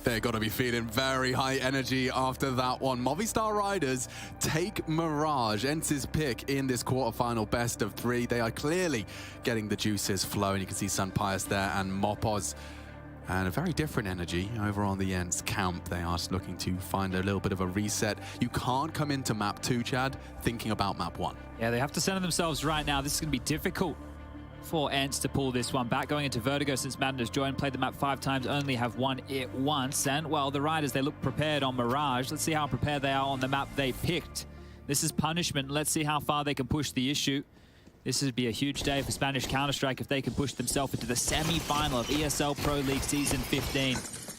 They're going to be feeling very high energy after that one. Movistar Riders take Mirage, ENCE's pick in this quarterfinal best of 3. They are clearly getting the juices flowing. You can see Sun Pius there and Mopos. And a very different energy over on the ENCE camp. They are looking to find a little bit of a reset. You can't come into map 2, Chad, thinking about map 1. Yeah, they have to center themselves right now. This is going to be difficult for ENCE to pull this one back. Going into Vertigo since Madden has joined, played the map 5 times, only have won it once. And, well, the Riders, they look prepared on Mirage. Let's see how prepared they are on the map they picked. This is punishment. Let's see how far they can push the issue. This would be a huge day for Spanish Counter-Strike if they can push themselves into the semi-final of ESL Pro League Season 15.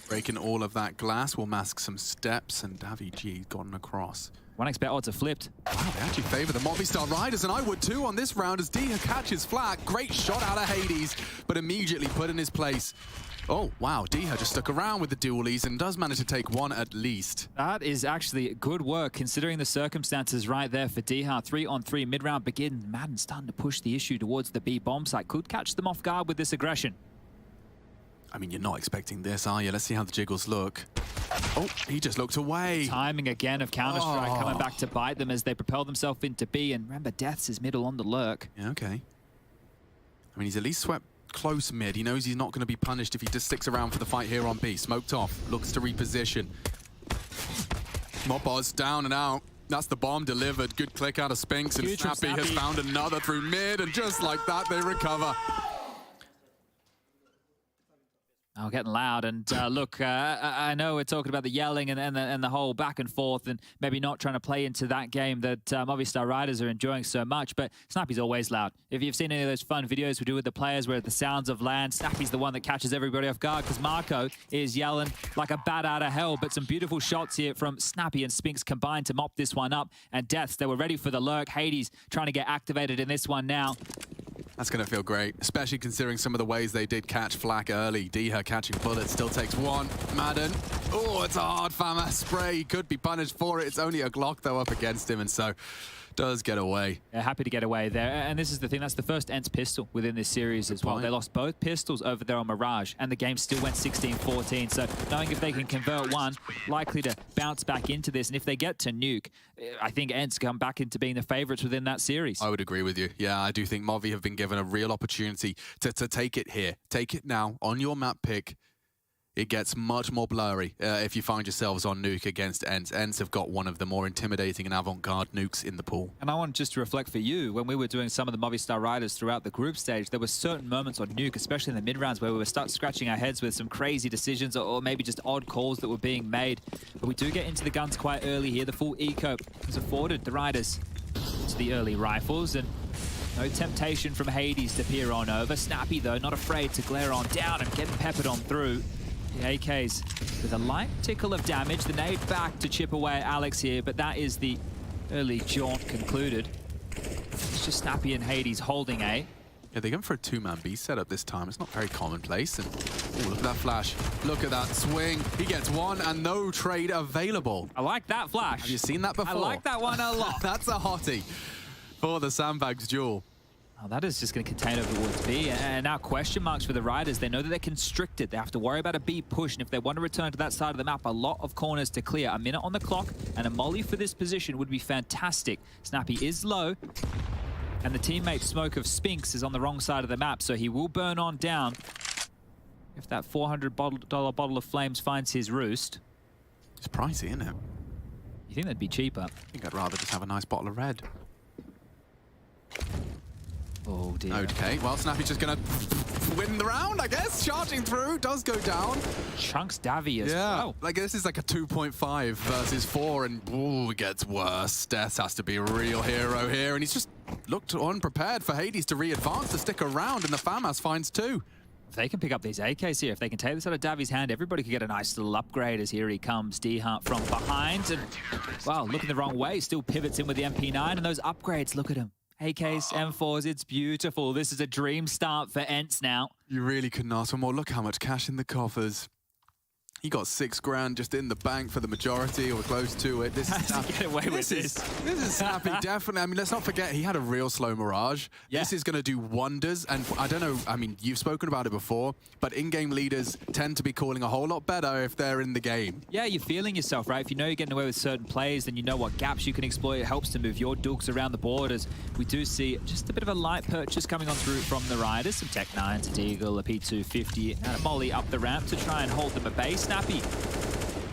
Breaking all of that glass will mask some steps, and Davi G gotten across. 1xBet odds are flipped. Wow, they actually favor the Movistar Riders, and I would too on this round as Diha catches flat. Great shot out of Hades, but immediately put in his place. Oh, wow, Diha just stuck around with the dualies and does manage to take one at least. That is actually good work, considering the circumstances right there for Diha. 3-on-3 mid-round begin. Madden starting to push the issue towards the B bomb site. Could catch them off guard with this aggression. I mean, you're not expecting this, are you? Let's see how the jiggles look. Oh, he just looked away. Timing again of Counter-Strike coming back to bite them as they propel themselves into B. And remember, Death's is middle on the lurk. Yeah, okay. I mean, he's at least swept close mid. He knows he's not going to be punished if he just sticks around for the fight here on B. Smoked off, looks to reposition. Mopos down and out. That's the bomb delivered. Good click out of Spinks, and Snappy has found another through mid, and just like that, they recover. Oh, getting loud. And look, I know we're talking about the yelling and the whole back and forth and maybe not trying to play into that game that Movistar Riders are enjoying so much, but Snappy's always loud. If you've seen any of those fun videos we do with the players where the sounds of land, Snappy's the one that catches everybody off guard because Marco is yelling like a bat out of hell. But some beautiful shots here from Snappy and Spinks combined to mop this one up. And Deaths, they were ready for the lurk. Hades trying to get activated in this one now. That's going to feel great, especially considering some of the ways they did catch flak early. Diha catching bullets, still takes one. Madden, oh, it's a hard FAMAS spray. He could be punished for it. It's only a Glock, though, up against him, and so does get away. Yeah, happy to get away there. And this is the thing, that's the first ENCE pistol within this series as well. They lost both pistols over there on Mirage, and the game still went 16-14. So knowing if they can convert one, likely to bounce back into this. And if they get to nuke, I think ENCE come back into being the favorites within that series. I would agree with you. Yeah, I do think Movi have been given a real opportunity to take it here. Take it now on your map pick. It gets much more blurry if you find yourselves on nuke against ENCE. ENCE have got one of the more intimidating and avant-garde nukes in the pool. And I want just to reflect for you, when we were doing some of the Movistar Riders throughout the group stage, there were certain moments on nuke, especially in the mid-rounds, where we were scratching our heads with some crazy decisions or maybe just odd calls that were being made. But we do get into the guns quite early here. The full eco has afforded the Riders to the early rifles, and no temptation from Hades to peer on over. Snappy, though, not afraid to glare on down and get peppered on through. The AKs with a light tickle of damage. The nade back to chip away at Alex here, but that is the early jaunt concluded. It's just Snappy and Hades holding A. Yeah, they're going for a two-man B setup this time. It's not very commonplace. And ooh, look at that flash. Look at that swing. He gets one and no trade available. I like that flash. Have you seen that before? I like that one a lot. That's a hottie for the Sandbags duel. Oh, that is just going to contain over towards B. And now question marks for the Riders. They know that they're constricted. They have to worry about a B push. And if they want to return to that side of the map, a lot of corners to clear. A minute on the clock and a molly for this position would be fantastic. Snappy is low. And the teammate Smoke of Spinks is on the wrong side of the map. So he will burn on down if that $400 bottle of flames finds his roost. It's pricey, isn't it? You think that'd be cheaper? I think I'd rather just have a nice bottle of red. Oh dear. Okay, well, Snappy's just gonna win the round, I guess. Charging through, does go down. Chunks Davi as well. Like this is like a 2.5 versus 4, and ooh, it gets worse. Death has to be a real hero here, and he's just looked unprepared for Hades to re-advance, to stick around, and the FAMAS finds two. If they can pick up these AKs here, if they can take this out of Davi's hand, everybody could get a nice little upgrade as here he comes, D-Hunt from behind. And, wow, looking the wrong way, still pivots in with the MP9, and those upgrades, look at him. AKs, M4s, it's beautiful. This is a dream start for ENCE now. You really couldn't ask for more. Look how much cash in the coffers. He got $6 grand just in the bank for the majority, or close to it. This is get away with this. This is Snappy, definitely. I mean, let's not forget, he had a real slow Mirage. Yeah. This is going to do wonders. And I don't know, I mean, you've spoken about it before, but in-game leaders tend to be calling a whole lot better if they're in the game. Yeah, you're feeling yourself, right? If you know you're getting away with certain plays, then you know what gaps you can exploit. It helps to move your dukes around the board, as we do see just a bit of a light purchase coming on through from the Riders. Some Tech 9s, a Deagle, a P250, and a Molly up the ramp to try and hold them at bay. Snappy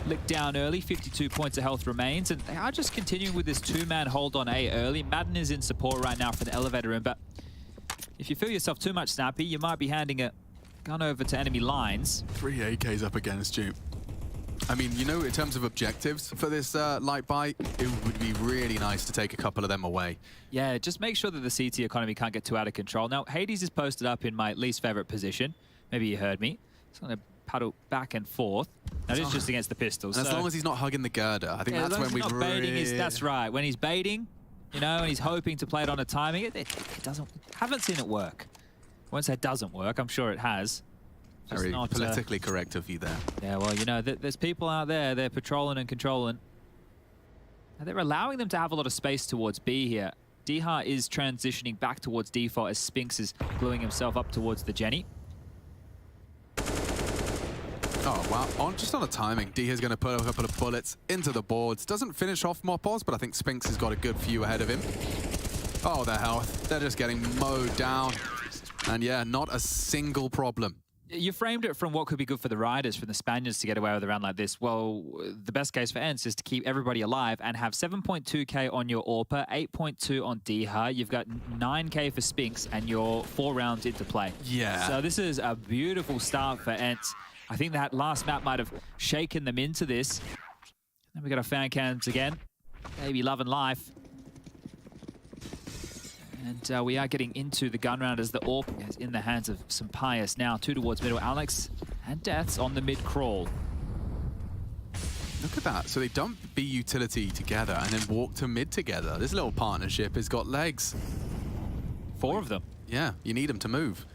licked down early, 52 points of health remains, and they are just continuing with this two-man hold on A early. Madden is in support right now for the elevator room, but if you feel yourself too much, Snappy, you might be handing a gun over to enemy lines. 3 AKs up against you. I mean, you know, in terms of objectives for this light buy, it would be really nice to take a couple of them away. Yeah, just make sure that the CT economy can't get too out of control. Now, Hades is posted up in my least favorite position. Maybe you heard me. It's going to paddle back and forth. That is just against the pistols. And as long as he's not hugging the girder, I think that's when we really... That's right. When he's baiting, you know, and he's hoping to play it on a timing, it doesn't... Haven't seen it work. I won't say it doesn't work. I'm sure it has. Very not, politically correct of you there. Yeah, well, you know, there's people out there, they're patrolling and controlling. And they're allowing them to have a lot of space towards B here. Diha is transitioning back towards default as Spinks is gluing himself up towards the Jenny. Oh, wow. Just on a timing, Diha's going to put a couple of bullets into the boards. Doesn't finish off Mopos, but I think Spinks has got a good few ahead of him. Oh, their health. They're just getting mowed down. And yeah, not a single problem. You framed it from what could be good for the Riders, for the Spaniards to get away with a round like this. Well, the best case for ENCE is to keep everybody alive and have 7.2k on your AWPer, 8.2 on Diha. You've got 9k for Spinks, and you're 4 rounds into play. Yeah. So this is a beautiful start for ENCE. I think that last map might have shaken them into this. Then we got our fan cams again. Maybe Love and Life. And we are getting into the gun round as the AWP is in the hands of Sampaius. Now 2 towards middle. Alex and Deaths on the mid crawl. Look at that. So they dump B utility together and then walk to mid together. This little partnership has got legs. 4 of them. Yeah, you need them to move.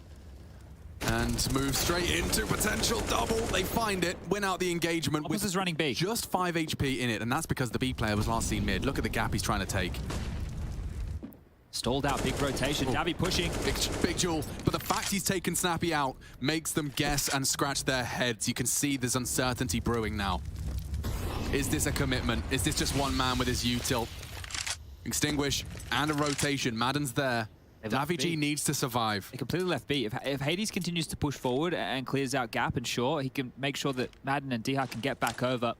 And move straight into potential double. They find it, win out the engagement. Mopos is running B. Just 5 HP in it, and that's because the B player was last seen mid. Look at the gap he's trying to take. Stalled out, big rotation. Davi pushing. Big duel. But the fact he's taken Snappy out makes them guess and scratch their heads. You can see there's uncertainty brewing now. Is this a commitment? Is this just one man with his util? Extinguish and a rotation. Madden's there. Davi G needs to survive. They completely left B. If Hades continues to push forward and clears out gap and short, he can make sure that Madden and Diha can get back over.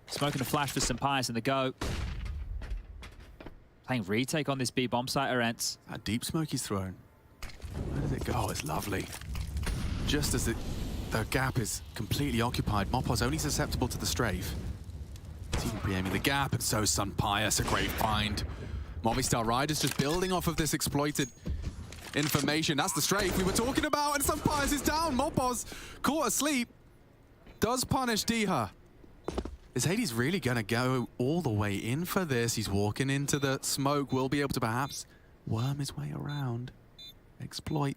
Smoking a flash for Sampaius in the go. Playing retake on this B bomb site, ENCE. A deep smoke he's thrown. Where does it go? Oh, it's lovely. Just as the gap is completely occupied, Mopos only susceptible to the strafe. Team pre-aiming the gap, and so Sampaius, a great find. Movistar Riders just building off of this exploited information. That's the strafe we were talking about, and Sampaius is down. Mopos caught asleep. Does punish Diha. Is Hades really going to go all the way in for this? He's walking into the smoke. Will be able to perhaps worm his way around. Exploit.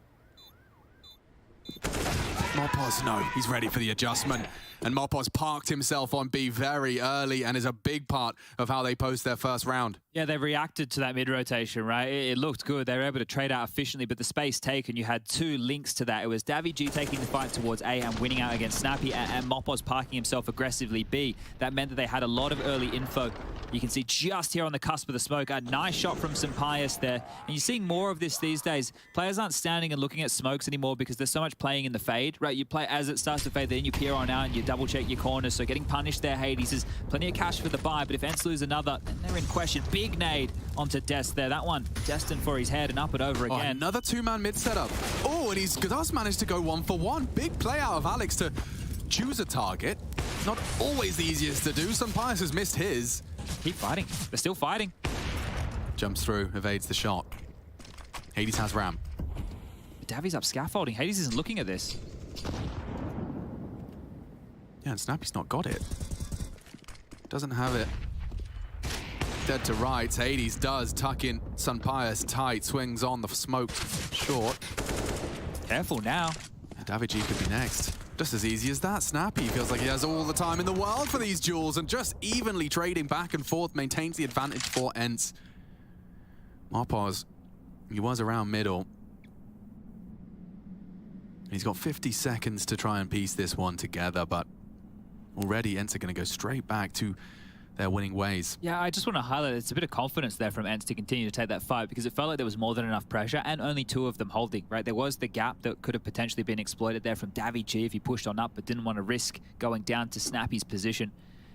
Mopos, no, he's ready for the adjustment. And Mopos parked himself on B very early and is a big part of how they post their first round. Yeah, they reacted to that mid-rotation, right? It looked good. They were able to trade out efficiently, but the space taken, you had 2 links to that. It was Davi G taking the fight towards A and winning out against Snappy, and Mopos parking himself aggressively B. That meant that they had a lot of early info. You can see just here on the cusp of the smoke, a nice shot from Sampaius there. And you're seeing more of this these days. Players aren't standing and looking at smokes anymore because there's so much playing in the fade, right? You play as it starts to fade, then you peer on out and you double check your corners. So getting punished there, Hades, is plenty of cash for the buy, but if ENCE lose another, then they're in question. Big nade onto Des there. That one destined for his head and up and over again. Oh, another 2-man mid setup. Oh, and he does manage to go 1 for 1. Big play out of Alex to choose a target. Not always the easiest to do. Sampaius has missed his. Keep fighting. They're still fighting. Jumps through, evades the shot. Hades has ramp. Davi's up scaffolding. Hades isn't looking at this. Yeah, and Snappy's not got it. Doesn't have it. Dead to right. Hades does tuck in Sampaius tight. Swings on the smoke short. Careful now. Davi G could be next. Just as easy as that, Snappy feels like he has all the time in the world for these duels and just evenly trading back and forth maintains the advantage for ENCE. Mopos, he was around middle. He's got 50 seconds to try and piece this one together, but already ENCE are going to go straight back to their winning ways. Yeah, I just want to highlight it's a bit of confidence there from ENCE to continue to take that fight because it felt like there was more than enough pressure and only two of them holding, right? There was the gap that could have potentially been exploited there from daviG if he pushed on up but didn't want to risk going down to Snappy's position.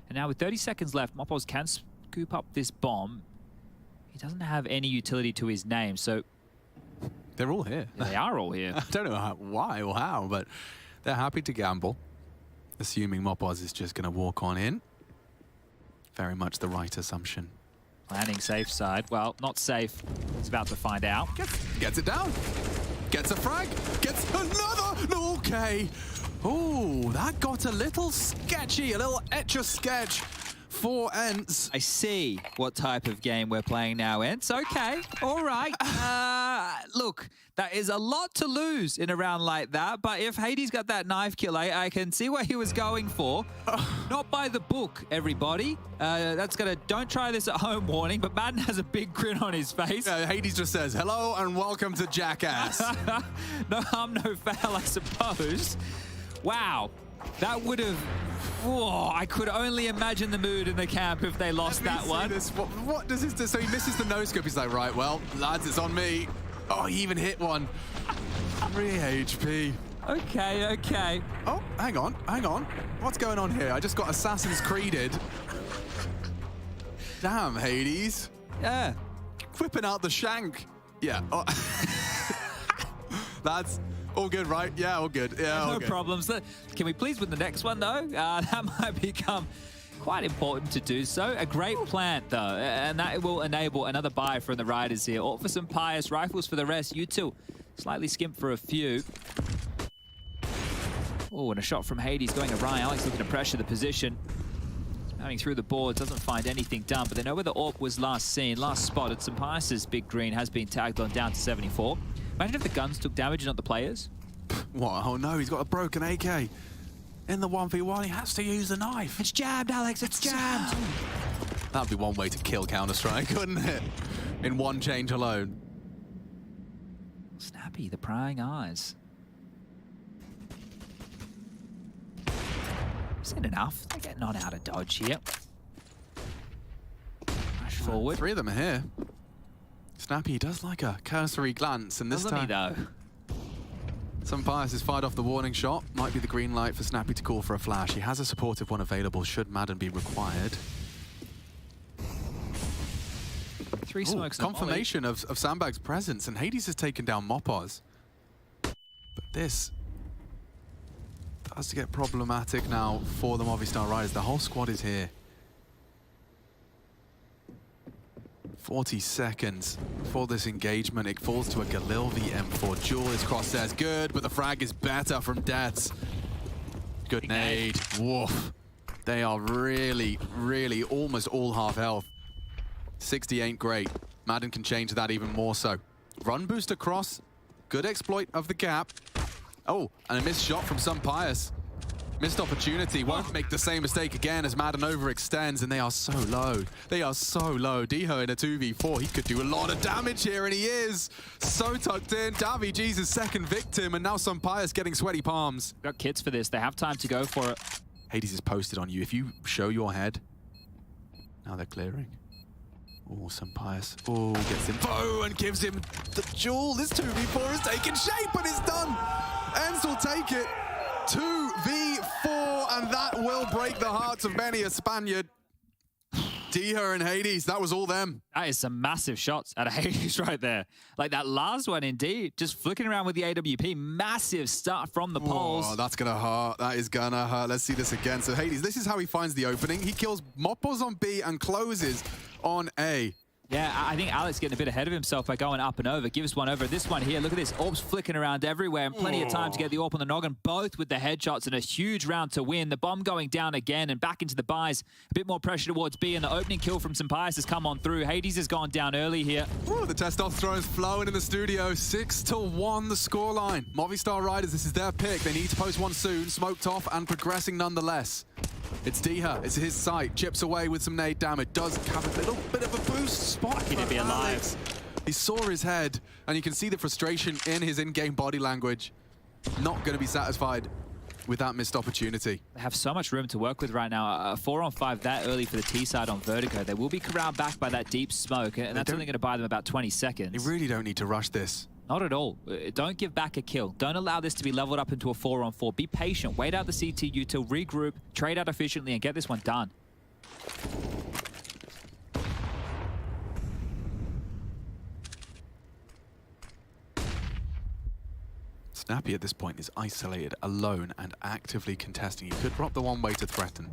And now with 30 seconds left, Mopos can scoop up this bomb. He doesn't have any utility to his name, so... They're all here. They are all here. I don't know why or how, but they're happy to gamble, assuming Mopos is just going to walk on in. Very much the right assumption. Landing safe side. Well, not safe. It's about to find out. Gets it down. Gets a frag. Gets another. Okay. Oh, that got a little sketchy. A little etch-a-sketch for ENCE. I see what type of game we're playing now, ENCE. Okay. All right. Look, that is a lot to lose in a round like that, but if Hades got that knife kill, I can see what he was going for. Not by the book, everybody. That's gonna don't try this at home warning, but Madden has a big grin on his face. Hades just says, hello and welcome to Jackass. No harm, no foul, I suppose. Wow. That would have... Whoa, I could only imagine the mood in the camp if they lost that one. What does this do? So he misses the no-scope. He's like, right, well, lads, it's on me. Oh, he even hit one. 3 HP. Okay, okay. Oh, hang on. What's going on here? I just got Assassin's Creeded. Damn, Hades. Yeah. Whipping out the shank. Yeah. Oh. That's all good, right? Yeah, all good. Yeah, all no good. problems. Can we please win the next one, though? That might become quite important to do so. A great plant, though, and that will enable another buy from the Riders here. All for some pious rifles for the rest. You two slightly skimp for a few. Oh, and a shot from Hades going awry. Alex looking to pressure the position. Mounting through the board, doesn't find anything done, but they know where the AWP was last seen, last spotted. Some Pius's big green has been tagged on down to 74. Imagine if the guns took damage and not the players. What? Oh no, he's got a broken AK. In the 1v1, he has to use the knife. It's jammed, Alex, it's jammed. That'd be one way to kill Counter-Strike, couldn't it? In one change alone. Snappy, the prying eyes. Is it enough? They get not out of dodge here. Rush forward. 3 of them are here. Snappy does like a cursory glance, and this time... though? Some Pius has fired off the warning shot. Might be the green light for Snappy to call for a flash. He has a supportive one available should Madden be required. 3 smokes. Confirmation of Sandbag's presence, and Hades has taken down Mopos. But this does get problematic now for the Movistar Riders. The whole squad is here. 40 seconds for this engagement. It falls to a Galil v M4. Jewel is crosshairs good, but the frag is better from Deaths. Good nade. Woof. They are really, really almost all half health. 60 ain't great. Madden can change that even more so. Run boost across. Good exploit of the gap. Oh, and a missed shot from some Pius. Missed opportunity. Won't make the same mistake again as Madden overextends, and they are so low. They are so low. Diho in a 2v4. He could do a lot of damage here, and he is. So tucked in. daviG's his second victim, and now some Pius getting sweaty palms. Got kits for this. They have time to go for it. Hades is posted on you. If you show your head, now they're clearing. Oh, some Pius. Oh, gets him. Oh, and gives him the jewel. This 2v4 is taking shape, and it's done. ENCE will take it. 2v4, and that will break the hearts of many a Spaniard. Diho and Hades, that was all them. That is some massive shots out of Hades right there. Like that last one, indeed. Just flicking around with the AWP. Massive start from the poles. Oh, that's gonna hurt. That is gonna hurt. Let's see this again. So Hades, this is how he finds the opening. He kills Mopos on B and closes on A. Yeah, I think Alex getting a bit ahead of himself by going up and over. Gives one over. This one here, look at this. Orbs flicking around everywhere and plenty of time to get the AWP on the noggin, both with the headshots and a huge round to win. The bomb going down again and back into the buys. A bit more pressure towards B, and the opening kill from Sampaias has come on through. Hades has gone down early here. Ooh, the testosterone's flowing in the studio. 6-1 the scoreline. Movistar Riders, this is their pick. They need to post one soon. Smoked off and progressing nonetheless. It's Diha, it's his sight, chips away with some nade damage, does have a little bit of a boost spot. Lucky to be alive. He saw his head, and you can see the frustration in his in-game body language. Not going to be satisfied with that missed opportunity. They have so much room to work with right now. A 4-on-5 that early for the T side on Vertigo. They will be corralled back by that deep smoke, and that's only going to buy them about 20 seconds. They really don't need to rush this. Not at all. Don't give back a kill. Don't allow this to be leveled up into a 4-on-4. Be patient. Wait out the CTU to regroup, trade out efficiently, and get this one done. Snappy at this point is isolated, alone, and actively contesting. He could drop the one way to threaten.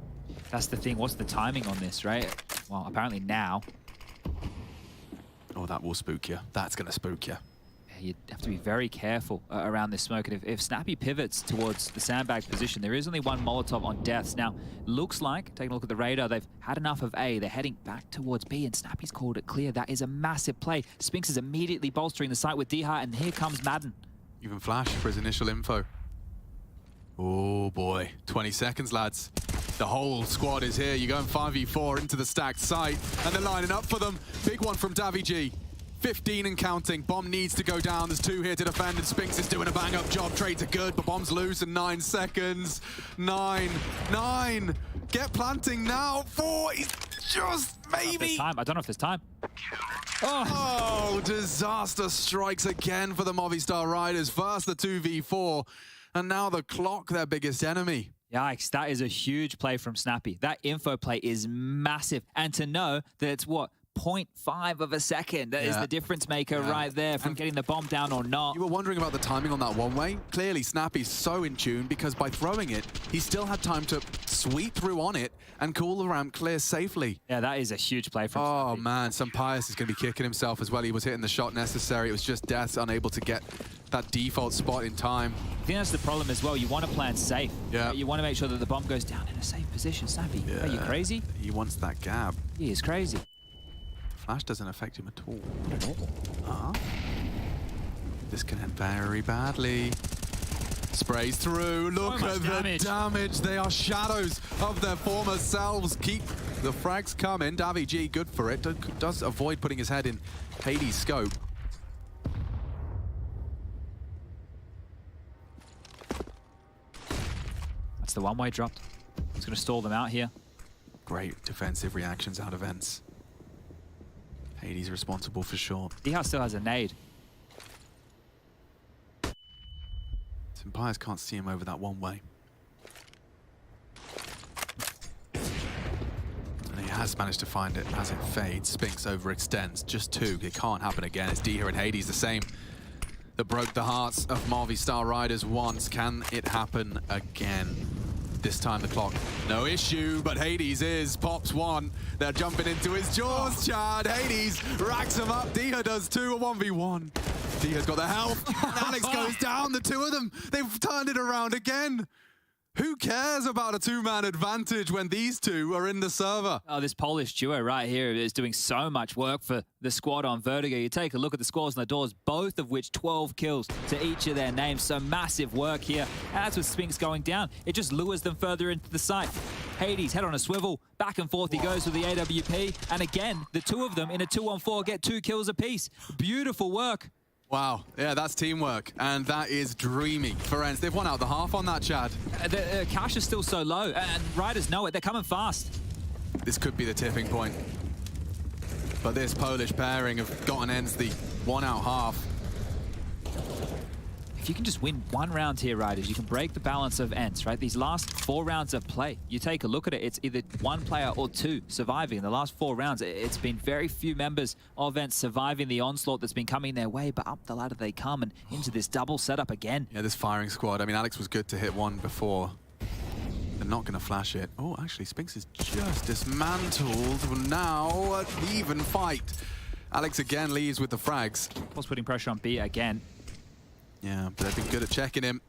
That's the thing. What's the timing on this, right? Well, apparently now. Oh, that will spook you. That's going to spook you. You have to be very careful around this smoke. And if Snappy pivots towards the sandbag position, there is only one Molotov on Deaths. Now, looks like, taking a look at the radar, they've had enough of A. They're heading back towards B, and Snappy's called it clear. That is a massive play. Spinks is immediately bolstering the site with Diha, and here comes Madden. Even Flash for his initial info. Oh boy, 20 seconds, lads. The whole squad is here. You're going 5v4 into the stacked site, and they're lining up for them. Big one from Davy G. 15 and counting. Bomb needs to go down. There's 2 here to defend, and Spinks is doing a bang-up job. Trades are good, but Bomb's loose in 9 seconds. 9. Get planting now. 4. He's just maybe. I don't know if there's time. Oh, disaster strikes again for the Movistar Riders. First the 2v4, and now the clock, their biggest enemy. Yikes, that is a huge play from Snappy. That info play is massive. And to know that it's what? 0.5 of a second. That is the difference maker right there from getting the bomb down or not. You were wondering about the timing on that one-way. Clearly, Snappy's so in tune because by throwing it, he still had time to sweep through on it and call the ramp clear safely. Yeah, that is a huge play from Oh, Snappy. man, Sampaias is going to be kicking himself as well. He was hitting the shot necessary. It was just Deaths unable to get that default spot in time. I think that's the problem as well. You want to plan safe. Yeah. You want to make sure that the bomb goes down in a safe position. Snappy, are you crazy? He wants that gap. He is crazy. Flash doesn't affect him at all. This can end very badly. Sprays through. Look at the damage. They are shadows of their former selves. Keep the frags coming. Davy G, good for it. Does avoid putting his head in Hades' scope. That's the one-way dropped. He's going to stall them out here. Great defensive reactions out of ENCE. Hades responsible for sure. Diha still has a nade. Sampaias can't see him over that one way. And he has managed to find it as it fades. Spinks overextends. Just 2. It can't happen again. It's Diha and Hades the same that broke the hearts of Movistar Riders once. Can it happen again? This time the clock, no issue, but Hades is. Pops 1. They're jumping into his jaws, Chad. Hades racks him up. Diha does 2, a 1v1. Diha's got the health. Alex goes down. The 2 of them, they've turned it around again. Who cares about a 2-man advantage when these 2 are in the server? Oh, this Polish duo right here is doing so much work for the squad on Vertigo. You take a look at the scores on the doors, both of which 12 kills to each of their names. So massive work here. And that's with Spinks going down. It just lures them further into the site. Hades, head on a swivel. Back and forth he goes with the AWP. And again, the 2 of them in a 2-on-4 get 2 kills apiece. Beautiful work. Wow, yeah, that's teamwork, and that is dreamy for ENCE. They've won out the half on that, Chad. The cash is still so low, and Riders know it. They're coming fast. This could be the tipping point. But this Polish pairing have gotten ENCE the 1-out half. If you can just win 1 round here, Riders, you can break the balance of ENCE, right? These last 4 rounds of play, you take a look at it, it's either 1 player or 2 surviving. In the last 4 rounds, it's been very few members of ENCE surviving the onslaught that's been coming their way, but up the ladder they come and into this double setup again. Yeah, this firing squad. I mean, Alex was good to hit 1 before. They're not going to flash it. Oh, actually, Spinks is just dismantled. Now, an even fight. Alex again leaves with the frags. Was putting pressure on B again. Yeah, but they've been good at checking him.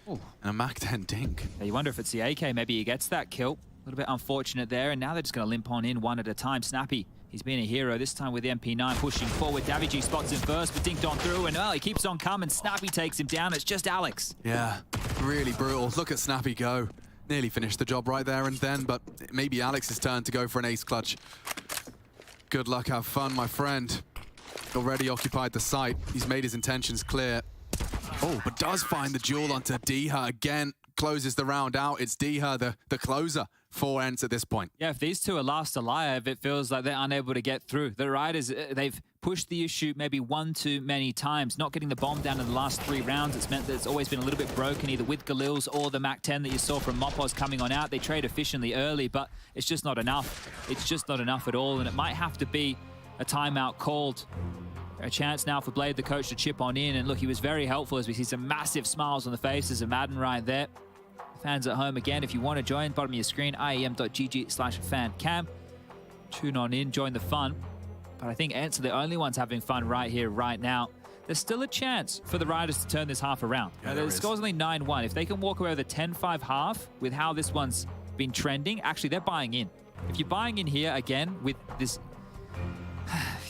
Ooh. And a Mac 10 dink. Yeah, you wonder if it's the AK. Maybe he gets that kill. A little bit unfortunate there, and now they're just going to limp on in one at a time. Snappy, he's been a hero this time with the MP9 pushing forward. Davigi spots him first, but dinked on through, and well, he keeps on coming. Snappy takes him down. It's just Alex. Yeah, really brutal. Look at Snappy go. Nearly finished the job right there and then, but it may be Alex's turn to go for an ace clutch. Good luck, have fun, my friend. Already occupied the site. He's made his intentions clear. Oh, but does find the duel onto Diha again. Closes the round out. It's Diha, the closer for ENCE at this point. Yeah, if these two are last alive, it feels like they're unable to get through. The Riders, they've pushed the issue maybe one too many times. Not getting the bomb down in the last 3 rounds. It's meant that it's always been a little bit broken, either with Galil's or the Mac 10 that you saw from Mopos coming on out. They trade efficiently early, but it's just not enough. It's just not enough at all, and it might have to be a timeout called. A chance now for Blade, the coach, to chip on in. And look, he was very helpful as we see some massive smiles on the faces of Madden right there. Fans at home, again, if you want to join, bottom of your screen, iem.gg/fancam. Tune on in, join the fun. But I think ENCE are the only ones having fun right here, right now. There's still a chance for the Riders to turn this half around. Yeah, the score's only 9-1. If they can walk away with a 10-5 half with how this one's been trending, actually, they're buying in. If you're buying in here, again, with this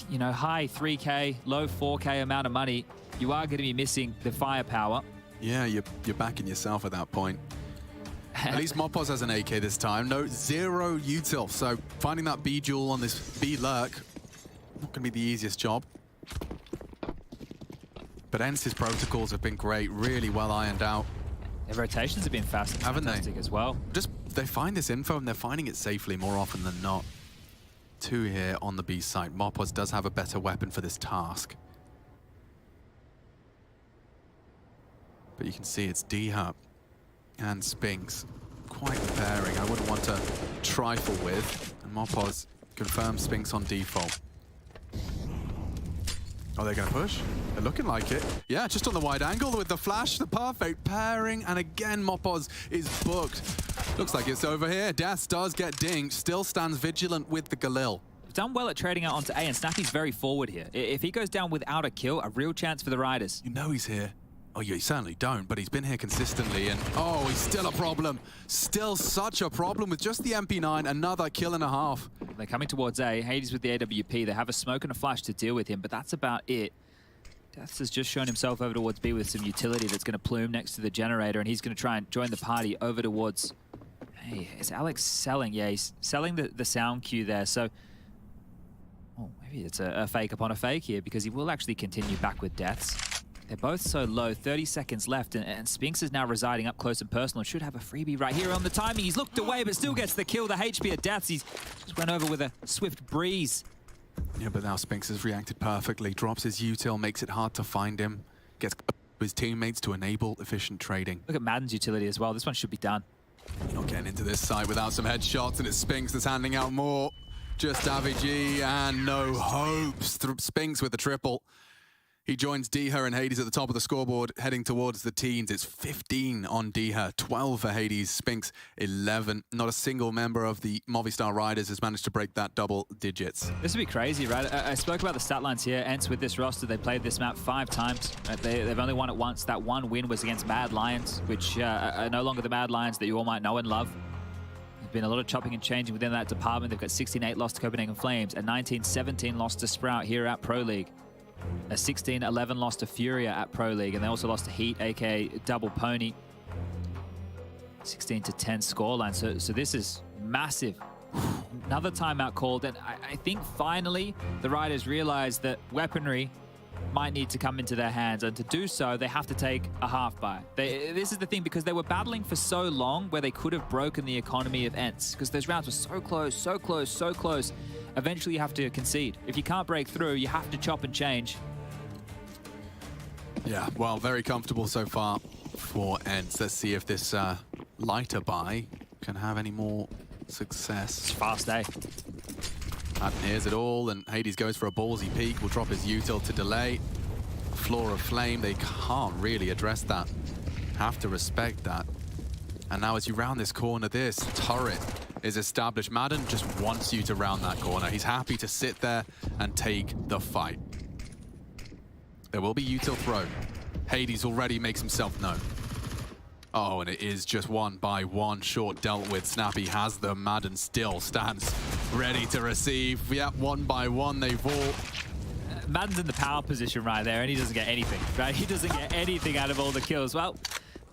you know, high 3K, low 4K amount of money, you are going to be missing the firepower. Yeah, you're backing yourself at that point. At least Mopos has an AK this time. No, 0 util. So finding that B duel on this B lurk, not going to be the easiest job. But ENCE's protocols have been great, really well ironed out. Their rotations have been fast and fantastic as well. Just, they find this info and they're finding it safely more often than not. 2 here on the B site. Mopos does have a better weapon for this task. But you can see it's D-Hub and Spinks. Quite the pairing I wouldn't want to trifle with. And Mopos confirms Spinks on default. Oh, they're going to push? They're looking like it. Yeah, just on the wide angle with the flash, the perfect pairing. And again, Mopos is booked. Looks like it's over here. Death does get dinged. Still stands vigilant with the Galil. Done well at trading out onto A, and Snappy's very forward here. If he goes down without a kill, a real chance for the Riders. You know he's here. Oh, yeah, you certainly don't, but he's been here consistently, and oh, he's still a problem. Still such a problem with just the MP9, another kill and a half. They're coming towards A. Hades with the AWP. They have a smoke and a flash to deal with him, but that's about it. Deaths has just shown himself over towards B with some utility that's going to plume next to the generator, and he's going to try and join the party over towards... Hey, is Alex selling? Yeah, he's selling the sound cue there, so... Oh, maybe it's a fake upon a fake here, because he will actually continue back with Deaths. They're both so low, 30 seconds left, and Spinks is now residing up close and personal. Should have a freebie right here on the timing. He's looked away, but still gets the kill. The HP at Deaths, he's just went over with a swift breeze. Yeah, but now Spinks has reacted perfectly. Drops his util, makes it hard to find him. Gets his teammates to enable efficient trading. Look at Madden's utility as well. This one should be done. Not getting into this side without some headshots, and it's Spinks that's handing out more. Just Davigi and no hopes. Spinks with the triple. He joins Diha and Hades at the top of the scoreboard, heading towards the teens. It's 15 on Diha, 12 for Hades, Spinks 11. Not a single member of the Movistar Riders has managed to break that double digits. This would be crazy, right? I spoke about the stat lines here. ENCE with this roster, they played this map 5 times. They've only won it once. That one win was against Mad Lions, which are no longer the Mad Lions that you all might know and love. There's been a lot of chopping and changing within that department. They've got 16-8 loss to Copenhagen Flames, a 19-17 loss to Sprout here at Pro League, a 16-11 loss to Furia at Pro League, and they also lost to Heat, aka Double Pony. 16-10 scoreline, so this is massive. Another timeout called, and I think finally the Riders realize that weaponry might need to come into their hands, and to do so they have to take a half buy. This is the thing, because they were battling for so long where they could have broken the economy of ENCE, because those rounds were so close, so close, so close. Eventually you have to concede. If you can't break through, you have to chop and change. Yeah, well, very comfortable so far for ENCE. Let's see if this lighter buy can have any more success. It's fast, eh? Madden hears it all, and Hades goes for a ballsy peek. Will drop his util to delay. Floor of Flame, they can't really address that. Have to respect that. And now as you round this corner, this turret is established. Madden just wants you to round that corner. He's happy to sit there and take the fight. There will be util throw. Hades already makes himself known. Oh, and it is just one by one. Short dealt with. Snappy has them. Madden still stands ready to receive. Yeah, one by one they fall. Madden's in the power position right there, and he doesn't get anything, right? He doesn't get anything out of all the kills. Well,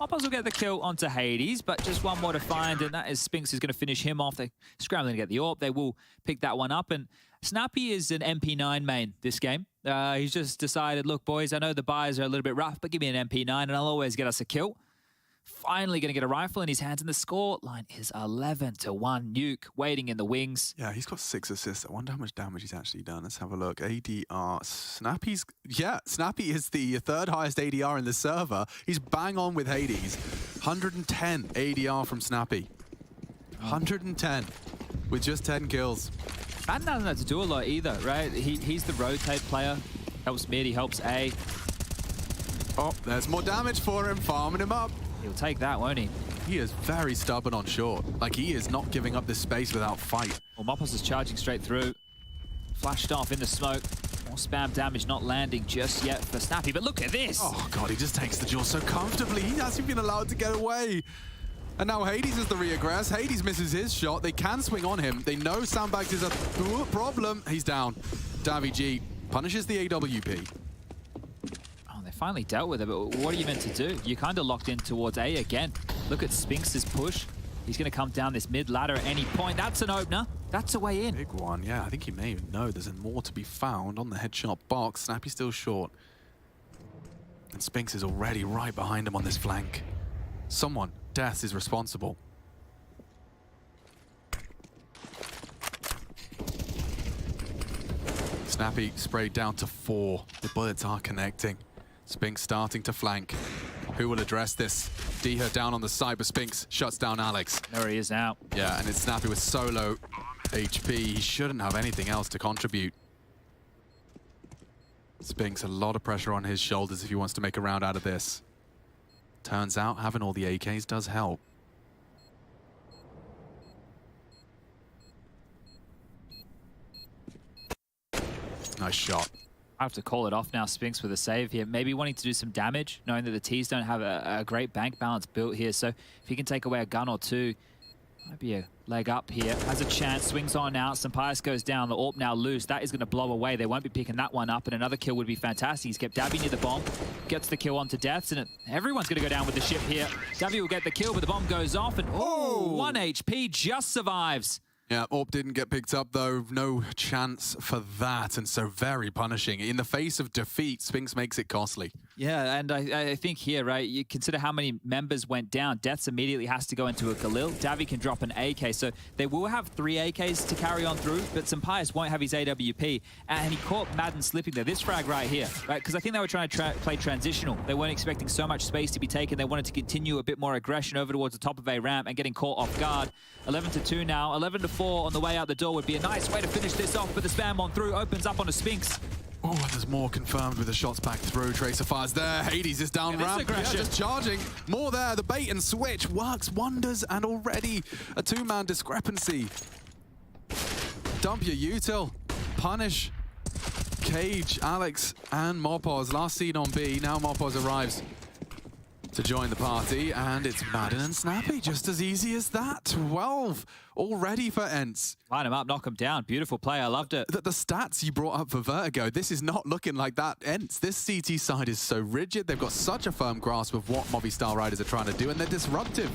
Moppos will get the kill onto Hades, but just one more to find, and that is Spinks who's going to finish him off. They're scrambling to get the AWP. They will pick that one up, and Snappy is an MP9 main this game. He's just decided, look, boys, I know the buys are a little bit rough, but give me an MP9, and I'll always get us a kill. Finally going to get a rifle in his hands, and the score line is 11-1. Nuke waiting in the wings. Yeah, he's got 6 assists. I wonder how much damage he's actually done. Let's have a look. ADR. Snappy's... Yeah, Snappy is the 3rd highest ADR in the server. He's bang on with Hades. 110 ADR from Snappy. 110 with just 10 kills. Madden doesn't have to do a lot either, right? He's the rotate player. Helps mid, he helps A. Oh, there's more damage for him, farming him up. He'll take that, won't he? He is very stubborn on short. Like, he is not giving up this space without fight. Well, Moppos is charging straight through. Flashed off in the smoke. More spam damage not landing just yet for Snappy, but look at this! Oh, God, he just takes the jaw so comfortably. He hasn't been allowed to get away. And now Hades is the re-aggress. Hades misses his shot. They can swing on him. They know Sandbags is a problem. He's down. Davy G punishes the AWP. Finally dealt with it, but what are you meant to do? You're kind of locked in towards A again. Look at Spinks' push. He's going to come down this mid ladder at any point. That's an opener. That's a way in. Big one, yeah. I think you may even know there's more to be found on the headshot box. Snappy still short. And Spinks is already right behind him on this flank. Someone, Death, is responsible. Snappy sprayed down to 4. The bullets are connecting. Spinks starting to flank. Who will address this? Diha down on the side, but Spinks shuts down Alex. There he is now. Yeah, and it's Snappy with solo HP. He shouldn't have anything else to contribute. Spinks, a lot of pressure on his shoulders if he wants to make a round out of this. Turns out having all the AKs does help. Nice shot. I have to call it off now, Spinks with a save here. Maybe wanting to do some damage, knowing that the T's don't have a great bank balance built here. So if he can take away a gun or two, might be a leg up here. Has a chance, swings on out. Sampaias goes down, the AWP now loose. That is going to blow away. They won't be picking that one up, and another kill would be fantastic. He's kept Dabby near the bomb, gets the kill onto Deaths, and everyone's going to go down with the ship here. Dabby will get the kill, but the bomb goes off, and 1 HP just survives. Yeah, AWP didn't get picked up, though. No chance for that, and so very punishing. In the face of defeat, Spinks makes it costly. Yeah, and I think here, right, you consider how many members went down. Deaths immediately has to go into a Khalil. Davy can drop an AK, so they will have 3 AKs to carry on through, but Sampaias won't have his AWP, and he caught Madden slipping there. This frag right here, right, because I think they were trying to play transitional. They weren't expecting so much space to be taken. They wanted to continue a bit more aggression over towards the top of a ramp and getting caught off guard. 11-2 now, 11-4 on the way out the door would be a nice way to finish this off, but the spam on through opens up on a Spinks. Oh, there's more confirmed with the shots back through. Tracer fires there. Hades is down ramp. Yeah, just charging. More there. The bait and switch works wonders, and already a 2-man discrepancy. Dump your util. Punish. Cage, Alex, and Moppos. Last seen on B. Now Moppos arrives to join the party, and it's Madden and Snappy. Just as easy as that. 12 already for ENCE. Line him up, knock him down. Beautiful play, I loved it. The stats you brought up for Vertigo, this is not looking like that ENCE. This CT side is so rigid. They've got such a firm grasp of what Movistar Riders are trying to do, and they're disruptive.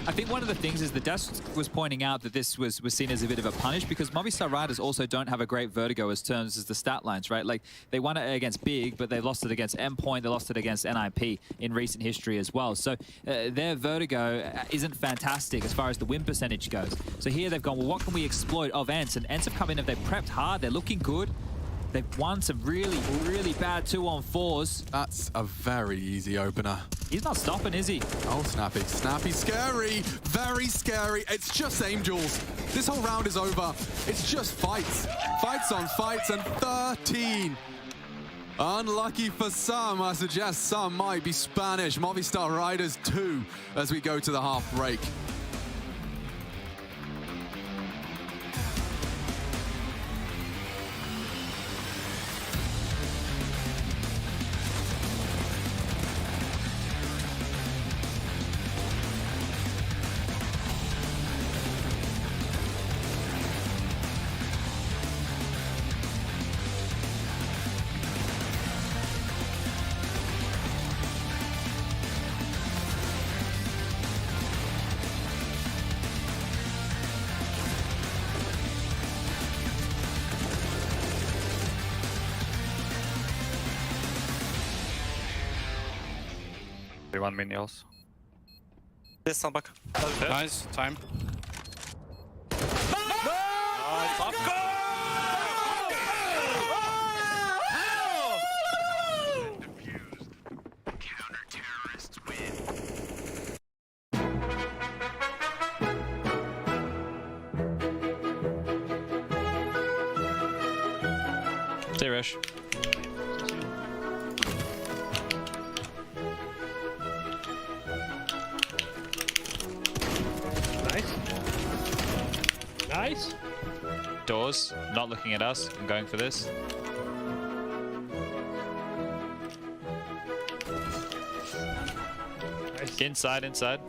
I think one of the things is the Desk was pointing out that this was seen as a bit of a punish because Movistar Riders also don't have a great Vertigo as terms as the stat lines, right? Like, they won it against Big, but they lost it against Endpoint, they lost it against NIP in recent history as well. So their Vertigo isn't fantastic as far as the win percentage goes. So here they've gone, well, what can we exploit of ENCE? And ENCE have come in and they've prepped hard, they're looking good. They've won some really, really bad 2-on-4s. That's a very easy opener. He's not stopping, is he? Oh, Snappy. Snappy, scary. Very scary. It's just Angels. This whole round is over. It's just fights. Fights on fights, and 13. Unlucky for some. I suggest some might be Spanish. Movistar Riders 2 as we go to the half break. 1 minions. Yes, stand back. Nice, time. Stay rush. Nice. Nice. Doors, not looking at us. I'm going for this. Nice. Inside, inside.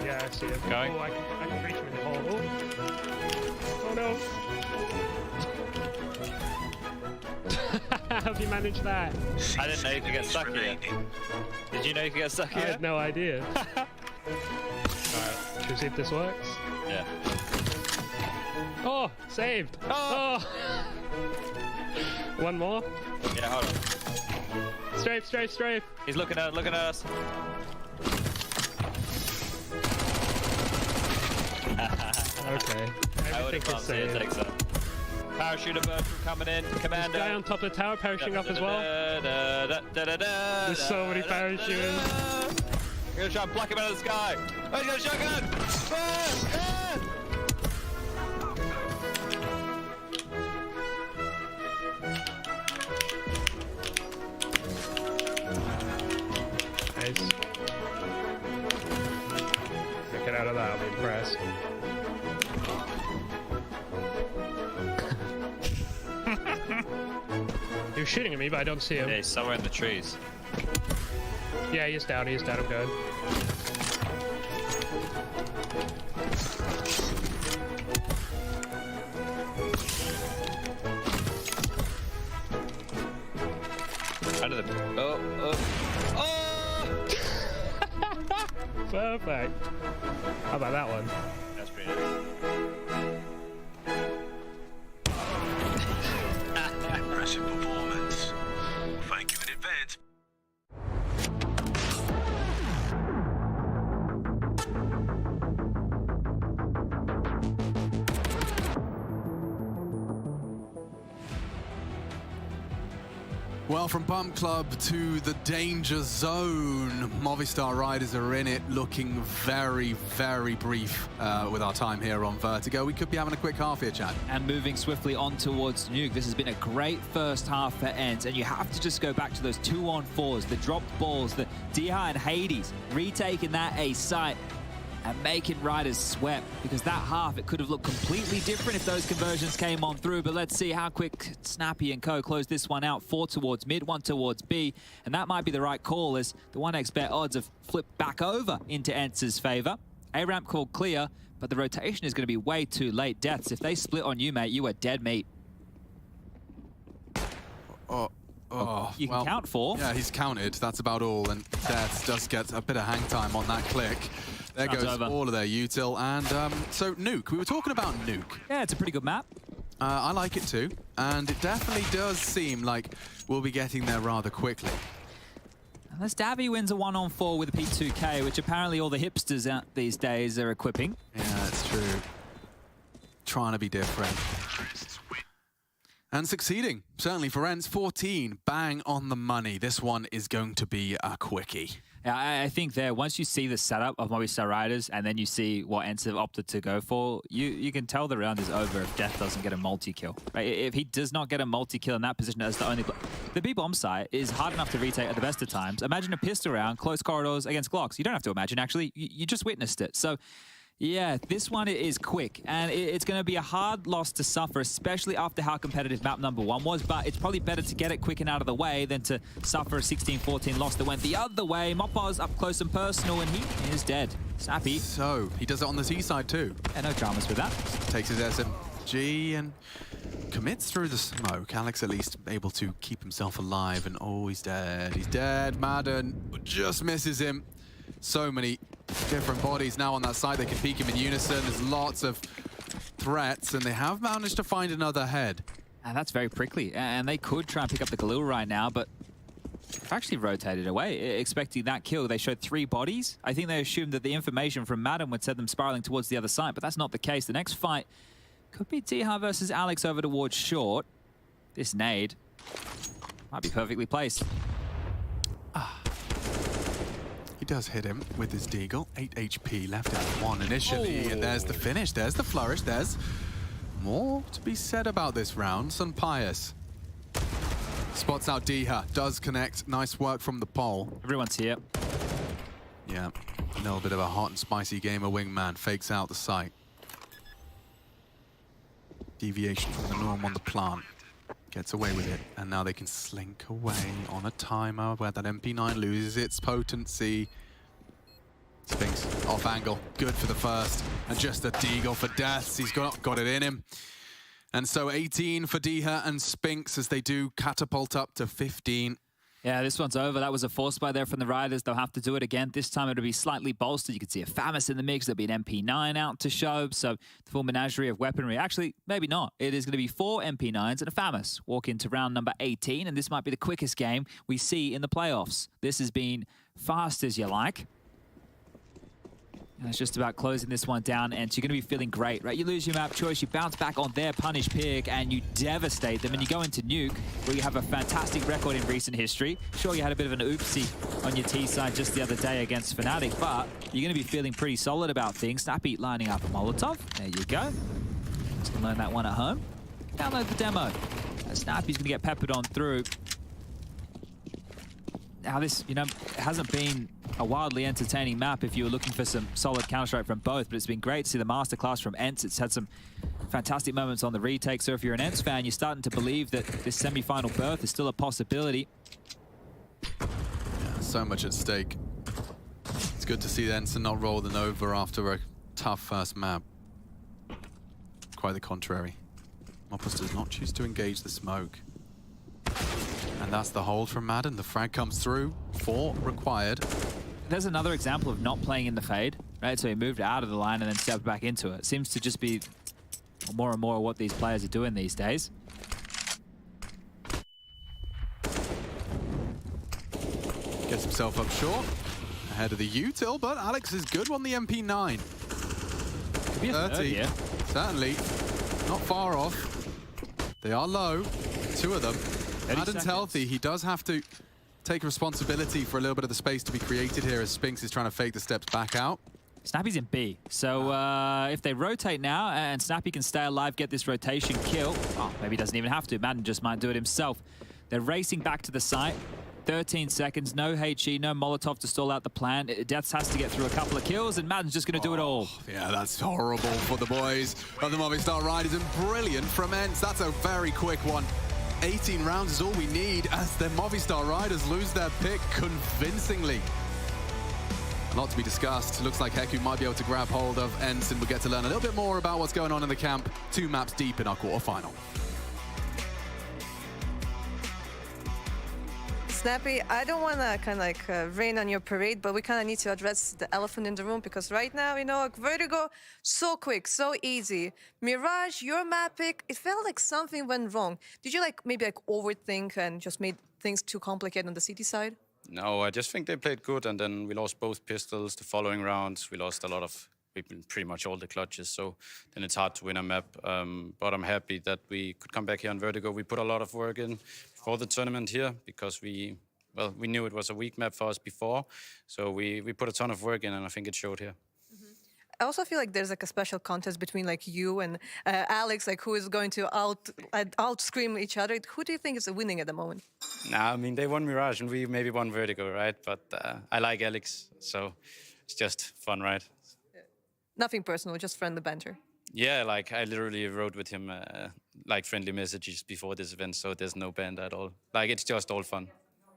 Yeah, I see him. Going. Oh, I can reach him in the hole. Oh no. How have you managed that? I didn't know you could get stuck here. Did you know you could get stuck I here? had no idea. Alright, should we see if this works? Yeah. Oh, saved. Oh. One more. Yeah, hold on. Strafe, strafe, strafe. He's looking at us. Okay. I would have gone to it, takes that. Parachuter bird from coming in. Commander. Guy on top of the tower parachuting up as well. There's so many parachuters. We're gonna try and pluck him out of the sky. Oh, he's got a shotgun! Nice. Get out of that, I'll be impressed. He was shooting at me, but I don't see him. Yeah, he's somewhere in the trees. Yeah, he's down, I'm good. Under the... Oh! Perfect. How about that one? That's pretty nice. Impressive performance. Thank you in advance. Well, from Bump Club to the danger zone, Movistar riders are in it, looking very, very brief with our time here on Vertigo. We could be having a quick half here, Chad. And moving swiftly on towards Nuke. This has been a great first half for ENCE, and you have to just go back to those 2-on-4s, the dropped balls, the Diha and Hades retaking that A site and making riders sweat, because that half, it could have looked completely different if those conversions came on through. But let's see how quick Snappy and co close this one out. 4 towards mid, 1 towards B, and that might be the right call, as the 1x bet odds have flipped back over into ENCE's favor. A-ramp called clear, but the rotation is going to be way too late. Deaths, if they split on you, mate, you are dead meat. You can count 4. Yeah, he's counted. That's about all. And Deaths does get a bit of hang time on that click. There goes all of their util. And so Nuke, we were talking about Nuke. Yeah, it's a pretty good map. I like it too. And it definitely does seem like we'll be getting there rather quickly. Unless Davy wins a 1-on-4 with a P2K, which apparently all the hipsters out these days are equipping. Yeah, that's true. Trying to be different. And succeeding, certainly for ENCE. 14, bang on the money. This one is going to be a quickie. Yeah, I think there, once you see the setup of Movistar riders and then you see what ENCE have opted to go for, you can tell the round is over if Death doesn't get a multi-kill. Right? If he does not get a multi-kill in that position as the only... The B-bomb site is hard enough to retake at the best of times. Imagine a pistol round, close corridors against Glocks. You don't have to imagine, actually. You just witnessed it. So... yeah, this one is quick, and it's going to be a hard loss to suffer, especially after how competitive map number 1 was, but it's probably better to get it quick and out of the way than to suffer a 16-14 loss that went the other way. Mopaz up close and personal, and he is dead. Snappy. So, he does it on the T side too. Yeah, no dramas with that. Takes his SMG and commits through the smoke. Alex at least able to keep himself alive, and oh, he's dead. He's dead. Madden just misses him. So many different bodies now on that side. They can peek him in unison. There's lots of threats, and they have managed to find another head. And that's very prickly. And they could try and pick up the Galil right now, but actually rotated away, expecting that kill. They showed 3 bodies. I think they assumed that the information from Madden would send them spiraling towards the other side, but that's not the case. The next fight could be Diha versus Alex over towards short. This nade might be perfectly placed. He does hit him with his deagle. 8 HP left out of 1 initially, and there's the finish. There's the flourish. There's more to be said about this round. Sun Pius spots out Diha, does connect. Nice work from the pole. Everyone's here. Yeah, a little bit of a hot and spicy game of Wingman. Fakes out the site. Deviation from the norm on the plant. Gets away with it, and now they can slink away on a timer where that MP9 loses its potency. Spinks off angle, good for the first, and just a deagle for deaths. He's got it in him. And so 18 for Diha and Spinks as they do catapult up to 15. Yeah, this one's over. That was a force buy there from the Riders. They'll have to do it again. This time it'll be slightly bolstered. You can see a Famous in the mix. There'll be an MP9 out to show. So the full menagerie of weaponry. Actually, maybe not. It is going to be 4 MP9s and a Famous. Walk into round number 18, and this might be the quickest game we see in the playoffs. This has been fast as you like. And it's just about closing this one down, and so you're going to be feeling great, right? You lose your map choice, you bounce back on their punish pick, and you devastate them, and you go into Nuke, where you have a fantastic record in recent history. Sure, you had a bit of an oopsie on your T side just the other day against Fnatic, but you're going to be feeling pretty solid about things. Snappy lining up a Molotov. There you go. Just going to learn that one at home. Download the demo. Snappy's going to get peppered on through. Now this, hasn't been a wildly entertaining map if you were looking for some solid Counter-Strike from both, but it's been great to see the masterclass from ENCE. It's had some fantastic moments on the retake, so if you're an ENCE fan, you're starting to believe that this semi-final berth is still a possibility. Yeah, so much at stake. It's good to see ENCE not roll the Nova after a tough first map. Quite the contrary. Moppus does not choose to engage the smoke. And that's the hold from Madden. The frag comes through. 4 required. There's another example of not playing in the fade, right? So he moved out of the line and then stepped back into it. Seems to just be more and more what these players are doing these days. Gets himself up short. Ahead of the util, but Alex is good on the MP9. Could be a 30. Third, yeah. Certainly. Not far off. They are low. 2 of them. Madden's healthy. He does have to take responsibility for a little bit of the space to be created here as Spinks is trying to fake the steps back out. Snappy's in B. So if they rotate now and Snappy can stay alive, get this rotation kill. Oh, maybe he doesn't even have to. Madden just might do it himself. They're racing back to the site. 13 seconds, no HE, no Molotov to stall out the plan. Deaths has to get through a couple of kills, and Madden's just going to do it all. Yeah, that's horrible for the boys of the Movistar Riders, and brilliant from ENCE. That's a very quick one. 18 rounds is all we need as the Movistar Riders lose their pick convincingly. A lot to be discussed. Looks like Heku might be able to grab hold of ENCE, and we'll get to learn a little bit more about what's going on in the camp 2 maps deep in our quarterfinal. Snappy, I don't want to kind of like rain on your parade, but we kind of need to address the elephant in the room because right now, Vertigo, so quick, so easy. Mirage, your map pick, it felt like something went wrong. Did you maybe overthink and just made things too complicated on the CT side? No, I just think they played good, and then we lost both pistols. The following rounds, we lost pretty much all the clutches, so then it's hard to win a map. But I'm happy that we could come back here on Vertigo. We put a lot of work in for the tournament here because we knew it was a weak map for us before, so we put a ton of work in, and I think it showed here. I also feel like there's a special contest between you and Alex, who is going to out scream each other. Who do you think is winning at the moment? Nah, I mean, they won Mirage and we maybe won Vertigo, right? But I like Alex, so it's just fun, right? Nothing personal, just friendly banter. Yeah, I literally wrote with him friendly messages before this event, so there's no band at all. It's just all fun.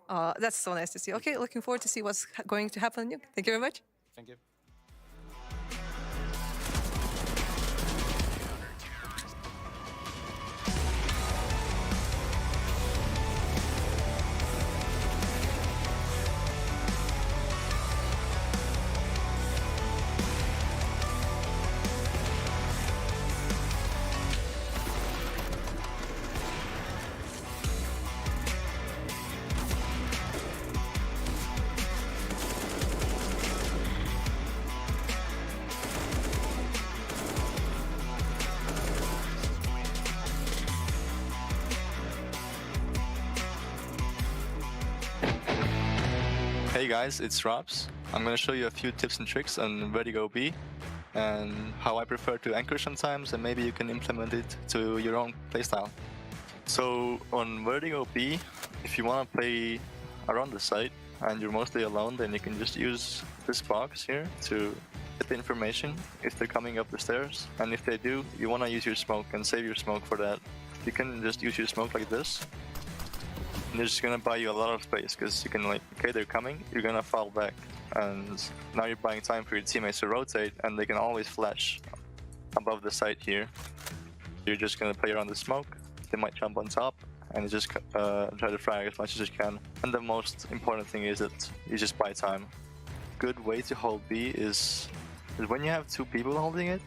That's so nice to see. Okay, looking forward to see what's going to happen. Thank you very much. Thank you. Hey guys, it's Robs. I'm going to show you a few tips and tricks on where to go B and how I prefer to anchor sometimes, and maybe you can implement it to your own playstyle. So on where to go B, if you want to play around the site and you're mostly alone, then you can just use this box here to get the information if they're coming up the stairs. And if they do, you want to use your smoke and save your smoke for that. You can just use your smoke like this. And they're just gonna buy you a lot of space because you can, like, okay, they're coming, you're gonna fall back, and now you're buying time for your teammates to rotate, and they can always flash above the site here. You're just gonna play around the smoke. They might jump on top, and you just try to frag as much as you can. And the most important thing is that you just buy time. Good way to hold B is when you have two people holding it,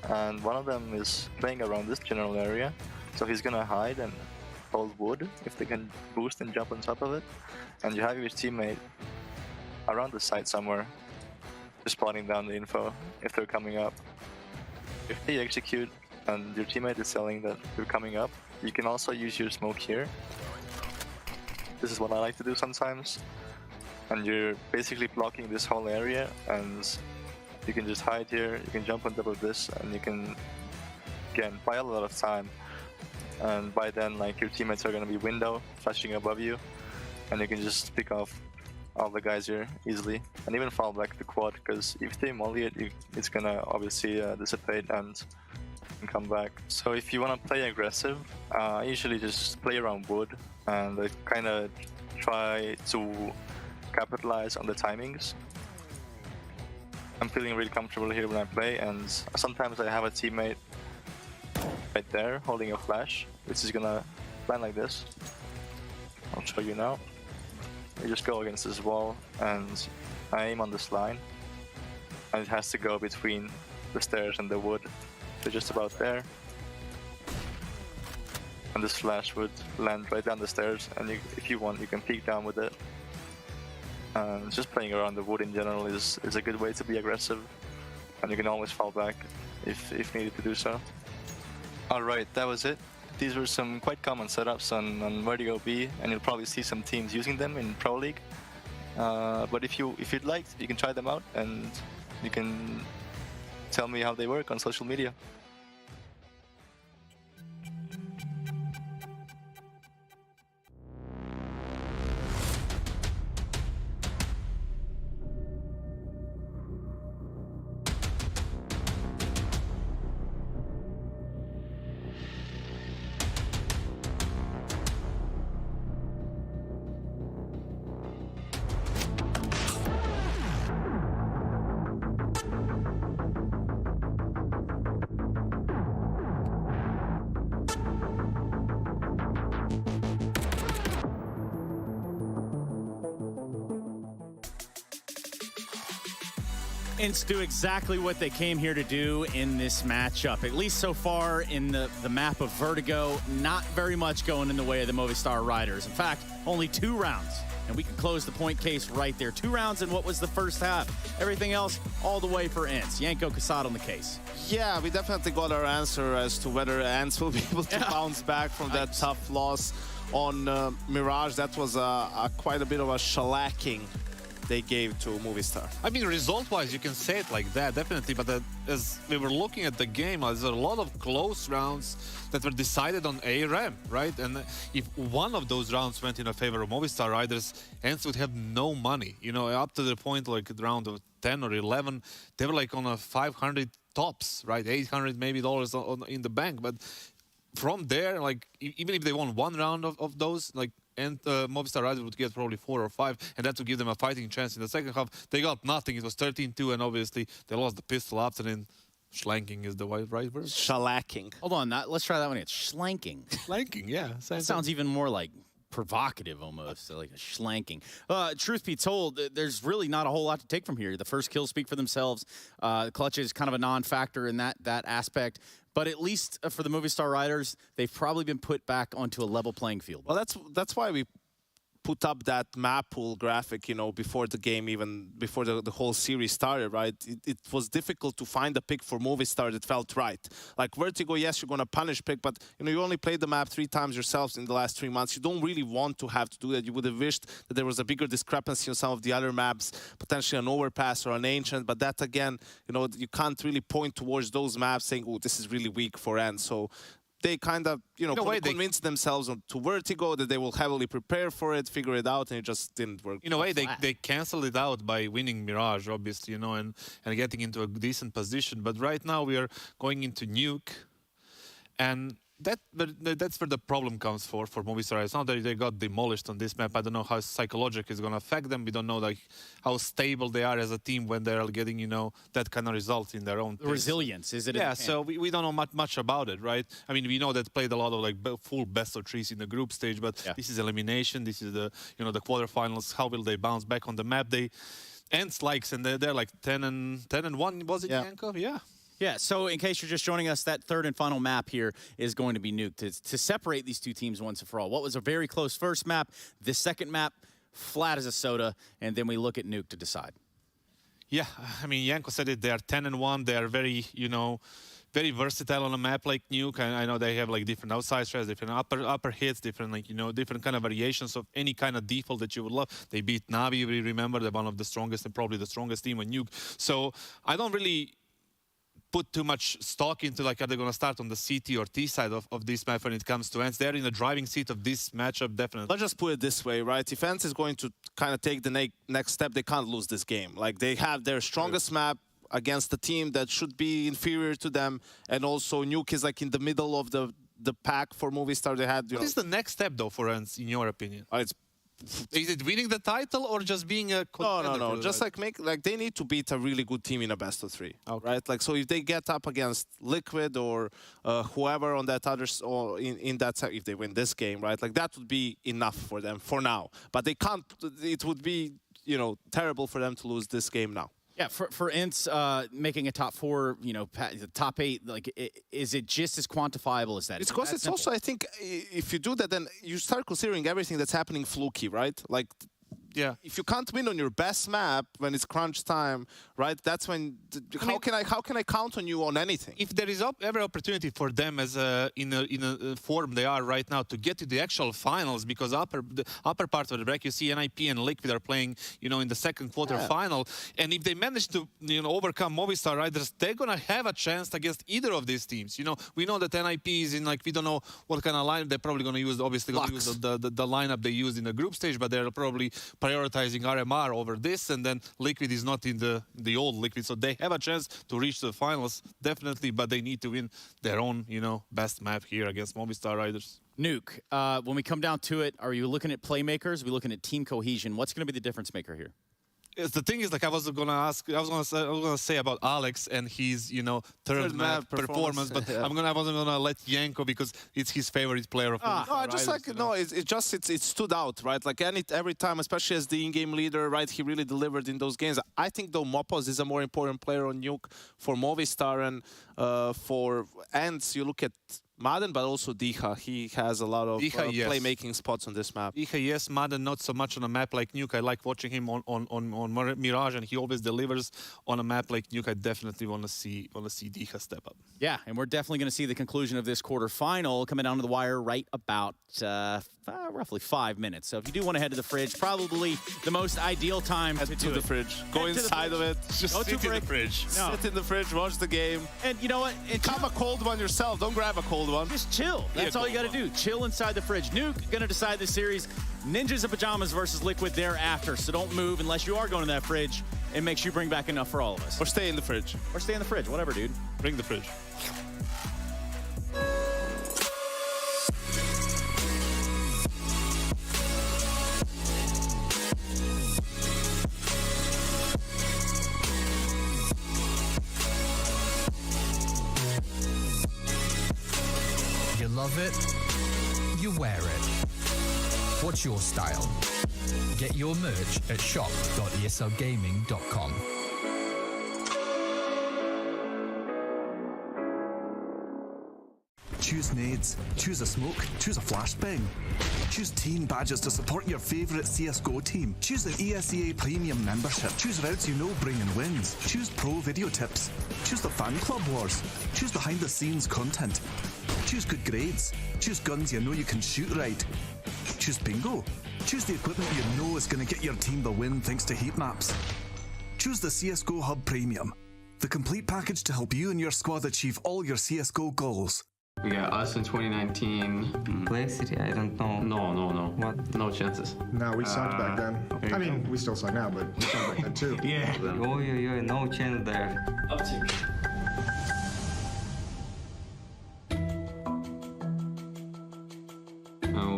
and one of them is playing around this general area, so he's gonna hide and hold wood if they can boost and jump on top of it, and you have your teammate around the site somewhere just spotting down the info if they're coming up. If they execute and your teammate is telling that they're coming up, you can also use your smoke here. This is what I like to do sometimes, and you're basically blocking this whole area, and you can just hide here, you can jump on top of this, and you can again buy a lot of time. And by then, like, your teammates are going to be window flashing above you, and you can just pick off all the guys here easily, and even fall back to quad, because if they molly it, it's going to obviously dissipate and come back. So if you want to play aggressive, I usually just play around wood and kind of try to capitalize on the timings. I'm feeling really comfortable here when I play, and sometimes I have a teammate right there holding a flash, which is gonna land like this. I'll show you now. You just go against this wall and I aim on this line, and it has to go between the stairs and the wood. So just about there, and this flash would land right down the stairs, and if you want, you can peek down with it. Just playing around the wood in general is a good way to be aggressive, and you can always fall back if needed to do so. Alright, that was it. These were some quite common setups on where to go B, and you'll probably see some teams using them in Pro League. But if you'd like, you can try them out, and you can tell me how they work on social media. ENCE do exactly what they came here to do in this matchup. At least so far in the map of Vertigo, not very much going in the way of the Movistar Riders. In fact, only 2 rounds. And we can close the point case right there. 2 rounds in what was the first half. Everything else, all the way for ENCE. Yanko Casad on the case. Yeah, we definitely got our answer as to whether ENCE will be able to bounce back from that tough loss on Mirage. That was quite a bit of a shellacking they gave to Movistar. I mean, result-wise, you can say it like that, definitely. But as we were looking at the game, there's a lot of close rounds that were decided on ARM, right? And if one of those rounds went in favor of Movistar Riders, ENCE would have no money. You know, up to the point, like round of 10 or 11, they were like on a 500 tops, right? 800 maybe dollars in the bank. But from there, like, even if they won one round of those, like, and Movistar Riders would get probably 4 or 5, and that would give them a fighting chance in the second half. They got nothing. It was 13-2, and obviously they lost the pistol after. And schlanking is the right word. Shellacking. Hold on, let's try that one again. Schlanking. Schlanking, yeah. That sounds even more like provocative almost, like a schlanking. Truth be told, there's really not a whole lot to take from here. The first kills speak for themselves. The clutch is kind of a non-factor in that aspect. But at least for the Movistar Riders, they've probably been put back onto a level playing field. Well, that's why we put up that map pool graphic, before the game, even before the whole series started, right? It was difficult to find a pick for Movistar that felt right. Like Vertigo, yes, you're going to punish pick, but you only played the map 3 times yourselves in the last 3 months. You don't really want to have to do that. You would have wished that there was a bigger discrepancy on some of the other maps, potentially an overpass or an ancient, but that again, you can't really point towards those maps saying, oh, this is really weak for ENCE. So they kind of, convinced themselves to Vertigo that they will heavily prepare for it, figure it out, and it just didn't work. In a way, they canceled it out by winning Mirage, obviously, and getting into a decent position. But right now we are going into Nuke, and that's where the problem comes for Movistar. It's not that they got demolished on this map. I don't know how psychological is going to affect them. We don't know how stable they are as a team when they're getting that kind of result in their own the resilience, is it? Yeah, so we don't know much about it, right? I mean, we know that played a lot of full best of 3s in the group stage, but this is elimination. This is the the quarterfinals. How will they bounce back on the map? ENCE likes, and they're like 10-1. Was it Yanko? Yeah. Yeah, so in case you're just joining us, that third and final map here is going to be Nuke to separate these two teams once and for all. What was a very close first map, the second map, flat as a soda, and then we look at Nuke to decide. Yeah, I mean, Yanko said it, they are 10-1. They are very, very versatile on a map like Nuke. I know they have different outside strats, different upper hits, different different kind of variations of any kind of default that you would love. They beat Navi, we remember, they're one of the strongest and probably the strongest team on Nuke. So I don't really put too much stock into are they going to start on the CT or T side of this map when it comes to ENCE. They're in the driving seat of this matchup, definitely. Let's just put it this way, right? If ENCE is going to kind of take the next step, they can't lose this game. They have their strongest map against a team that should be inferior to them, and also Nuke is in the middle of the pack for Movistar. They had. What is the next step though for ENCE, in your opinion? Is it winning the title or just being a contender? No. Just they need to beat a really good team in a best of 3, right? So if they get up against Liquid or whoever on that other, or in that side, if they win this game, right? That would be enough for them for now. But they can't. It would be terrible for them to lose this game now. Yeah, for ENCE, making a top 4, top 8, is it just as quantifiable as that? It's because it's also, I think, if you do that, then you start considering everything that's happening fluky, right? Yeah. If you can't win on your best map when it's crunch time, right? That's when. How can I count on you on anything? If there is ever opportunity for them as in a form they are right now to get to the actual finals, because the upper part of the bracket, you see NIP and Liquid are playing, in the second quarter final, and if they manage to overcome Movistar Riders, they're gonna have a chance against either of these teams. We know that NIP is in we don't know what kind of lineup they're probably gonna use. Obviously, gonna use the lineup they used in the group stage, but they're probably prioritizing RMR over this, and then Liquid is not in the old Liquid, so they have a chance to reach the finals, definitely, but they need to win their own, best map here against Movistar Riders. Nuke, when we come down to it, are you looking at playmakers? Are we looking at team cohesion? What's going to be the difference maker here? The thing is, I was gonna say about Alex and his, third map performance, but I wasn't gonna let Yanko because it's his favorite player of all. It stood out, right? Every time, especially as the in-game leader, right? He really delivered in those games. I think though Mopos is a more important player on Nuke for Movistar, and for ENCE, you look at Madden, but also Diha. He has a lot of playmaking spots on this map. Diha, yes. Madden, not so much on a map like Nuke. I like watching him on Mirage, and he always delivers on a map like Nuke. I definitely want to see Diha step up. Yeah, and we're definitely going to see the conclusion of this quarterfinal coming down to the wire right about roughly 5 minutes. So if you do want to head to the fridge, probably the most ideal time to do the fridge. Go inside of it. Just sit in the fridge. No. Sit in the fridge, watch the game. And you know what? Become a cold one yourself. Don't grab a cold one. Just chill. That's all you got to do. Chill inside the fridge. Nuke going to decide the series. Ninjas in Pajamas versus Liquid thereafter. So don't move unless you are going to that fridge, and make sure you bring back enough for all of us. Or stay in the fridge. Or stay in the fridge. Whatever, dude. Bring the fridge. You love it, you wear it. What's your style? Get your merch at shop.eslgaming.com. Choose nades, choose a smoke, choose a flashbang. Choose team badges to support your favourite CSGO team. Choose an ESEA Premium membership. Choose routes you know bring in wins. Choose pro video tips. Choose the fan club wars. Choose behind the scenes content. Choose good grades. Choose guns you know you can shoot right. Choose bingo. Choose the equipment you know is going to get your team the win thanks to heat maps. Choose the CSGO Hub Premium, the complete package to help you and your squad achieve all your CSGO goals. We got us in 2019. Play City, I don't know. No. What? No chances. No, we sucked back then. I mean, we still suck now, but we sucked back then too. Yeah. No chance there. Uptick.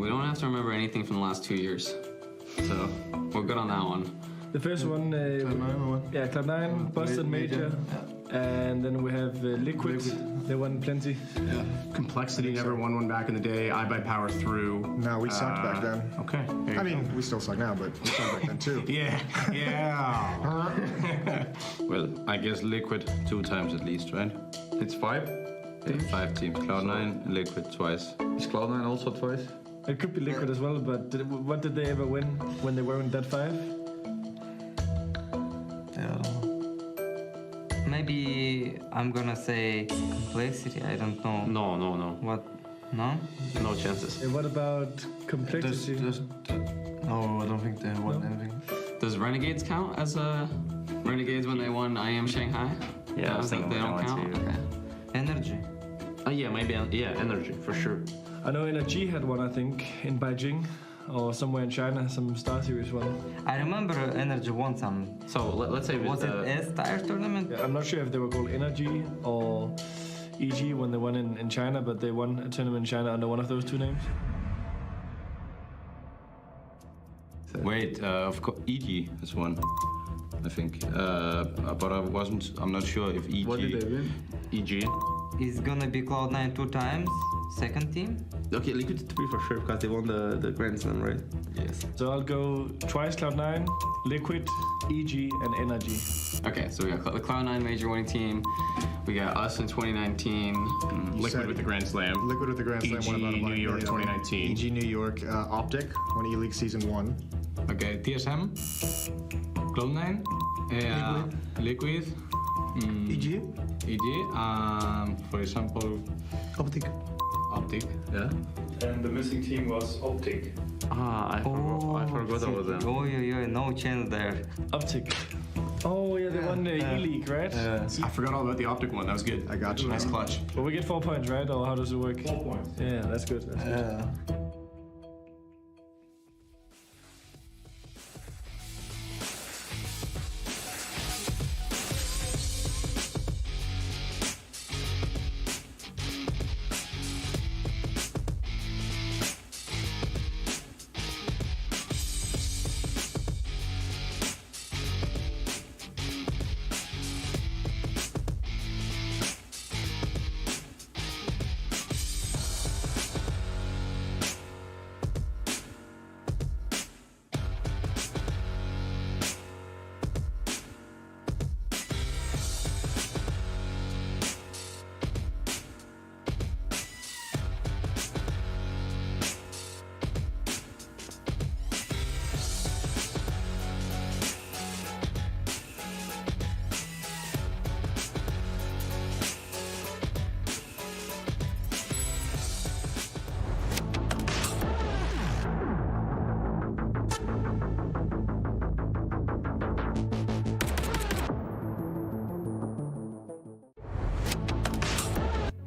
We don't have to remember anything from the last 2 years. So, we're good on that one. The first one, yeah, Cloud9, Boston Major, and then we have Liquid. They won plenty. Yeah. Complexity never won one back in the day. iBuyPower through. No, we sucked back then. Okay. I mean, we still suck now, but we sucked back then too. Yeah. Well, I guess Liquid 2 times at least, right? It's 5? Yeah, 5 teams. Cloud9, Liquid twice. Is Cloud9 also twice? It could be Liquid as well, but what did they ever win when they were in that 5? Maybe I'm gonna say Complexity, I don't know. No. What? No? No chances. What about Complexity? No, I don't think they won anything. Does Renegades count as Renegades when they won I Am Shanghai? Yeah, I think they don't count. Okay. Energy. Oh yeah, maybe. Yeah, Energy for sure. I know Energy had one, I think, in Beijing or somewhere in China, some Star Series one. I remember Energy won some. So let's say was it S-Tier tournament? Yeah, I'm not sure if they were called Energy or EG when they won in China, but they won a tournament in China under one of those two names. Wait, of course, EG has won, I think. But I'm not sure if EG. What did they win? EG. It's gonna be Cloud9 2 times, second team. Okay, Liquid 3 for sure, because they won the Grand Slam, right? Yes. So I'll go twice Cloud9, Liquid, EG, and Energy. Okay, so we got the Cloud9 major winning team. We got us in 2019. Liquid with the Grand Slam. Liquid with the Grand Slam. EG won about New York 2019. EG New York, Optic, won E-League Season 1. Okay, TSM, Cloud9, Liquid, EG. For example, Optic, yeah. And the missing team was Optic. I forgot about them. No chance there. Optic. Oh yeah, they won the E-League, right? I forgot all about the Optic one. That was good. I got you. Nice clutch. But we get 4 points, right? Or how does it work? 4 points. Yeah, that's good. That's good.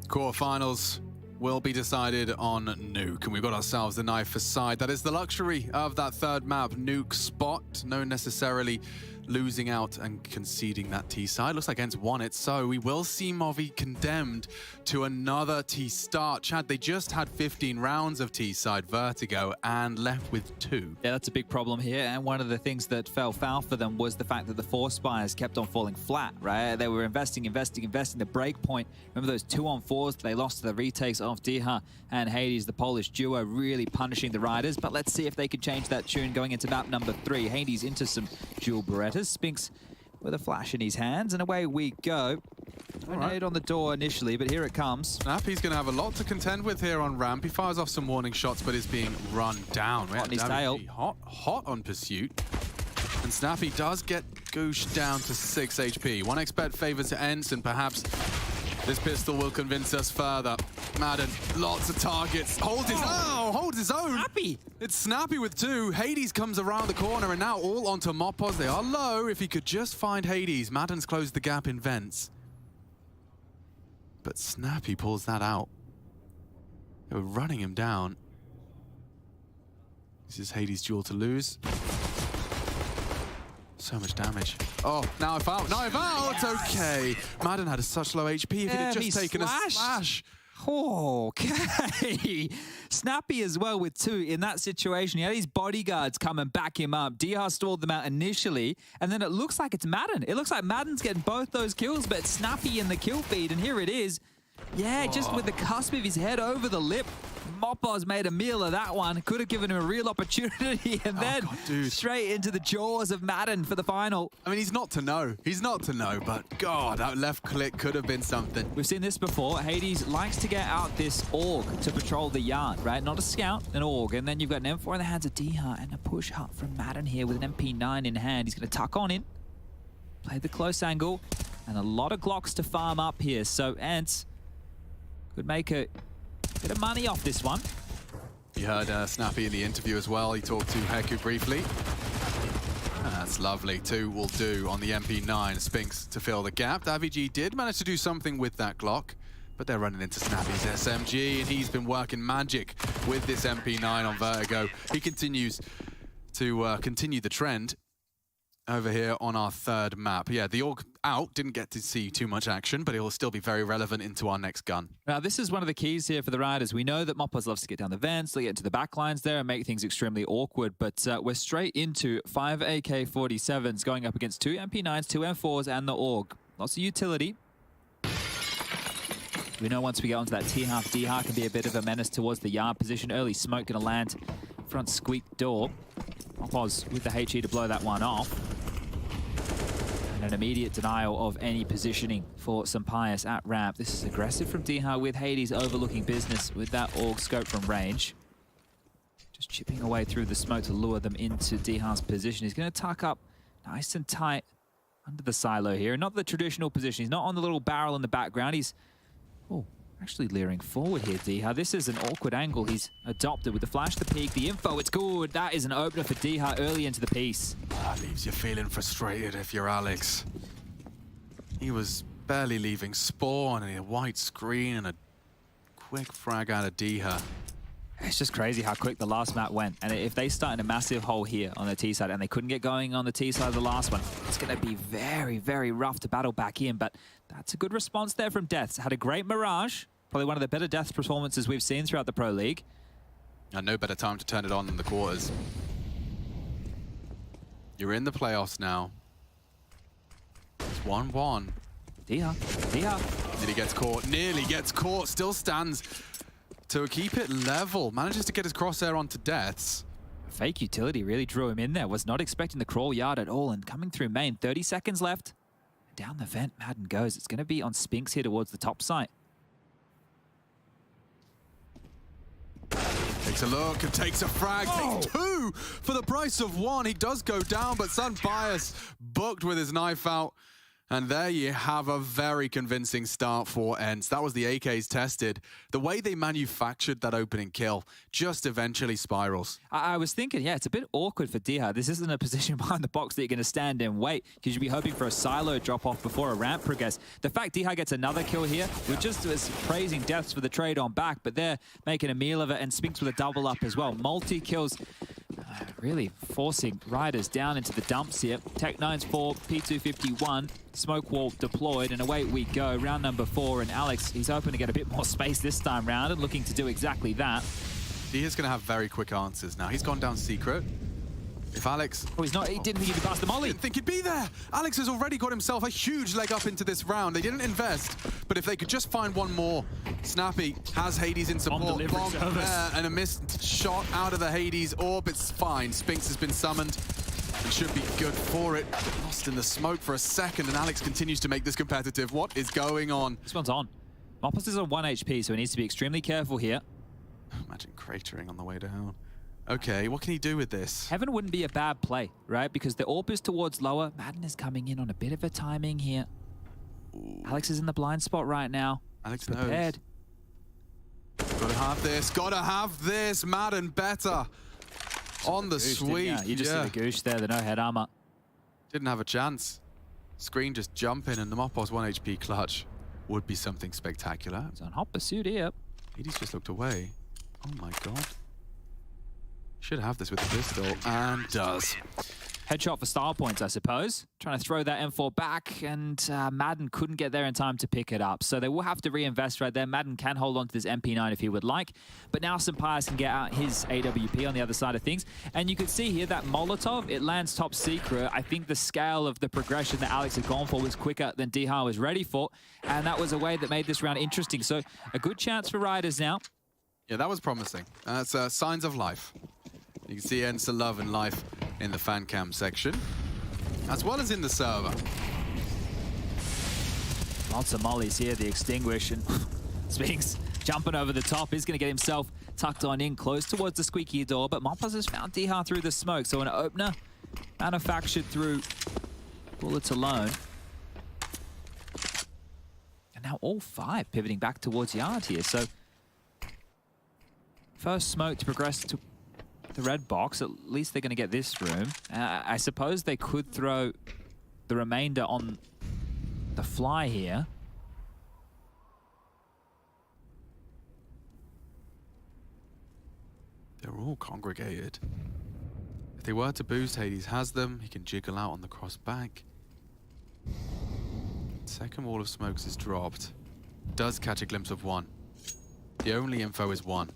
Quarterfinals will be decided on Nuke, and we've got ourselves the knife for side. That is the luxury of that third map, Nuke spot. No necessarily losing out and conceding that T side. Looks like ENCE won it, so we will see Movi condemned to another T start. Chad, they just had 15 rounds of T side Vertigo and left with 2. Yeah, that's a big problem here, and one of the things that fell foul for them was the fact that the force spires kept on falling flat, right? They were investing. The break point, remember those 2-on-4s they lost to the retakes of Diha and Hades, the Polish duo, really punishing the riders. But let's see if they can change that tune going into map number 3. Hades into some dual Berettas. Spinks with a flash in his hands, and away we go. Grenade on the door initially, but here it comes. Snappy's going to have a lot to contend with here on ramp. He fires off some warning shots, but is being run down. Hot on his tail. Hot on pursuit. And Snappy does get gooshed down to 6 HP. 1x bet favor to ENCE, and perhaps this pistol will convince us further. Madden, lots of targets. Holds his own. Snappy. It's Snappy with 2. Hades comes around the corner, and now all onto Mopos. They are low. If he could just find Hades, Madden's closed the gap in vents. But Snappy pulls that out. They were running him down. This is Hades' duel to lose. So much damage. Oh, now I found. Okay. Madden had such low HP. If he had just taken a slash. Okay. Snappy as well with 2 in that situation. He had his bodyguards come and back him up. Diha stalled them out initially, and then it looks like it's Madden. It looks like Madden's getting both those kills, but it's Snappy in the kill feed, and here it is. Yeah, just with the cusp of his head over the lip. Mopos made a meal of that one. Could have given him a real opportunity, and then straight into the jaws of Madden for the final. I mean, he's not to know. He's not to know, but God, that left click could have been something. We've seen this before. Hades likes to get out this AUG to patrol the yard, right? Not a scout, an AUG. And then you've got an M4 in the hands of Diha, and a push up from Madden here with an MP9 in hand. He's going to tuck on in, play the close angle, and a lot of Glocks to farm up here. So ENCE could make a bit of money off this one. You heard Snappy in the interview as well. He talked to Heku briefly. That's lovely. 2 will do on the MP9. Spinks to fill the gap. Davig did manage to do something with that Glock, but they're running into Snappy's SMG, and he's been working magic with this MP9 on Vertigo. He continues to continue the trend over here on our 3rd map. Yeah, the AUG out, didn't get to see too much action, but it will still be very relevant into our next gun. Now, this is one of the keys here for the Riders. We know that Mopos loves to get down the vents, to get into the back lines there and make things extremely awkward, but we're straight into 5 AK-47s going up against 2 MP9s, 2 M4s, and the AUG. Lots of utility. We know once we get onto that T-half, D-half can be a bit of a menace towards the yard position. Early smoke going to land front squeak door. Mopos with the HE to blow that one off. And an immediate denial of any positioning for Sampaius at ramp. This is aggressive from Diha with Hades overlooking business with that AUG scope from range. Just chipping away through the smoke to lure them into Diha's position. He's going to tuck up nice and tight under the silo here. Not the traditional position. He's not on the little barrel in the background. He's actually leering forward here, Diha. This is an awkward angle he's adopted with the flash, the peek, the info. It's good. That is an opener for Diha early into the piece. That leaves you feeling frustrated if you're Alex. He was barely leaving spawn, and a white screen and a quick frag out of Diha. It's just crazy how quick the last map went. And if they start in a massive hole here on the T side and they couldn't get going on the T side of the last one, it's going to be very, very rough to battle back in. But that's a good response there from Deaths. Had a great Mirage. Probably one of the better Deaths performances we've seen throughout the Pro League. And no better time to turn it on than the quarters. You're in the playoffs now. It's 1-1. Diha. Nearly gets caught, still stands to keep it level. Manages to get his crosshair onto Deaths. Fake utility really drew him in there. Was not expecting the crawl yard at all. And coming through main, 30 seconds left. Down the vent, Madden goes. It's going to be on Spinks here towards the top site. Takes a look and takes a frag. Takes 2 for the price of 1. He does go down, but Sampaius booked with his knife out. And there you have a very convincing start for ENCE. That was the AKs tested. The way they manufactured that opening kill just eventually spirals. I was thinking, yeah, it's a bit awkward for Diha. This isn't a position behind the box that you're going to stand and wait, because you'd be hoping for a silo drop-off before a ramp progress. The fact Diha gets another kill here, we're just praising Deaths for the trade on back, but they're making a meal of it, and Spinks with a double up as well. Multi-kills, really forcing Riders down into the dumps here. Tech-9's 4, P251. Smoke wall deployed, and away we go. Round number 4, and Alex, he's hoping to get a bit more space this time round and looking to do exactly that. He is going to have very quick answers now. He's gone down secret. If Alex... Oh, he's not. He didn't think he'd be past the molly. Didn't think he'd be there. Alex has already got himself a huge leg up into this round. They didn't invest, but if they could just find one more. Snappy has Hades in support. Bomb and a missed shot out of the Hades orb. It's fine. Spinks has been summoned. and should be good for it. Lost in the smoke for a second, and Alex continues to make this competitive. What is going on? This one's on. Moppos is on 1 HP, so he needs to be extremely careful here. Imagine cratering on the way down. Okay, what can he do with this? Heaven wouldn't be a bad play, right? Because the AWP is towards lower. Madden is coming in on a bit of a timing here. Ooh. Alex is in the blind spot right now. Alex He's prepared. Gotta have this. Gotta have this. Madden better. On the sweep. You just see the goosh there, the no-head armor. Didn't have a chance. Screen just jumping, and the Moppos 1 HP clutch would be something spectacular. He's on hot pursuit here. He's just looked away. Oh my god. Should have this with the pistol, and does. Headshot for style points, I suppose. Trying to throw that M4 back, and Madden couldn't get there in time to pick it up. So they will have to reinvest right there. Madden can hold on to this MP9 if he would like. But now Sampires can get out his AWP on the other side of things. And you can see here that Molotov, it lands top secret. I think the scale of the progression that Alex had gone for was quicker than Dihar was ready for. And that was a way that made this round interesting. So a good chance for Riders now. Yeah, that was promising. That's signs of life. You can see ENCE love and life in the fan cam section, as well as in the server. Lots of mollies here, the extinguish, and Spinks jumping over the top. He's going to get himself tucked on in close towards the squeaky door, but Moppos has found Dihar through the smoke, so an opener manufactured through bullets alone. And now all 5 pivoting back towards Yard here, so first smoke to progress to the red box. At least they're going to get this room. I suppose they could throw the remainder on the fly here. They're all congregated. If they were to boost, Hades has them. He can jiggle out on the cross back. Second wall of smokes is dropped. Does catch a glimpse of one. The only info is one.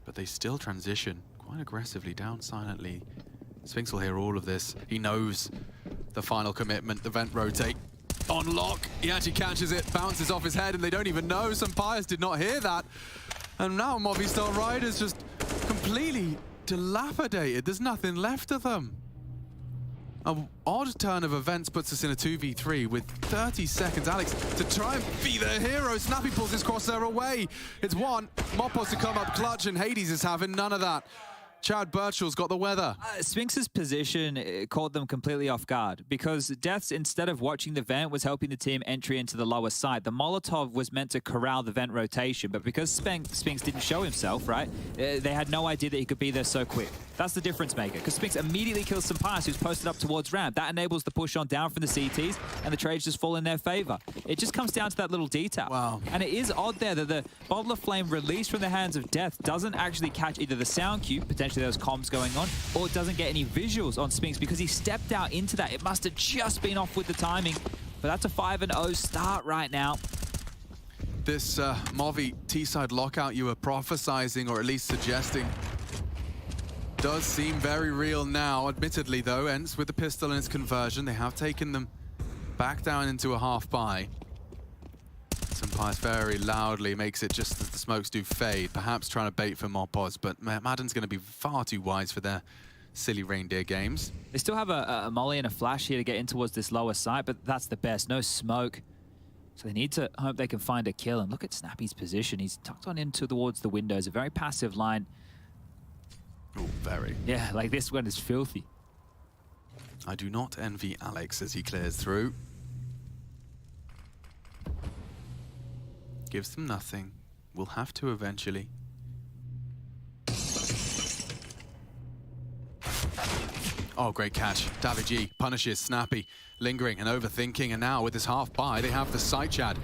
But they still transition quite aggressively down silently. Spinks will hear all of this. He knows the final commitment, the vent rotate. On lock, he actually catches it, bounces off his head, and they don't even know. Sampires did not hear that. And now Movistar Riders just completely dilapidated. There's nothing left of them. An odd turn of events puts us in a 2v3 with 30 seconds. Alex to try and be the hero. Snappy pulls his crosshair away. It's one. Moppos to come up clutch, and Hades is having none of that. Chad Birchall's got the weather. Spinks's position caught them completely off guard because Deaths, instead of watching the vent, was helping the team entry into the lower side. The Molotov was meant to corral the vent rotation, but because Spinks didn't show himself, right, they had no idea that he could be there so quick. That's the difference maker, because Spinks immediately kills Sampires, who's posted up towards ramp. That enables the push on down from the CTs, and the trades just fall in their favor. It just comes down to that little detail. Wow. And it is odd there that the Bottle of Flame released from the hands of Death doesn't actually catch either the sound cue, potentially those comms going on, or it doesn't get any visuals on Spinks because he stepped out into that. It must have just been off with the timing, but that's a 5-0 start right now. This Movi T-side lockout you were prophesizing, or at least suggesting, does seem very real now. Admittedly though, ENCE with the pistol and its conversion, they have taken them back down into a half buy. Sampires very loudly makes it just as the smokes do fade, perhaps trying to bait for Moppos, but Madden's going to be far too wise for their silly reindeer games. They still have a molly and a flash here to get in towards this lower side, but that's the best. No smoke. So they need to hope they can find a kill. And look at Snappy's position. He's tucked on in towards the windows. A very passive line. Oh, very. Yeah, like this one is filthy. I do not envy Alex as he clears through. Gives them nothing. We'll have to eventually. Oh, great catch. David G punishes Snappy, lingering and overthinking, and now with this half buy, they have the sight Chad.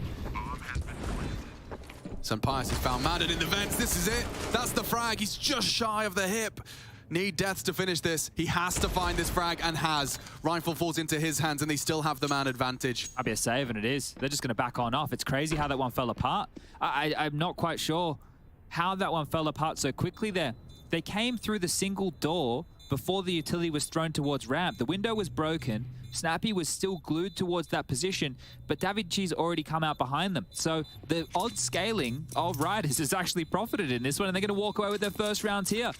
Sampires has found Madden in the vents. This is it. That's the frag. He's just shy of the hip. Need Deaths to finish this. He has to find this frag, and has. Rifle falls into his hands, and they still have the man advantage. That'd be a save, and it is. They're just going to back on off. It's crazy how that one fell apart. I'm not quite sure how that one fell apart so quickly there. They came through the single door before the utility was thrown towards ramp. The window was broken. Snappy was still glued towards that position, but David G's already come out behind them. So the odd scaling of Riders has actually profited in this one, and they're going to walk away with their first rounds here.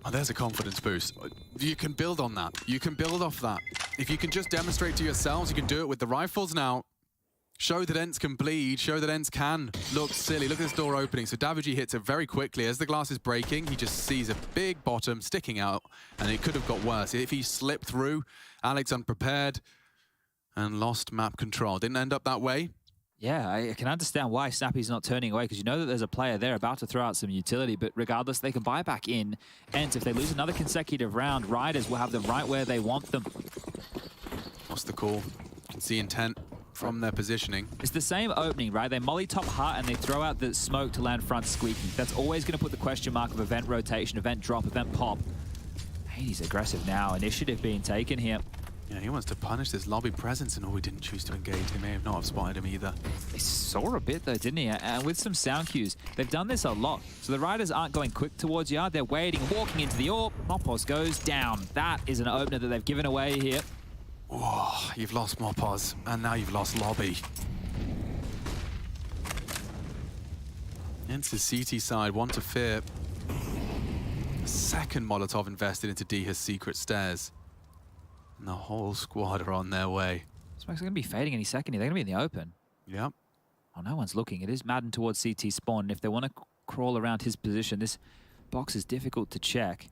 Oh, there's a confidence boost. You can build on that. You can build off that. If you can just demonstrate to yourselves, you can do it with the rifles now. Show that ENCE can bleed, show that ENCE can look silly. Look at this door opening. So Davigi hits it very quickly. As the glass is breaking, he just sees a big bottom sticking out, and it could have got worse. If he slipped through, Alex unprepared and lost map control. Didn't end up that way. Yeah, I can understand why Snappy's not turning away, because you know that there's a player there about to throw out some utility, but regardless, they can buy back in. And if they lose another consecutive round, Riders will have them right where they want them. What's the call? You can see intent from their positioning. It's the same opening, right? They molly top hut and they throw out the smoke to land front squeaky. That's always going to put the question mark of event rotation, event drop, event pop. He's aggressive now. Initiative being taken here. Yeah, he wants to punish this lobby presence, and he didn't choose to engage. They may have not have spotted him either. He saw a bit though, didn't he? And with some sound cues, they've done this a lot. So the Riders aren't going quick towards yard. They're waiting, walking into the AWP. Mopos goes down. That is an opener that they've given away here. Oh, you've lost Mopos, and now you've lost lobby. ENCE's CT side, one to fear. A second Molotov invested into Diha's secret stairs. And the whole squad are on their way. Smokes are going to be fading any second here. They're going to be in the open. Yep. Oh, no one's looking. It is Madden towards CT spawn. And if they want to crawl around his position, this box is difficult to check.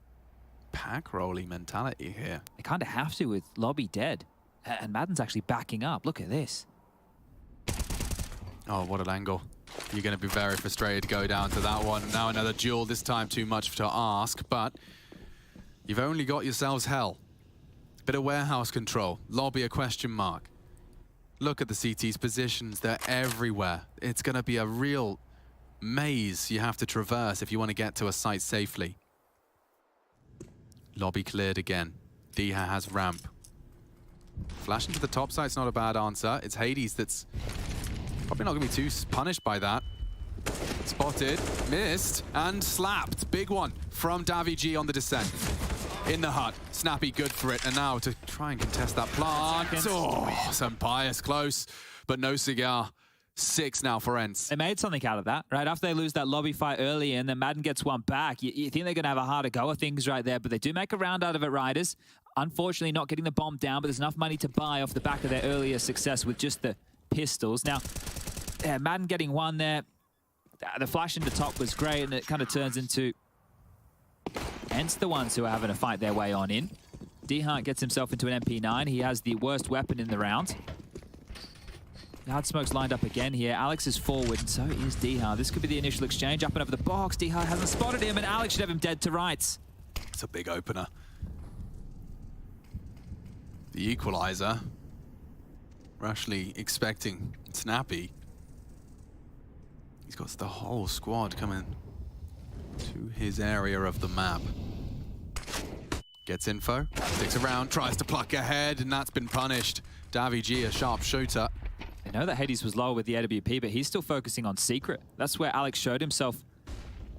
Pack rolling mentality here. They kind of have to with lobby dead. And Madden's actually backing up. Look at this. Oh, what an angle. You're going to be very frustrated to go down to that one. Now another duel, this time too much to ask, but you've only got yourselves hell. Bit of warehouse control, lobby a question mark. Look at the CT's positions, they're everywhere. It's going to be a real maze you have to traverse if you want to get to a site safely. Lobby cleared again. Diha has ramp. Flash into the top site's not a bad answer. It's Hades that's probably not going to be too punished by that. Spotted, missed, and slapped. Big one from Davigi on the descent. In the hut, Snappy good for it, and now to try and contest that plant. Oh, some bias close, but no cigar. 6 now for ENCE. They made something out of that, right? After they lose that lobby fight early and then Madden gets one back, you think they're going to have a harder go of things right there, but they do make a round out of it, Riders. Unfortunately, not getting the bomb down, but there's enough money to buy off the back of their earlier success with just the pistols. Now, yeah, Madden getting one there. The flash into top was great, and it kind of turns into ENCE the ones who are having to fight their way on in. Diha gets himself into an MP9. He has the worst weapon in the round. Hard Smoke's lined up again here. Alex is forward, and so is Diha. This could be the initial exchange up and over the box. Diha hasn't spotted him, and Alex should have him dead to rights. It's a big opener. The equalizer. Rushley expecting Snappy. He's got the whole squad coming to his area of the map. Gets info, sticks around, tries to pluck ahead, and that's been punished. Davigi, a sharp shooter. I know that Hades was lower with the AWP, but he's still focusing on secret. That's where Alex showed himself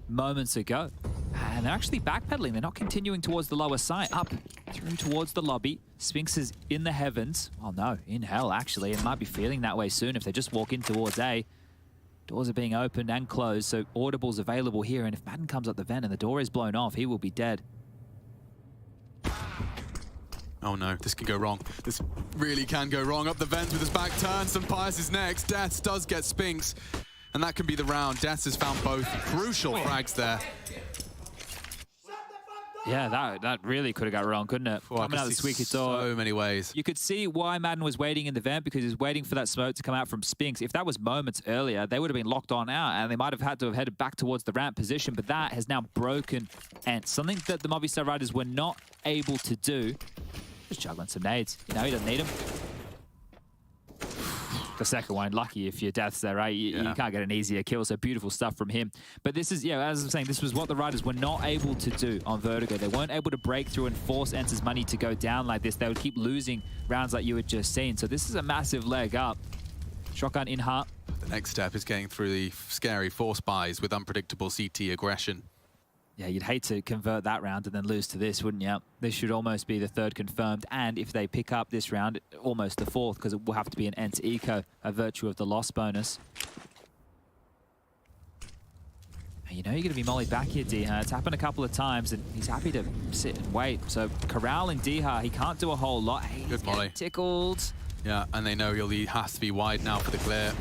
moments ago. And they're actually backpedaling. They're not continuing towards the lower side. Up through towards the lobby. Sphinx is in the heavens. Oh no, in hell actually. It might be feeling that way soon if they just walk in towards A. Doors are being opened and closed, so audible's available here. And if Madden comes up the vent and the door is blown off, he will be dead. Oh no, this can go wrong. This really can go wrong. Up the vents with his back turned. Some Pius is next. Deaths does get Sphinx, and that can be the round. Deaths has found both crucial frags there. Yeah, that really could have got wrong, couldn't it? Coming out the squeaky door. So many ways. You could see why Madden was waiting in the vent, because he's waiting for that smoke to come out from Sphinx. If that was moments earlier, they would have been locked on out, and they might have had to have headed back towards the ramp position, but that has now broken ENCE. Something that the Movistar Riders were not able to do. Just juggling some nades. You know, he doesn't need them. The second one, lucky if your death's there, right? You can't get an easier kill, so beautiful stuff from him. But this is, yeah, as I'm saying, this was what the Riders were not able to do on Vertigo. They weren't able to break through and force ENCE's money to go down like this. They would keep losing rounds like you had just seen. So this is a massive leg up. Shotgun in heart. The next step is getting through the scary force buys with unpredictable CT aggression. Yeah, you'd hate to convert that round and then lose to this, wouldn't you? This should almost be the third confirmed, and if they pick up this round, almost the fourth, because it will have to be an ENCE eco, a virtue of the loss bonus. You know you're going to be mollied back here, Diha. It's happened a couple of times, and he's happy to sit and wait. So corralling Diha, he can't do a whole lot. He's Good molly. Tickled. Yeah, and they know he has to be wide now for the clear.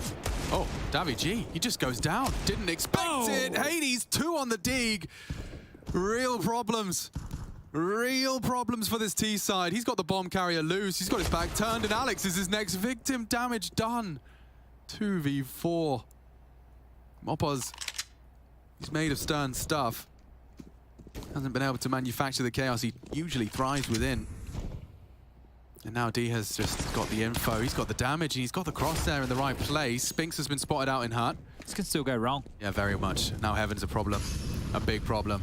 Oh, Davi G, he just goes down. Didn't expect it. Hades, 2 on the dig. Real problems. Real problems for this T side. He's got the bomb carrier loose. He's got his back turned, and Alex is his next victim. Damage done. 2v4. Mopoz, he's made of stern stuff. Hasn't been able to manufacture the chaos he usually thrives within. And now D has just got the info. He's got the damage, and he's got the crosshair in the right place. Spinks has been spotted out in hut. This can still go wrong. Yeah, very much. Now Heaven's a problem. A big problem.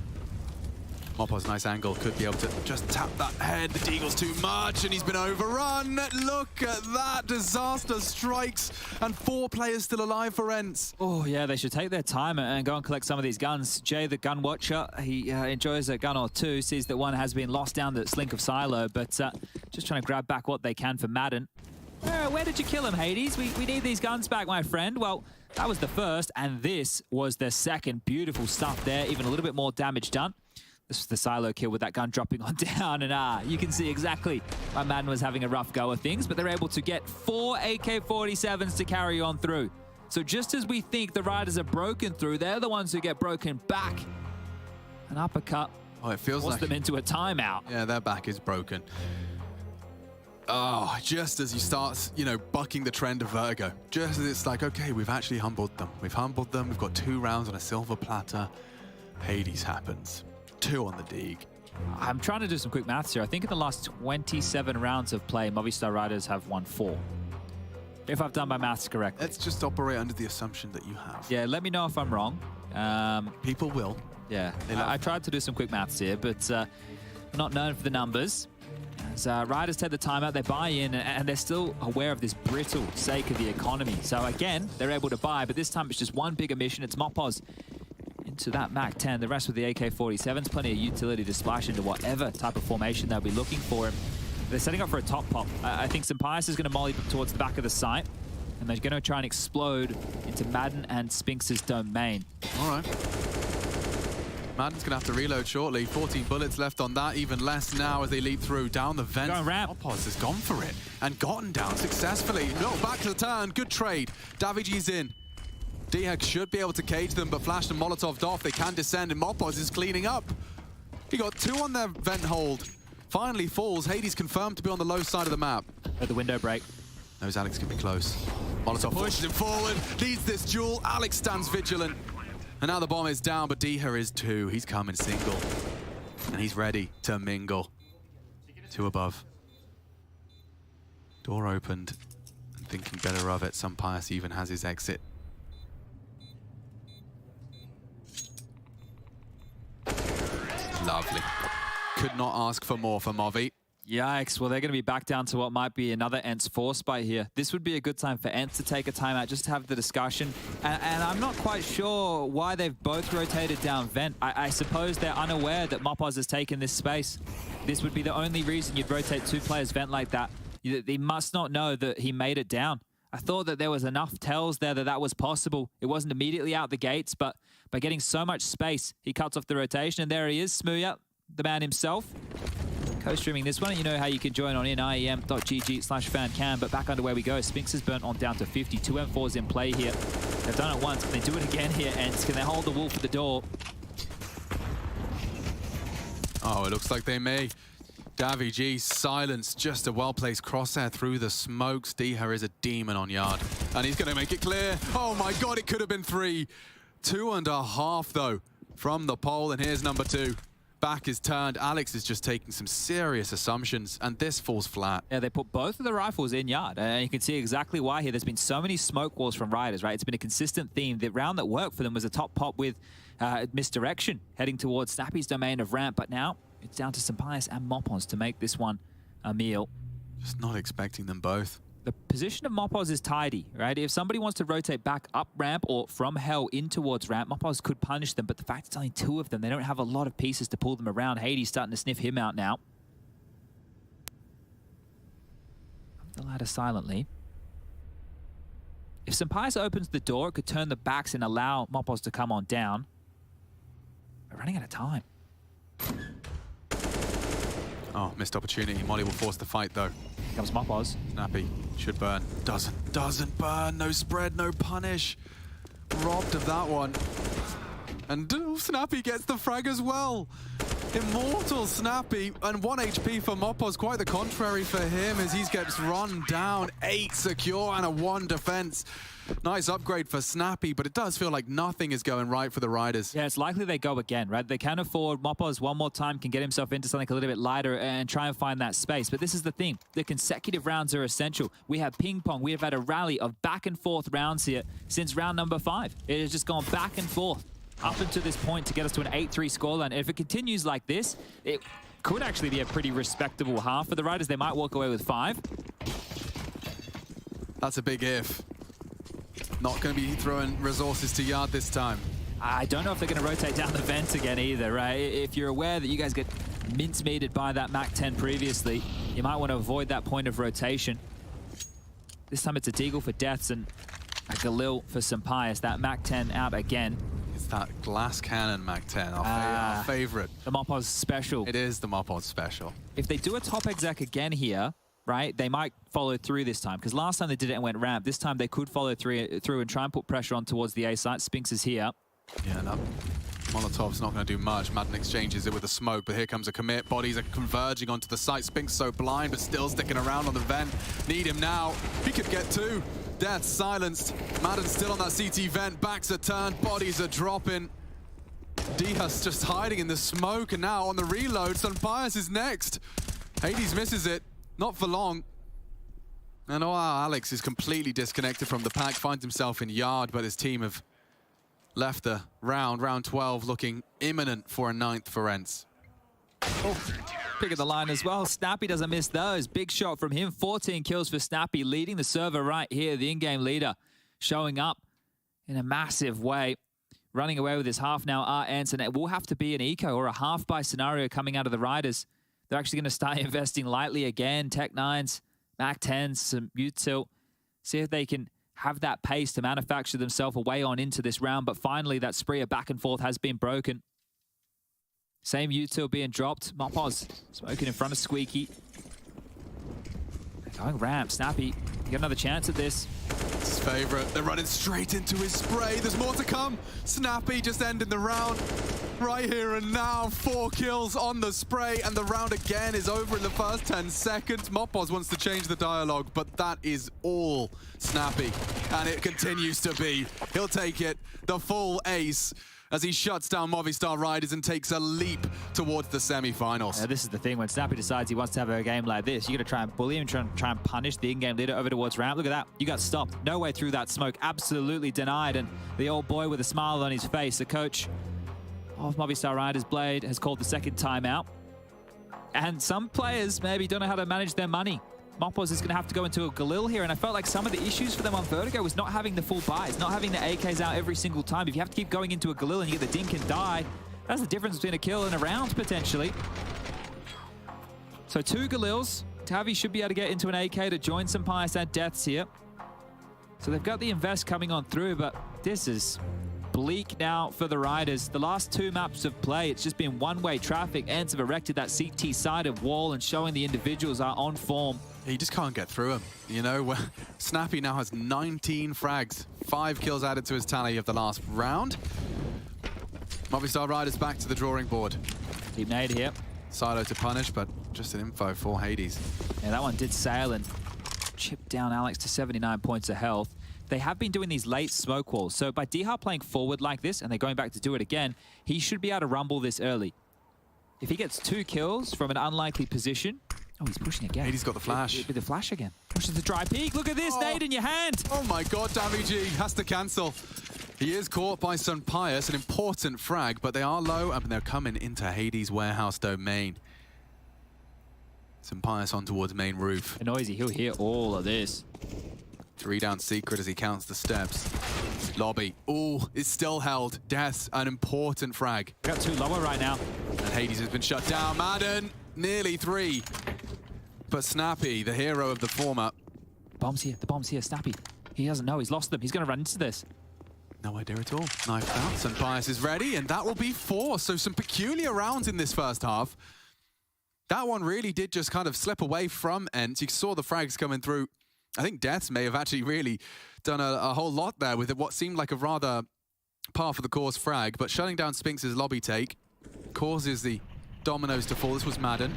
Mopo's nice angle, could be able to just tap that head. The Deagle's too much, and he's been overrun. Look at that, disaster strikes, and 4 players still alive for ENCE. Oh yeah, they should take their time and go and collect some of these guns. Jay, the gun watcher, he enjoys a gun or two, sees that one has been lost down the slink of Silo, but just trying to grab back what they can for Madden. Where did you kill him, Hades? We need these guns back, my friend. Well, that was the first, and this was the second. Beautiful stuff there, even a little bit more damage done. This was the Silo kill with that gun dropping on down, and you can see exactly why Madden was having a rough go of things, but they're able to get 4 AK-47s to carry on through. So just as we think the Riders are broken through, they're the ones who get broken back. An uppercut it feels forced like them into a timeout. Yeah, their back is broken. Oh, just as you start, bucking the trend of Vertigo. Just as it's like, okay, we've actually humbled them. We've humbled them. We've got 2 rounds on a silver platter. Hades happens. 2 on the dig. I'm trying to do some quick maths here. I think in the last 27 rounds of play, Movistar Riders have won 4. If I've done my maths correctly. Let's just operate under the assumption that you have. Yeah, let me know if I'm wrong. People will. Yeah, I tried to do some quick maths here, but not known for the numbers. As Riders take the timeout, they buy in, and they're still aware of this brittle sake of the economy. So again, they're able to buy, but this time it's just one bigger mission. It's Mopoz into that MAC-10. The rest with the AK-47s, plenty of utility to splash into whatever type of formation they'll be looking for him. They're setting up for a top pop. I think Sampias is going to molly towards the back of the site, and they're going to try and explode into Madden and Spinks's domain. All right. Madden's going to have to reload shortly. 14 bullets left on that, even less now as they leap through down the vent. Going ramp. Mopoz has gone for it and gotten down successfully. No, back to the turn. Good trade. Daviji's in. Dehek should be able to cage them, but flashed and Molotoved off. They can descend, and Mopoz is cleaning up. He got 2 on their vent hold. Finally falls. Hades confirmed to be on the low side of the map. At the window break. Knows Alex can be close. Molotov pushes him forward, leads this duel. Alex stands vigilant. And now the bomb is down, but Diha is too. He's coming single. And he's ready to mingle. 2 above. Door opened. And thinking better of it, Sampias even has his exit. Lovely. Could not ask for more for Movi. Yikes. Well, they're going to be back down to what might be another ENCE force by here. This would be a good time for ENCE to take a timeout, just to have the discussion. And I'm not quite sure why they've both rotated down vent. I suppose they're unaware that Mopoz has taken this space. This would be the only reason you'd rotate 2 players vent like that. They must not know that he made it down. I thought that there was enough tells there that that was possible. It wasn't immediately out the gates, but by getting so much space, he cuts off the rotation. And there he is, Smooya, the man himself. Co-streaming this one, and you know how you can join on iem.gg/fancam, but back underway we go. Spinks is burnt on down to 50. 2 M4s in play here. They've done it once, can they do it again here, ENCE? Can they hold the wolf at the door? Oh, it looks like they may. Davi G silenced, just a well-placed crosshair through the smokes. Diha is a demon on yard, and he's going to make it clear. Oh my God, it could have been 3. 2.5 though from the pole, and here's number 2. Back is turned. Alex is just taking some serious assumptions, and this falls flat. Yeah, they put both of the rifles in yard, and you can see exactly why here. There's been so many smoke walls from Riders, right? It's been a consistent theme. The round that worked for them was a top pop with misdirection, heading towards Snappy's domain of ramp, but now it's down to Sampias and Mopoz to make this one a meal. Just not expecting them both. The position of Mopoz is tidy, right? If somebody wants to rotate back up ramp or from hell in towards ramp, Mopoz could punish them, but the fact it's only 2 of them, they don't have a lot of pieces to pull them around. Hades starting to sniff him out now. Up the ladder silently. If Sampias opens the door, it could turn the backs and allow Mopoz to come on down. We're running out of time. Oh, missed opportunity. Molly will force the fight, though. Here comes Mopos. Snappy should burn. Doesn't burn. No spread, no punish. Robbed of that one. And Snappy gets the frag as well. Immortal Snappy, and 1 HP for Mopos. Quite the contrary for him as he gets run down. 8 secure and a 1 defense. Nice upgrade for Snappy, but it does feel like nothing is going right for the Riders. Yeah, it's likely they go again, right? They can afford Mopos one more time, can get himself into something a little bit lighter and try and find that space. But this is the thing. The consecutive rounds are essential. We have ping pong. We have had a rally of back and forth rounds here since round number 5. It has just gone back and forth up until this point to get us to an 8-3 scoreline. And if it continues like this, it could actually be a pretty respectable half for the Riders. They might walk away with 5. That's a big if. Not going to be throwing resources to yard this time. I don't know if they're going to rotate down the vent again either, right? If you're aware that you guys get mincemeated by that MAC-10 previously, you might want to avoid that point of rotation. This time it's a Deagle for Deaths and a Galil for Sampaius. That MAC-10 out again. It's that glass cannon MAC-10, our favorite. The Mopos special. It is the Mopos special. If they do a top exec again here, right, they might follow through this time. Because last time they did it and went ramp. This time they could follow through and try and put pressure on towards the A site. Spinks is here. Yeah, no. Molotov's not going to do much. Madden exchanges it with a smoke, but here comes a commit. Bodies are converging onto the site. Spinks so blind, but still sticking around on the vent. Need him now. He could get 2. Death silenced. Madden's still on that CT vent. Backs are turned. Bodies are dropping. Dihas just hiding in the smoke, and now on the reload, Sampaius is next. Hades misses it. Not for long. And Alex is completely disconnected from the pack. Finds himself in yard, but his team have left the round 12, looking imminent for a 9th for ENCE. Oh, pick of the line as well. Snappy doesn't miss those. Big shot from him. 14 kills for Snappy, leading the server right here. The in-game leader showing up in a massive way. Running away with his half now are ENCE, and it will have to be an eco or a half-buy scenario coming out of the Riders. They're actually going to start investing lightly again. Tech-9s, MAC-10s, some util. See if they can have that pace to manufacture themselves a way on into this round. But finally, that spree of back and forth has been broken. Same util being dropped. Mopos smoking in front of Squeaky. Going ramp. Snappy, you got another chance at this. It's his favorite. They're running straight into his spray. There's more to come. Snappy just ending the round right here and now. 4 kills on the spray, and the round again is over in the first 10 seconds. Mopos wants to change the dialogue, but that is all Snappy, and it continues to be. He'll take it, the full ace, as he shuts down Movistar Riders and takes a leap towards the semi-finals. This is the thing, when Snappy decides he wants to have a game like this, you got to try and bully him, try and punish the in-game leader over towards ramp. Look at that, you got stopped. No way through that smoke, absolutely denied, and the old boy with a smile on his face, the coach of Movistar Riders, Blade, has called the second timeout. And some players maybe don't know how to manage their money. Mopos is going to have to go into a Galil here, and I felt like some of the issues for them on Vertigo was not having the full buys, not having the AKs out every single time. If you have to keep going into a Galil and you get the dink and die, that's the difference between a kill and a round, potentially. So 2 Galils. Tavi should be able to get into an AK to join Sampaius and Deaths here. So they've got the invest coming on through, but this is bleak now for the Riders. The last 2 maps of play, it's just been one-way traffic. ENCE have erected that CT-sided wall and showing the individuals are on form. He just can't get through him. You know, Snappy now has 19 frags, 5 kills added to his tally of the last round. Movistar Riders back to the drawing board. Deep nade here. Silo to punish, but just an info for Hades. Yeah, that one did sail and chip down Alex to 79 points of health. They have been doing these late smoke walls. So by Dihar playing forward like this, and they're going back to do it again, he should be able to rumble this early. If he gets 2 kills from an unlikely position... Oh, he's pushing again. Hades got the flash. With the flash again. Pushes the dry peak. Look at this, nade in your hand. Oh my god, Damage has to cancel. He is caught by Sampaius, an important frag, but they are low, and they're coming into Hades' warehouse domain. Sampaius on towards main roof. Noisy, he'll hear all of this. 3 down secret as he counts the steps. Lobby. Oh, it's still held. Death's an important frag. Got 2 lower right now. And Hades has been shut down. Madden, nearly 3. But Snappy, the hero of the former. The bomb's here, Snappy. He doesn't know, he's lost them. He's going to run into this. No idea at all. Knifed out. St. Pius is ready, and that will be 4. So some peculiar rounds in this first half. That one really did just kind of slip away from ENCE. You saw the frags coming through. I think Deaths may have actually really done a whole lot there with what seemed like a rather par for the course frag, but shutting down Spinx's lobby take causes the dominoes to fall. This was Madden.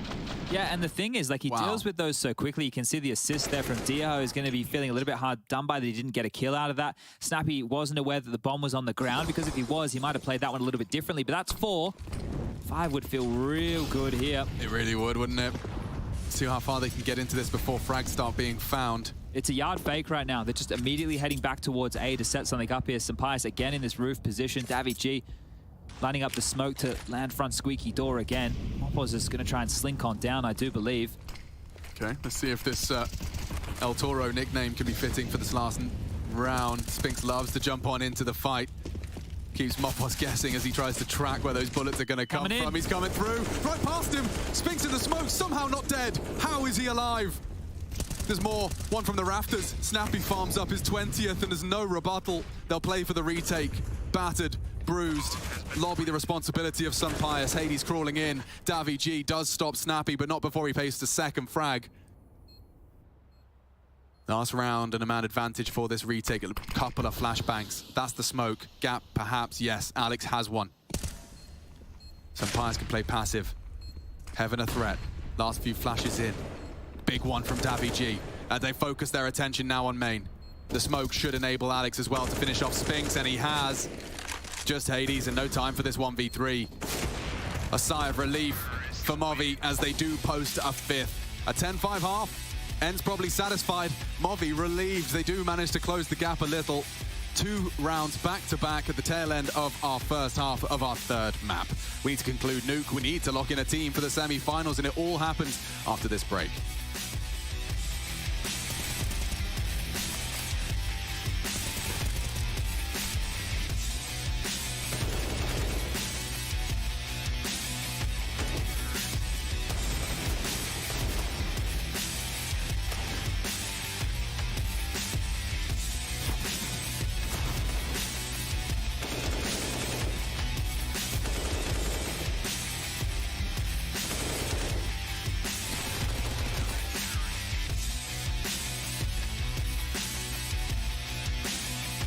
Yeah, and the thing is, like, he deals with those so quickly. You can see the assist there from Dio is going to be feeling a little bit hard done by that he didn't get a kill out of that. Snappy wasn't aware that the bomb was on the ground, because if he was, he might have played that one a little bit differently, but that's 4. 5 would feel real good here. It really would, wouldn't it? See how far they can get into this before frags start being found. It's a yard fake right now. They're just immediately heading back towards A to set something up here. St. Pius again in this roof position. Davi G lining up the smoke to land front squeaky door again. Mopoz is going to try and slink on down, I do believe. Okay, let's see if this El Toro nickname can be fitting for this last round. Spinx loves to jump on into the fight. Keeps Mopoz guessing as he tries to track where those bullets are going to come from. He's coming through. Right past him. Spinx in the smoke, somehow not dead. How is he alive? There's more. One from the rafters. Snappy farms up his 20th and there's no rebuttal. They'll play for the retake. Battered, bruised. Lobby the responsibility of St. Pius. Hades crawling in. Davi G does stop Snappy, but not before he pastes a second frag. Last round and a man advantage for this retake. A couple of flashbangs. That's the smoke. Gap, perhaps. Yes, Alex has one. St. Pius can play passive. Heaven a threat. Last few flashes in. Big one from Davi G. And they focus their attention now on main. The smoke should enable Alex as well to finish off Spinx, and he has. Just Hades and no time for this 1v3. A sigh of relief for Movi as they do post a 5th. A 10-5 half. ENCE probably satisfied. Movi relieved. They do manage to close the gap a little. 2 rounds back-to-back at the tail end of our first half of our 3rd map. We need to conclude Nuke. We need to lock in a team for the semi-finals, and it all happens after this break.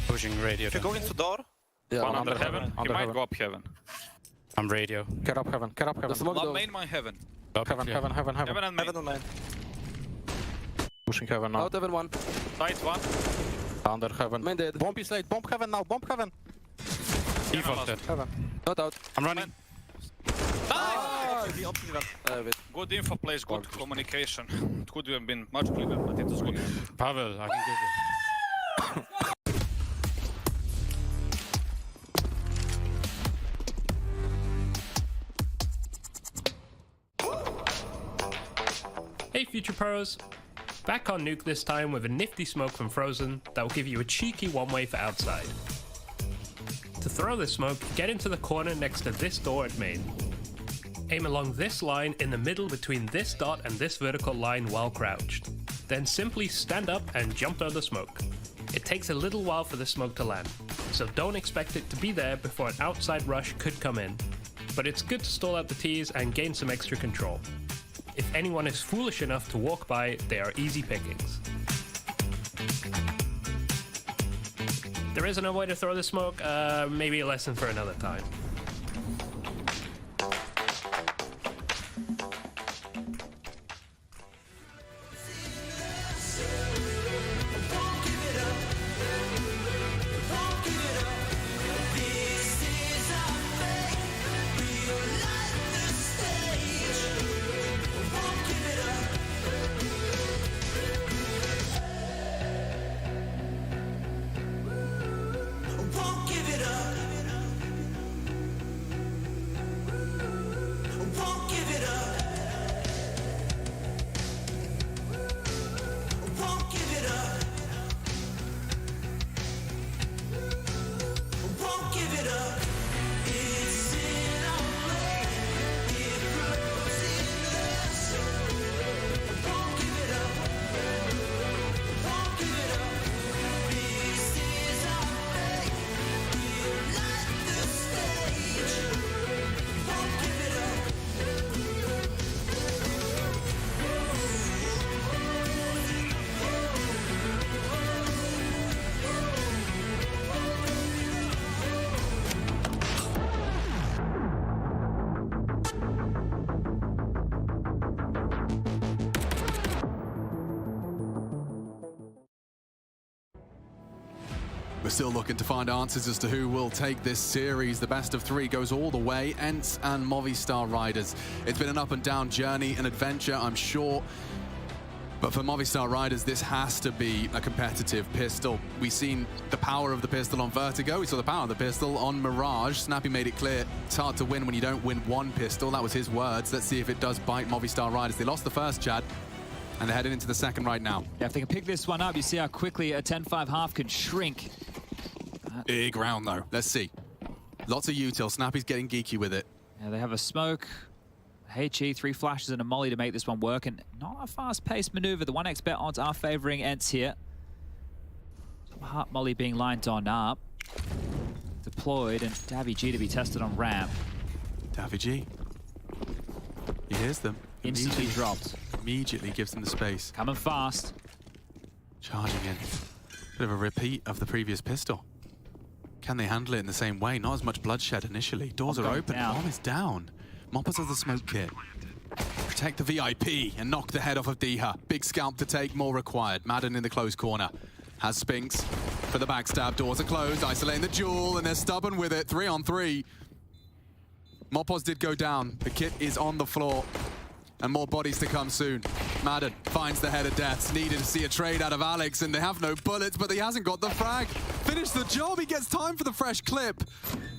Pushing radio. If you go into door, one under heaven. He might go up heaven. I'm radio. Get up heaven. Get up heaven. one main, one heaven. Heaven, heaven, heaven, heaven. Heaven and main. Heaven and main. Pushing heaven now. Out heaven 1. Side 1. Under heaven. Main dead. Bomb is late. Bomb heaven now. Bomb heaven. Default dead. Heaven. Not out. I'm running. Good info plays, good communication. It could have been much clearer, but it was good. Pavel, I can give you. Hey Future Pros! Back on Nuke this time with a nifty smoke from Frozen that will give you a cheeky one-way for outside. To throw this smoke, get into the corner next to this door at main. Aim along this line in the middle between this dot and this vertical line while crouched. Then simply stand up and jump on the smoke. It takes a little while for the smoke to land, so don't expect it to be there before an outside rush could come in. But it's good to stall out the T's and gain some extra control. If anyone is foolish enough to walk by, they are easy pickings. There is another way to throw the smoke, maybe a lesson for another time. We're still looking to find answers as to who will take this series. The best of three goes all the way. ENCE and Movistar Riders. It's been an up and down journey, an adventure, I'm sure. But for Movistar Riders, this has to be a competitive pistol. We've seen the power of the pistol on Vertigo. We saw the power of the pistol on Mirage. Snappy made it clear it's hard to win when you don't win one pistol. That was his words. Let's see if it does bite Movistar Riders. They lost the first, Chad, and they're heading into the second right now. Yeah, if they can pick this one up, you see how quickly a 10-5 half can shrink. Big round, though. Let's see. Lots of util. Snappy's getting geeky with it. Yeah, they have a smoke. HE, 3 flashes and a molly to make this one work, and not a fast-paced maneuver. The 1x bet odds are favoring ENCE here. Heart molly being lined on up. Deployed, and Davy G to be tested on ramp. Davy G. He hears them. Instantly dropped. Immediately gives them the space. Coming fast. Charging in. Bit of a repeat of the previous pistol. Can they handle it in the same way? Not as much bloodshed initially. Doors are open. Bomb is down. Moppers has the smoke kit. Protect the VIP and knock the head off of Diha. Big scalp to take, more required. Madden in the close corner. Has Spinks for the backstab. Doors are closed, isolating the duel, and they're stubborn with it. 3 on 3. Moppos did go down. The kit is on the floor. And more bodies to come soon. Madden finds the head of death. Needed to see a trade out of Alex, and they have no bullets, but he hasn't got the frag. Finish the job, he gets time for the fresh clip.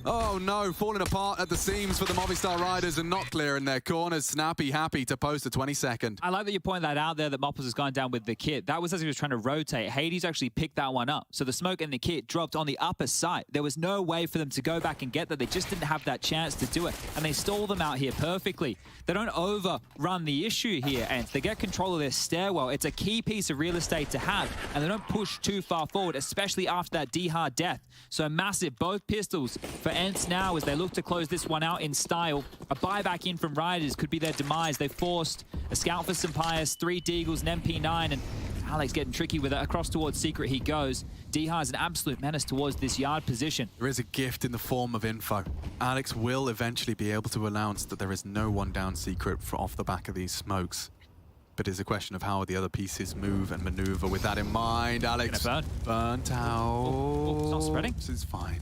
Oh no, falling apart at the seams for the Movistar Riders and not clearing their corners. Snappy happy to post a 22nd. I like that you point that out there, that Moppers has gone down with the kit. That was as he was trying to rotate. Hades actually picked that one up. So the smoke and the kit dropped on the upper side. There was no way for them to go back and get that. They just didn't have that chance to do it. And they stall them out here perfectly. They don't overrun the issue here, and they get control of their stairwell. It's a key piece of real estate to have, and they don't push too far forward, especially after that D-hard death. So massive, both pistols for ENCE now as they look to close this one out in style. A buyback in from Riders could be their demise. They forced a scout for Sampaias, 3 Deagles, an MP9, and Alex getting tricky with it. Across towards Secret he goes. D-hard is an absolute menace towards this yard position. There is a gift in the form of info. Alex will eventually be able to announce that there is no one down Secret off the back of these smokes. But it's a question of how the other pieces move and maneuver. With that in mind, Alex burnt out. It's not spreading. This is fine.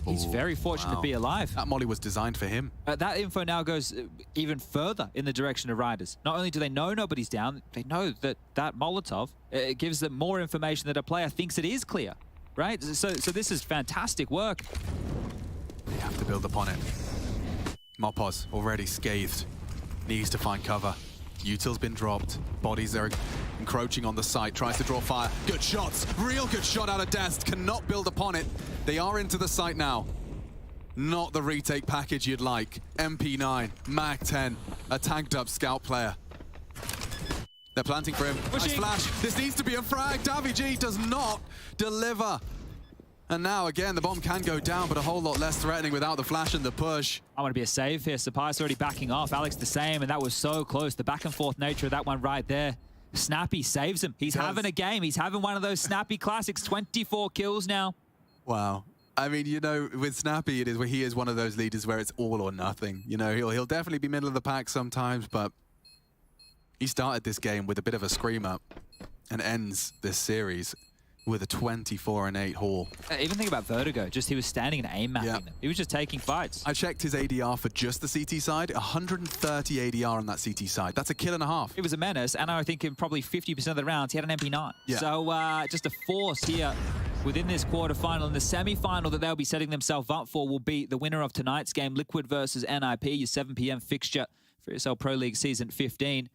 He's very fortunate to be alive. That molly was designed for him. That info now goes even further in the direction of Riders. Not only do they know nobody's down, they know that that Molotov, it gives them more information that a player thinks it is clear, right? So this is fantastic work. They have to build upon it. Moppos already scathed. Needs to find cover. Util's been dropped. Bodies are encroaching on the site. Tries to draw fire. Good shots. Real good shot out of Dest. Cannot build upon it. They are into the site now. Not the retake package you'd like. MP9, MAC-10, a tanked up scout player. They're planting for him. Nice flash. This needs to be a frag. Davy G does not deliver. And now, again, the bomb can go down, but a whole lot less threatening without the flash and the push. I want to be a save here. Sampaias already backing off. Alex the same, and that was so close. The back and forth nature of that one right there. Snappy saves him. He's having a game. He's having one of those Snappy classics. 24 kills now. Wow. I mean, you know, with Snappy, it is where he is one of those leaders where it's all or nothing. You know, he'll definitely be middle of the pack sometimes, but he started this game with a bit of a screamer and ends this series with a 24-8 haul. Even think about Vertigo. Just he was standing and aim mapping them. He was just taking fights. I checked his ADR for just the CT side. 130 ADR on that CT side. That's a kill and a half. It was a menace, and I think in probably 50% of the rounds, he had an MP9. Yeah. So just a force here within this quarterfinal. And the semi-final that they'll be setting themselves up for will be the winner of tonight's game, Liquid versus NIP, your 7 p.m. fixture for ESL Pro League Season 15.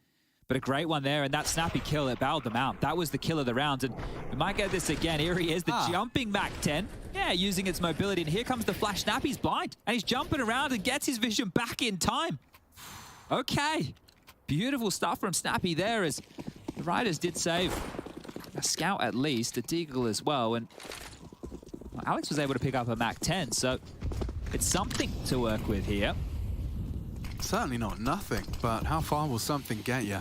But a great one there, and that Snappy kill that bailed them out. That was the kill of the round, and we might get this again. Here he is, the jumping MAC-10. Yeah, using its mobility, and here comes the flash. Snappy's blind, and he's jumping around and gets his vision back in time. Okay, beautiful stuff from Snappy there, as the Riders did save a scout at least, a Deagle as well, and Alex was able to pick up a MAC-10, so it's something to work with here. Certainly not nothing, but how far will something get you?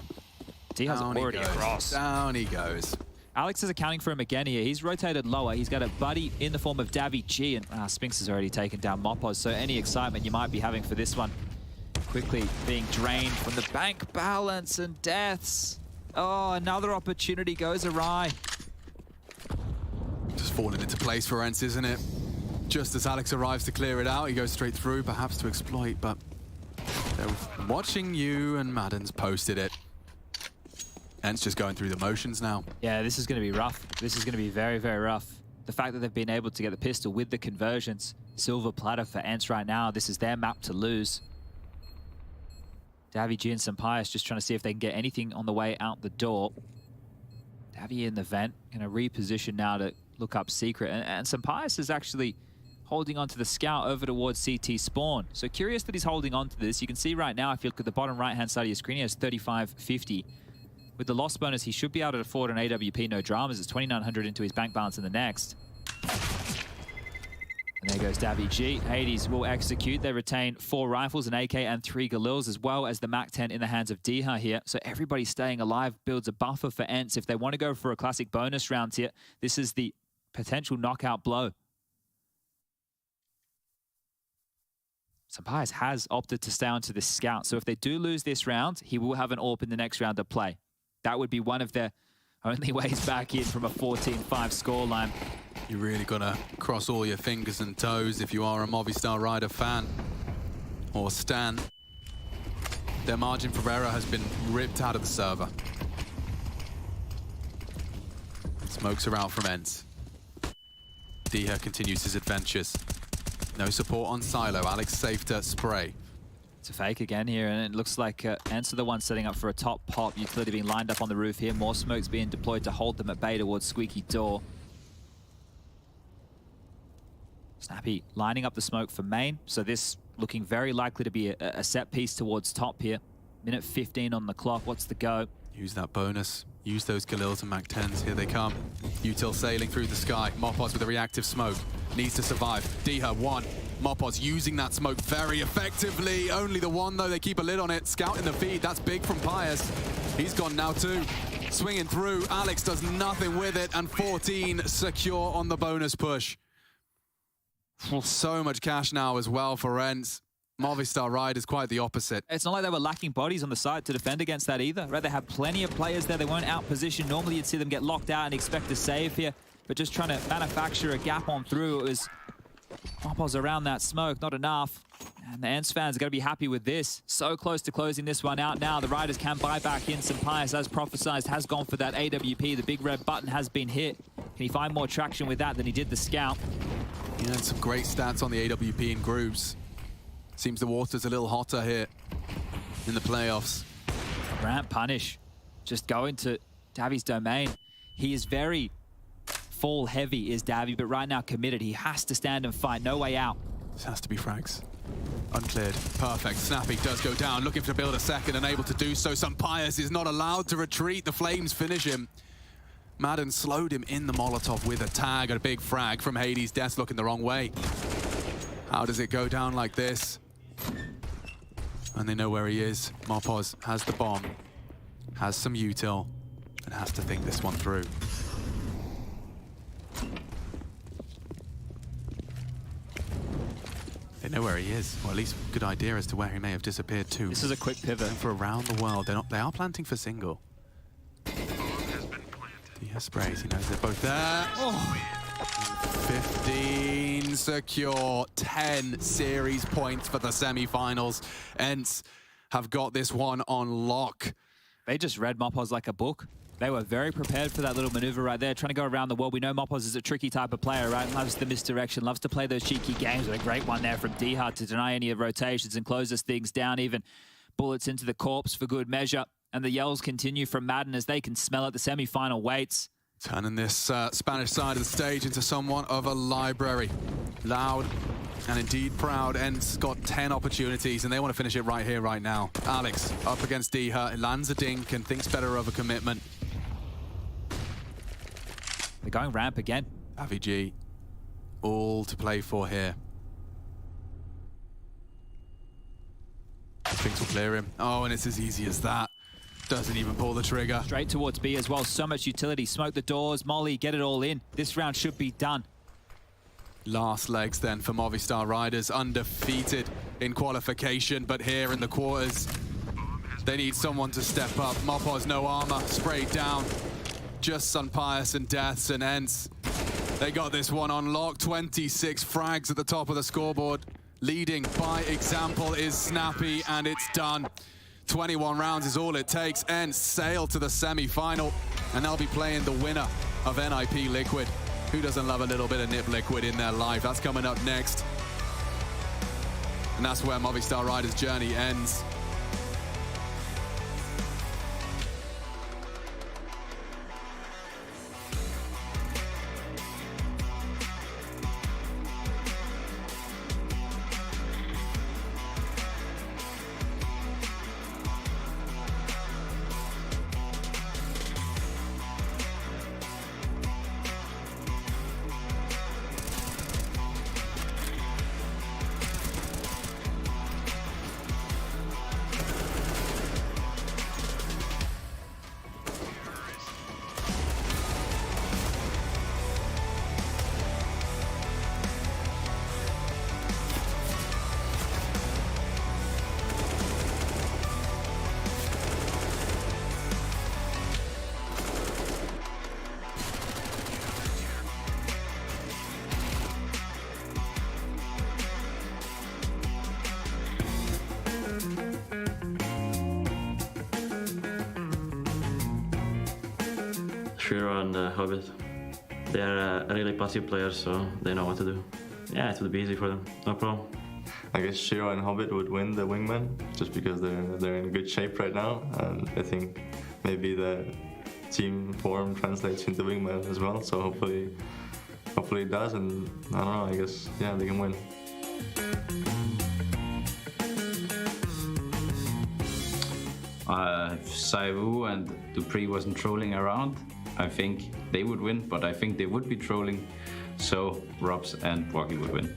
He has already across. Down he goes. Alex is accounting for him again here. He's rotated lower. He's got a buddy in the form of Davy G, and Spinks has already taken down Moppos, so any excitement you might be having for this one quickly being drained from the bank balance and deaths. Oh, another opportunity goes awry. Just falling into place for ENCE, isn't it? Just as Alex arrives to clear it out, he goes straight through, perhaps to exploit, but they're watching you, and Madden's posted it. ENCE just going through the motions now. Yeah, this is going to be rough. This is going to be very, very rough. The fact that they've been able to get the pistol with the conversions, silver platter for ENCE right now. This is their map to lose. Davy and Sampaius just trying to see if they can get anything on the way out the door. Davy in the vent, going to reposition now to look up Secret. And Sampaius is actually holding on to the scout over towards CT spawn. So curious that he's holding on to this. You can see right now, if you look at the bottom right-hand side of your screen, he has 3550. With the loss bonus, he should be able to afford an AWP, no dramas. It's 2,900 into his bank balance in the next. And there goes Davy G. Hades will execute. They retain 4 rifles, an AK, and 3 Galils, as well as the MAC-10 in the hands of Diha here. So everybody staying alive builds a buffer for ENCE. If they want to go for a classic bonus round here, this is the potential knockout blow. Sampaius has opted to stay onto this scout. So if they do lose this round, he will have an AWP in the next round to play. That would be one of their only ways back in from a 14-5 scoreline. You're really gonna cross all your fingers and toes if you are a Movistar Rider fan or stan. Their margin for error has been ripped out of the server. Smokes are out from ENCE. Diha continues his adventures. No support on Silo. Alex safe to spray. It's a fake again here, and it looks like ENCE are the one setting up for a top pop. Utility being lined up on the roof here. More smokes being deployed to hold them at bay towards Squeaky Door. Snappy lining up the smoke for main, so this looking very likely to be a set piece towards top here. Minute 15 on the clock. What's the go? Use that bonus. Use those Galils and MAC-10s. Here they come. Util sailing through the sky. Mopos with a reactive smoke. Needs to survive. Diha, 1. Mopos using that smoke very effectively. Only the 1, though. They keep a lid on it. Scout in the feed. That's big from Pius. He's gone now, too. Swinging through. Alex does nothing with it. And 14 secure on the bonus push. So much cash now as well for ENCE. Movistar Riders quite the opposite. It's not like they were lacking bodies on the side to defend against that either, right? They had plenty of players there. They weren't out positioned. Normally you'd see them get locked out and expect a save here, but just trying to manufacture a gap on through. It was Mopos around that smoke, not enough. And the ENCE fans are going to be happy with this. So close to closing this one out now. The Riders can buy back in. Sampaius, as prophesized, has gone for that AWP. The big red button has been hit. Can he find more traction with that than he did the scout? He had some great stats on the AWP in groups. Seems the water's a little hotter here in the playoffs. Ramp punish. Just going to Davy's domain. He is very fall heavy, is Davy, but right now committed. He has to stand and fight. No way out. This has to be frags. Uncleared. Perfect. Snappy does go down, looking to build a second and able to do so. Sampaius is not allowed to retreat. The flames finish him. Madden slowed him in the Molotov with a tag and a big frag from Hades. Death looking the wrong way. How does it go down like this? And they know where he is. Mopos has the bomb, has some util, and has to think this one through. They know where he is, or at least a good idea as to where he may have disappeared to. This is a quick pivot. For around the world. They are planting for single. He sprays, he knows they're both there. Oh. 15 secure, 10 series points for the semi-finals. ENCE have got this one on lock. They just read Mopos like a book. They were very prepared for that little maneuver right there, trying to go around the world. We know Mopos is a tricky type of player, right? Loves the misdirection, loves to play those cheeky games. With a great one there from Diha to deny any of rotations and closes things down, even bullets into the corpse for good measure. And the yells continue from Madden as they can smell it. The semi-final waits. Turning this Spanish side of the stage into somewhat of a library. Loud and indeed proud. ENCE got 10 opportunities and they want to finish it right here, right now. Alex up against Diha, lands a dink and thinks better of a commitment. They're going ramp again. Avi G, all to play for here. Things will clear him. Oh, and it's as easy as that. Doesn't even pull the trigger. Straight towards B as well. So much utility. Smoke the doors. Molly, get it all in. This round should be done. Last legs then for Movistar Riders. Undefeated in qualification, but here in the quarters, they need someone to step up. Mopos, no armor, sprayed down. Just Sampaius and Deaths, and ENCE They got this one on lock. 26 frags at the top of the scoreboard. Leading by example is Snappy, and it's done. 21 rounds is all it takes. ENCE sail to the semi-final, and they'll be playing the winner of NIP Liquid. Who doesn't love a little bit of NIP Liquid in their life? That's coming up next. And that's where Movistar Riders' journey ends. Shiro and Hobbit. They're really passive players, so they know what to do. Yeah, it would be easy for them, no problem. I guess Shiro and Hobbit would win the wingman just because they're in good shape right now, and I think maybe the team form translates into wingman as well. So hopefully it does, and I don't know. I guess yeah, they can win. If Saivu and Dupree wasn't trolling around, I think they would win, but I think they would be trolling, so Robs and Brocky would win.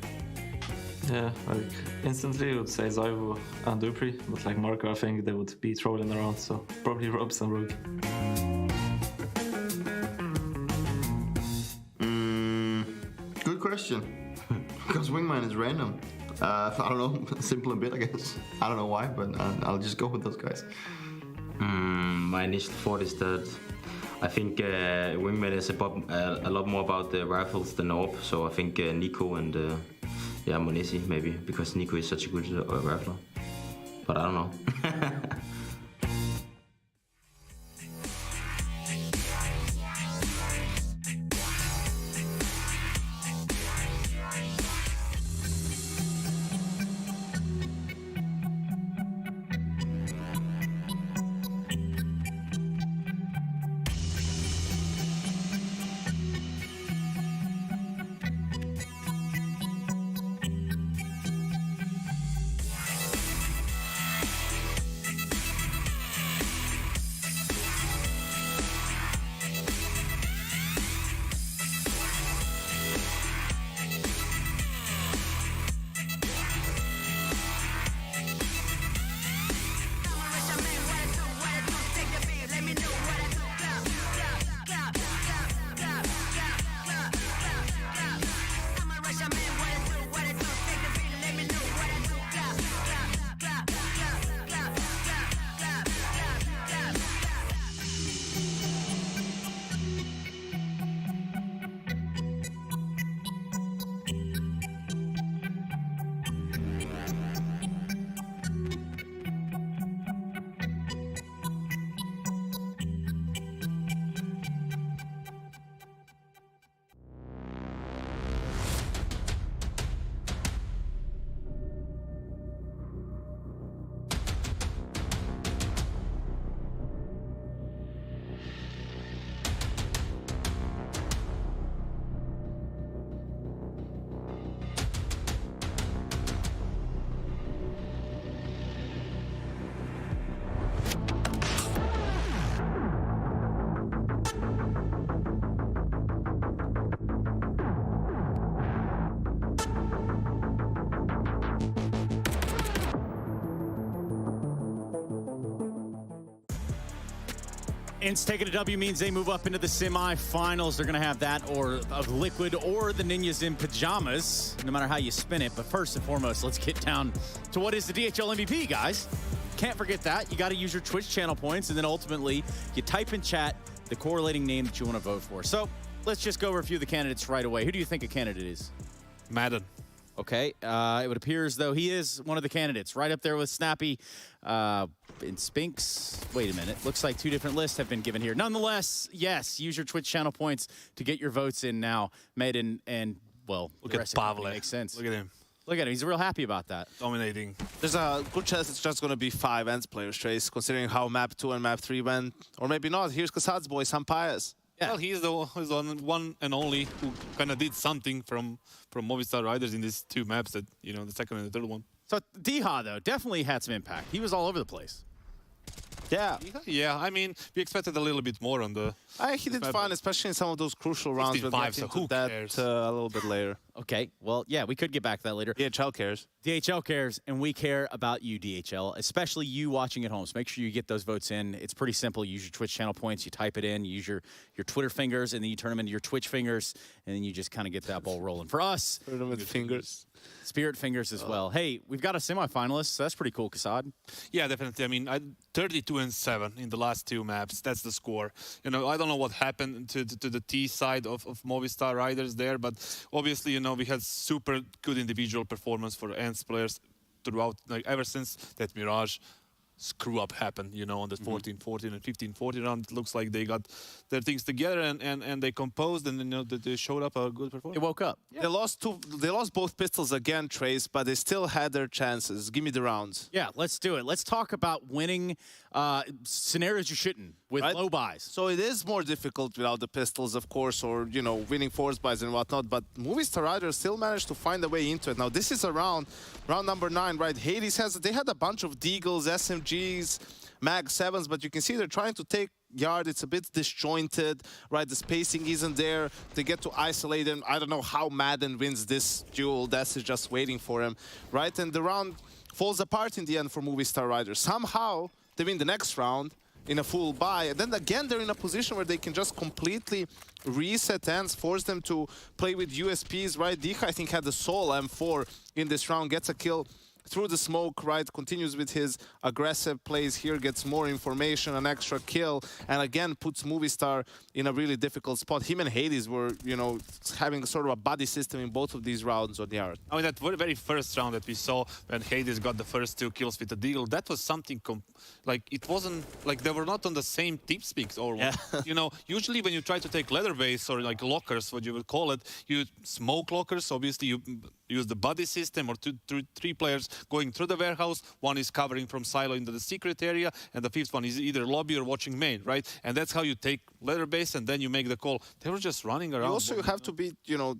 Yeah, like instantly I would say Saivu and Dupree, but like Marco, I think they would be trolling around, so probably Robs and Rogue. Good question. Because wingman is random. I don't know, simple and bit, I guess. I don't know why, but I'll just go with those guys. My initial thought is that I think wingman is a lot more about the rifles than AWP, so I think Nico and yeah, Monesi maybe, because Nico is such a good rifler. But I don't know. ENCE taking a W means they move up into the semi-finals. They're going to have that or of Liquid or the Ninjas in pajamas, no matter how you spin it. But first and foremost, let's get down to what is the DHL MVP, guys. Can't forget that. You got to use your Twitch channel points, and then ultimately you type in chat the correlating name that you want to vote for. So let's just go over a few of the candidates right away. Who do you think a candidate is? Madden. Okay, it would appear as though he is one of the candidates, right up there with Snappy and Spinks. Wait a minute, looks like two different lists have been given here. Nonetheless, yes, use your Twitch channel points to get your votes in now, Maiden, and, well, look at Pavle. Makes sense. Look at him. Look at him, he's real happy about that. Dominating. There's a good chance it's just going to be 5 ENCE players, Trace, considering how map 2 and map 3 went. Or maybe not. Here's Kassad's boy, Sampayas. Yeah. Well, he's the one and only who kind of did something from Movistar Riders in these 2 maps, that, you know, the second and the third one. So Diha, though, definitely had some impact. He was all over the place. Yeah. Yeah, I mean, we expected a little bit more on the... He did fine, especially in some of those crucial rounds. We'll get into that a little bit later. Okay, well, yeah, we could get back to that later. DHL cares. DHL cares, and we care about you, DHL, especially you watching at home. So make sure you get those votes in. It's pretty simple. You use your Twitch channel points, you type it in, you use your Twitter fingers, and then you turn them into your Twitch fingers, and then you just kind of get that ball rolling. For us... Turn them with fingers. Spirit fingers as well. Hey, we've got a semifinalist, so that's pretty cool, Kassad. Yeah, definitely. I mean, 32-7 in the last 2 maps. That's the score. You know, I don't know what happened to the T side of Movistar Riders there, but obviously, you know, we had super good individual performance for ENCE players throughout, like ever since that Mirage screw up happened, you know, on the 14-14 and 15-14 round. It looks like they got their things together and they composed, and, you know, they showed up a good performance. They woke up. Yeah. They lost both pistols again, Trace, but they still had their chances. Give me the rounds. Yeah, let's do it. Let's talk about winning scenarios you shouldn't with low buys. So it is more difficult without the pistols, of course, or, you know, winning force buys and whatnot, but Movistar Riders still managed to find a way into it. Now, this is a round number 9, right? Hades they had a bunch of Deagles, SMGs, Mag 7s, but you can see they're trying to take yard. It's a bit disjointed, right? The spacing isn't there. They get to isolate him. I don't know how Madden wins this duel. That's just waiting for him, right? And the round falls apart in the end for Movistar Riders. Somehow, they win the next round in a full buy, and then again they're in a position where they can just completely reset ENCE, force them to play with USPs, right? Diha, I think, had the sole M4 in this round, gets a kill through the smoke, right? Continues with his aggressive plays here, gets more information, an extra kill, and again puts Movistar in a really difficult spot. Him and Hades were, you know, having sort of a buddy system in both of these rounds on the yard. I mean, that very first round that we saw when Hades got the first 2 kills with the Deagle, that was something like, it wasn't like they were not on the same team speaks or you know, usually when you try to take leather base or like lockers, what you would call it, you smoke lockers. Obviously you use the buddy system, or 3 players going through the warehouse. One is covering from silo into the secret area, and the 5th one is either lobby or watching main, right? And that's how you take leather base, and then you make the call. They were just running around. You have to be, you know,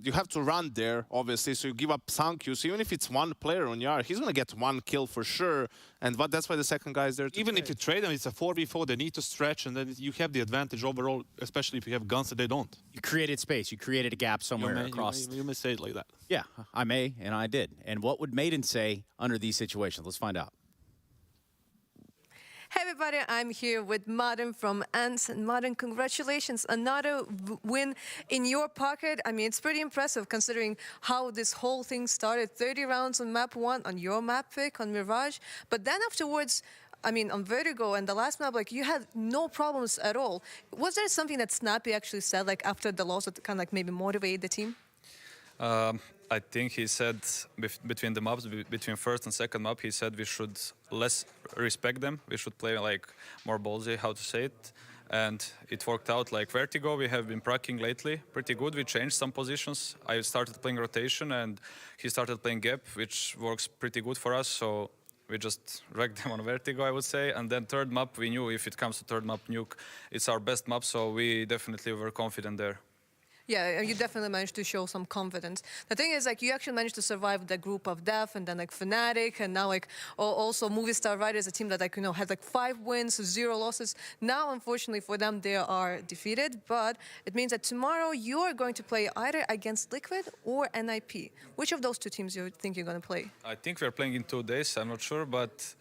you have to run there, obviously, so you give up sound cues. So even if it's 1 player on yard, he's going to get 1 kill for sure, and that's why the second guy is there to Even play. if you trade them, it's a 4v4, they need to stretch, and then you have the advantage overall, especially if you have guns that they don't. You created space. You created a gap somewhere across. You may say it like that. Yeah, I may, and I did. And what would Maiden say under these situations? Let's find out. Hey everybody, I'm here with Martin from ENCE. And Martin, congratulations, another win in your pocket. I mean, it's pretty impressive considering how this whole thing started. 30 rounds on map 1, on your map pick, on Mirage. But then afterwards, I mean, on Vertigo and the last map, like, you had no problems at all. Was there something that Snappy actually said, like, after the loss that kind of like maybe motivated the team? I think he said between the maps, between first and second map, he said we should less respect them. We should play like more ballsy, how to say it. And it worked out. Like Vertigo, we have been pracking lately pretty good. We changed some positions. I started playing rotation and he started playing gap, which works pretty good for us. So we just wrecked them on Vertigo, I would say. And then third map, we knew if it comes to third map nuke, it's our best map. So we definitely were confident there. Yeah, you definitely managed to show some confidence. The thing is, like, you actually managed to survive the group of death, and then like Fnatic, and now like also Movistar Riders, a team that, like, you know, had like 5 wins, 0 losses. Now, unfortunately for them, they are defeated. But it means that tomorrow you are going to play either against Liquid or NIP. Which of those 2 teams do you think you're going to play? I think we're playing in 2 days. I'm not sure, but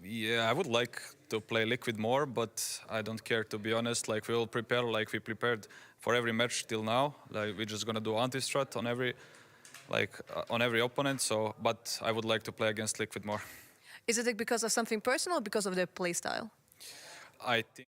yeah, I would like to play Liquid more, but I don't care, to be honest. Like, we will prepare like we prepared for every match till now. Like, we're just gonna do anti-strat on every opponent. So, but I would like to play against Liquid more. Is it like because of something personal or because of their play style? I think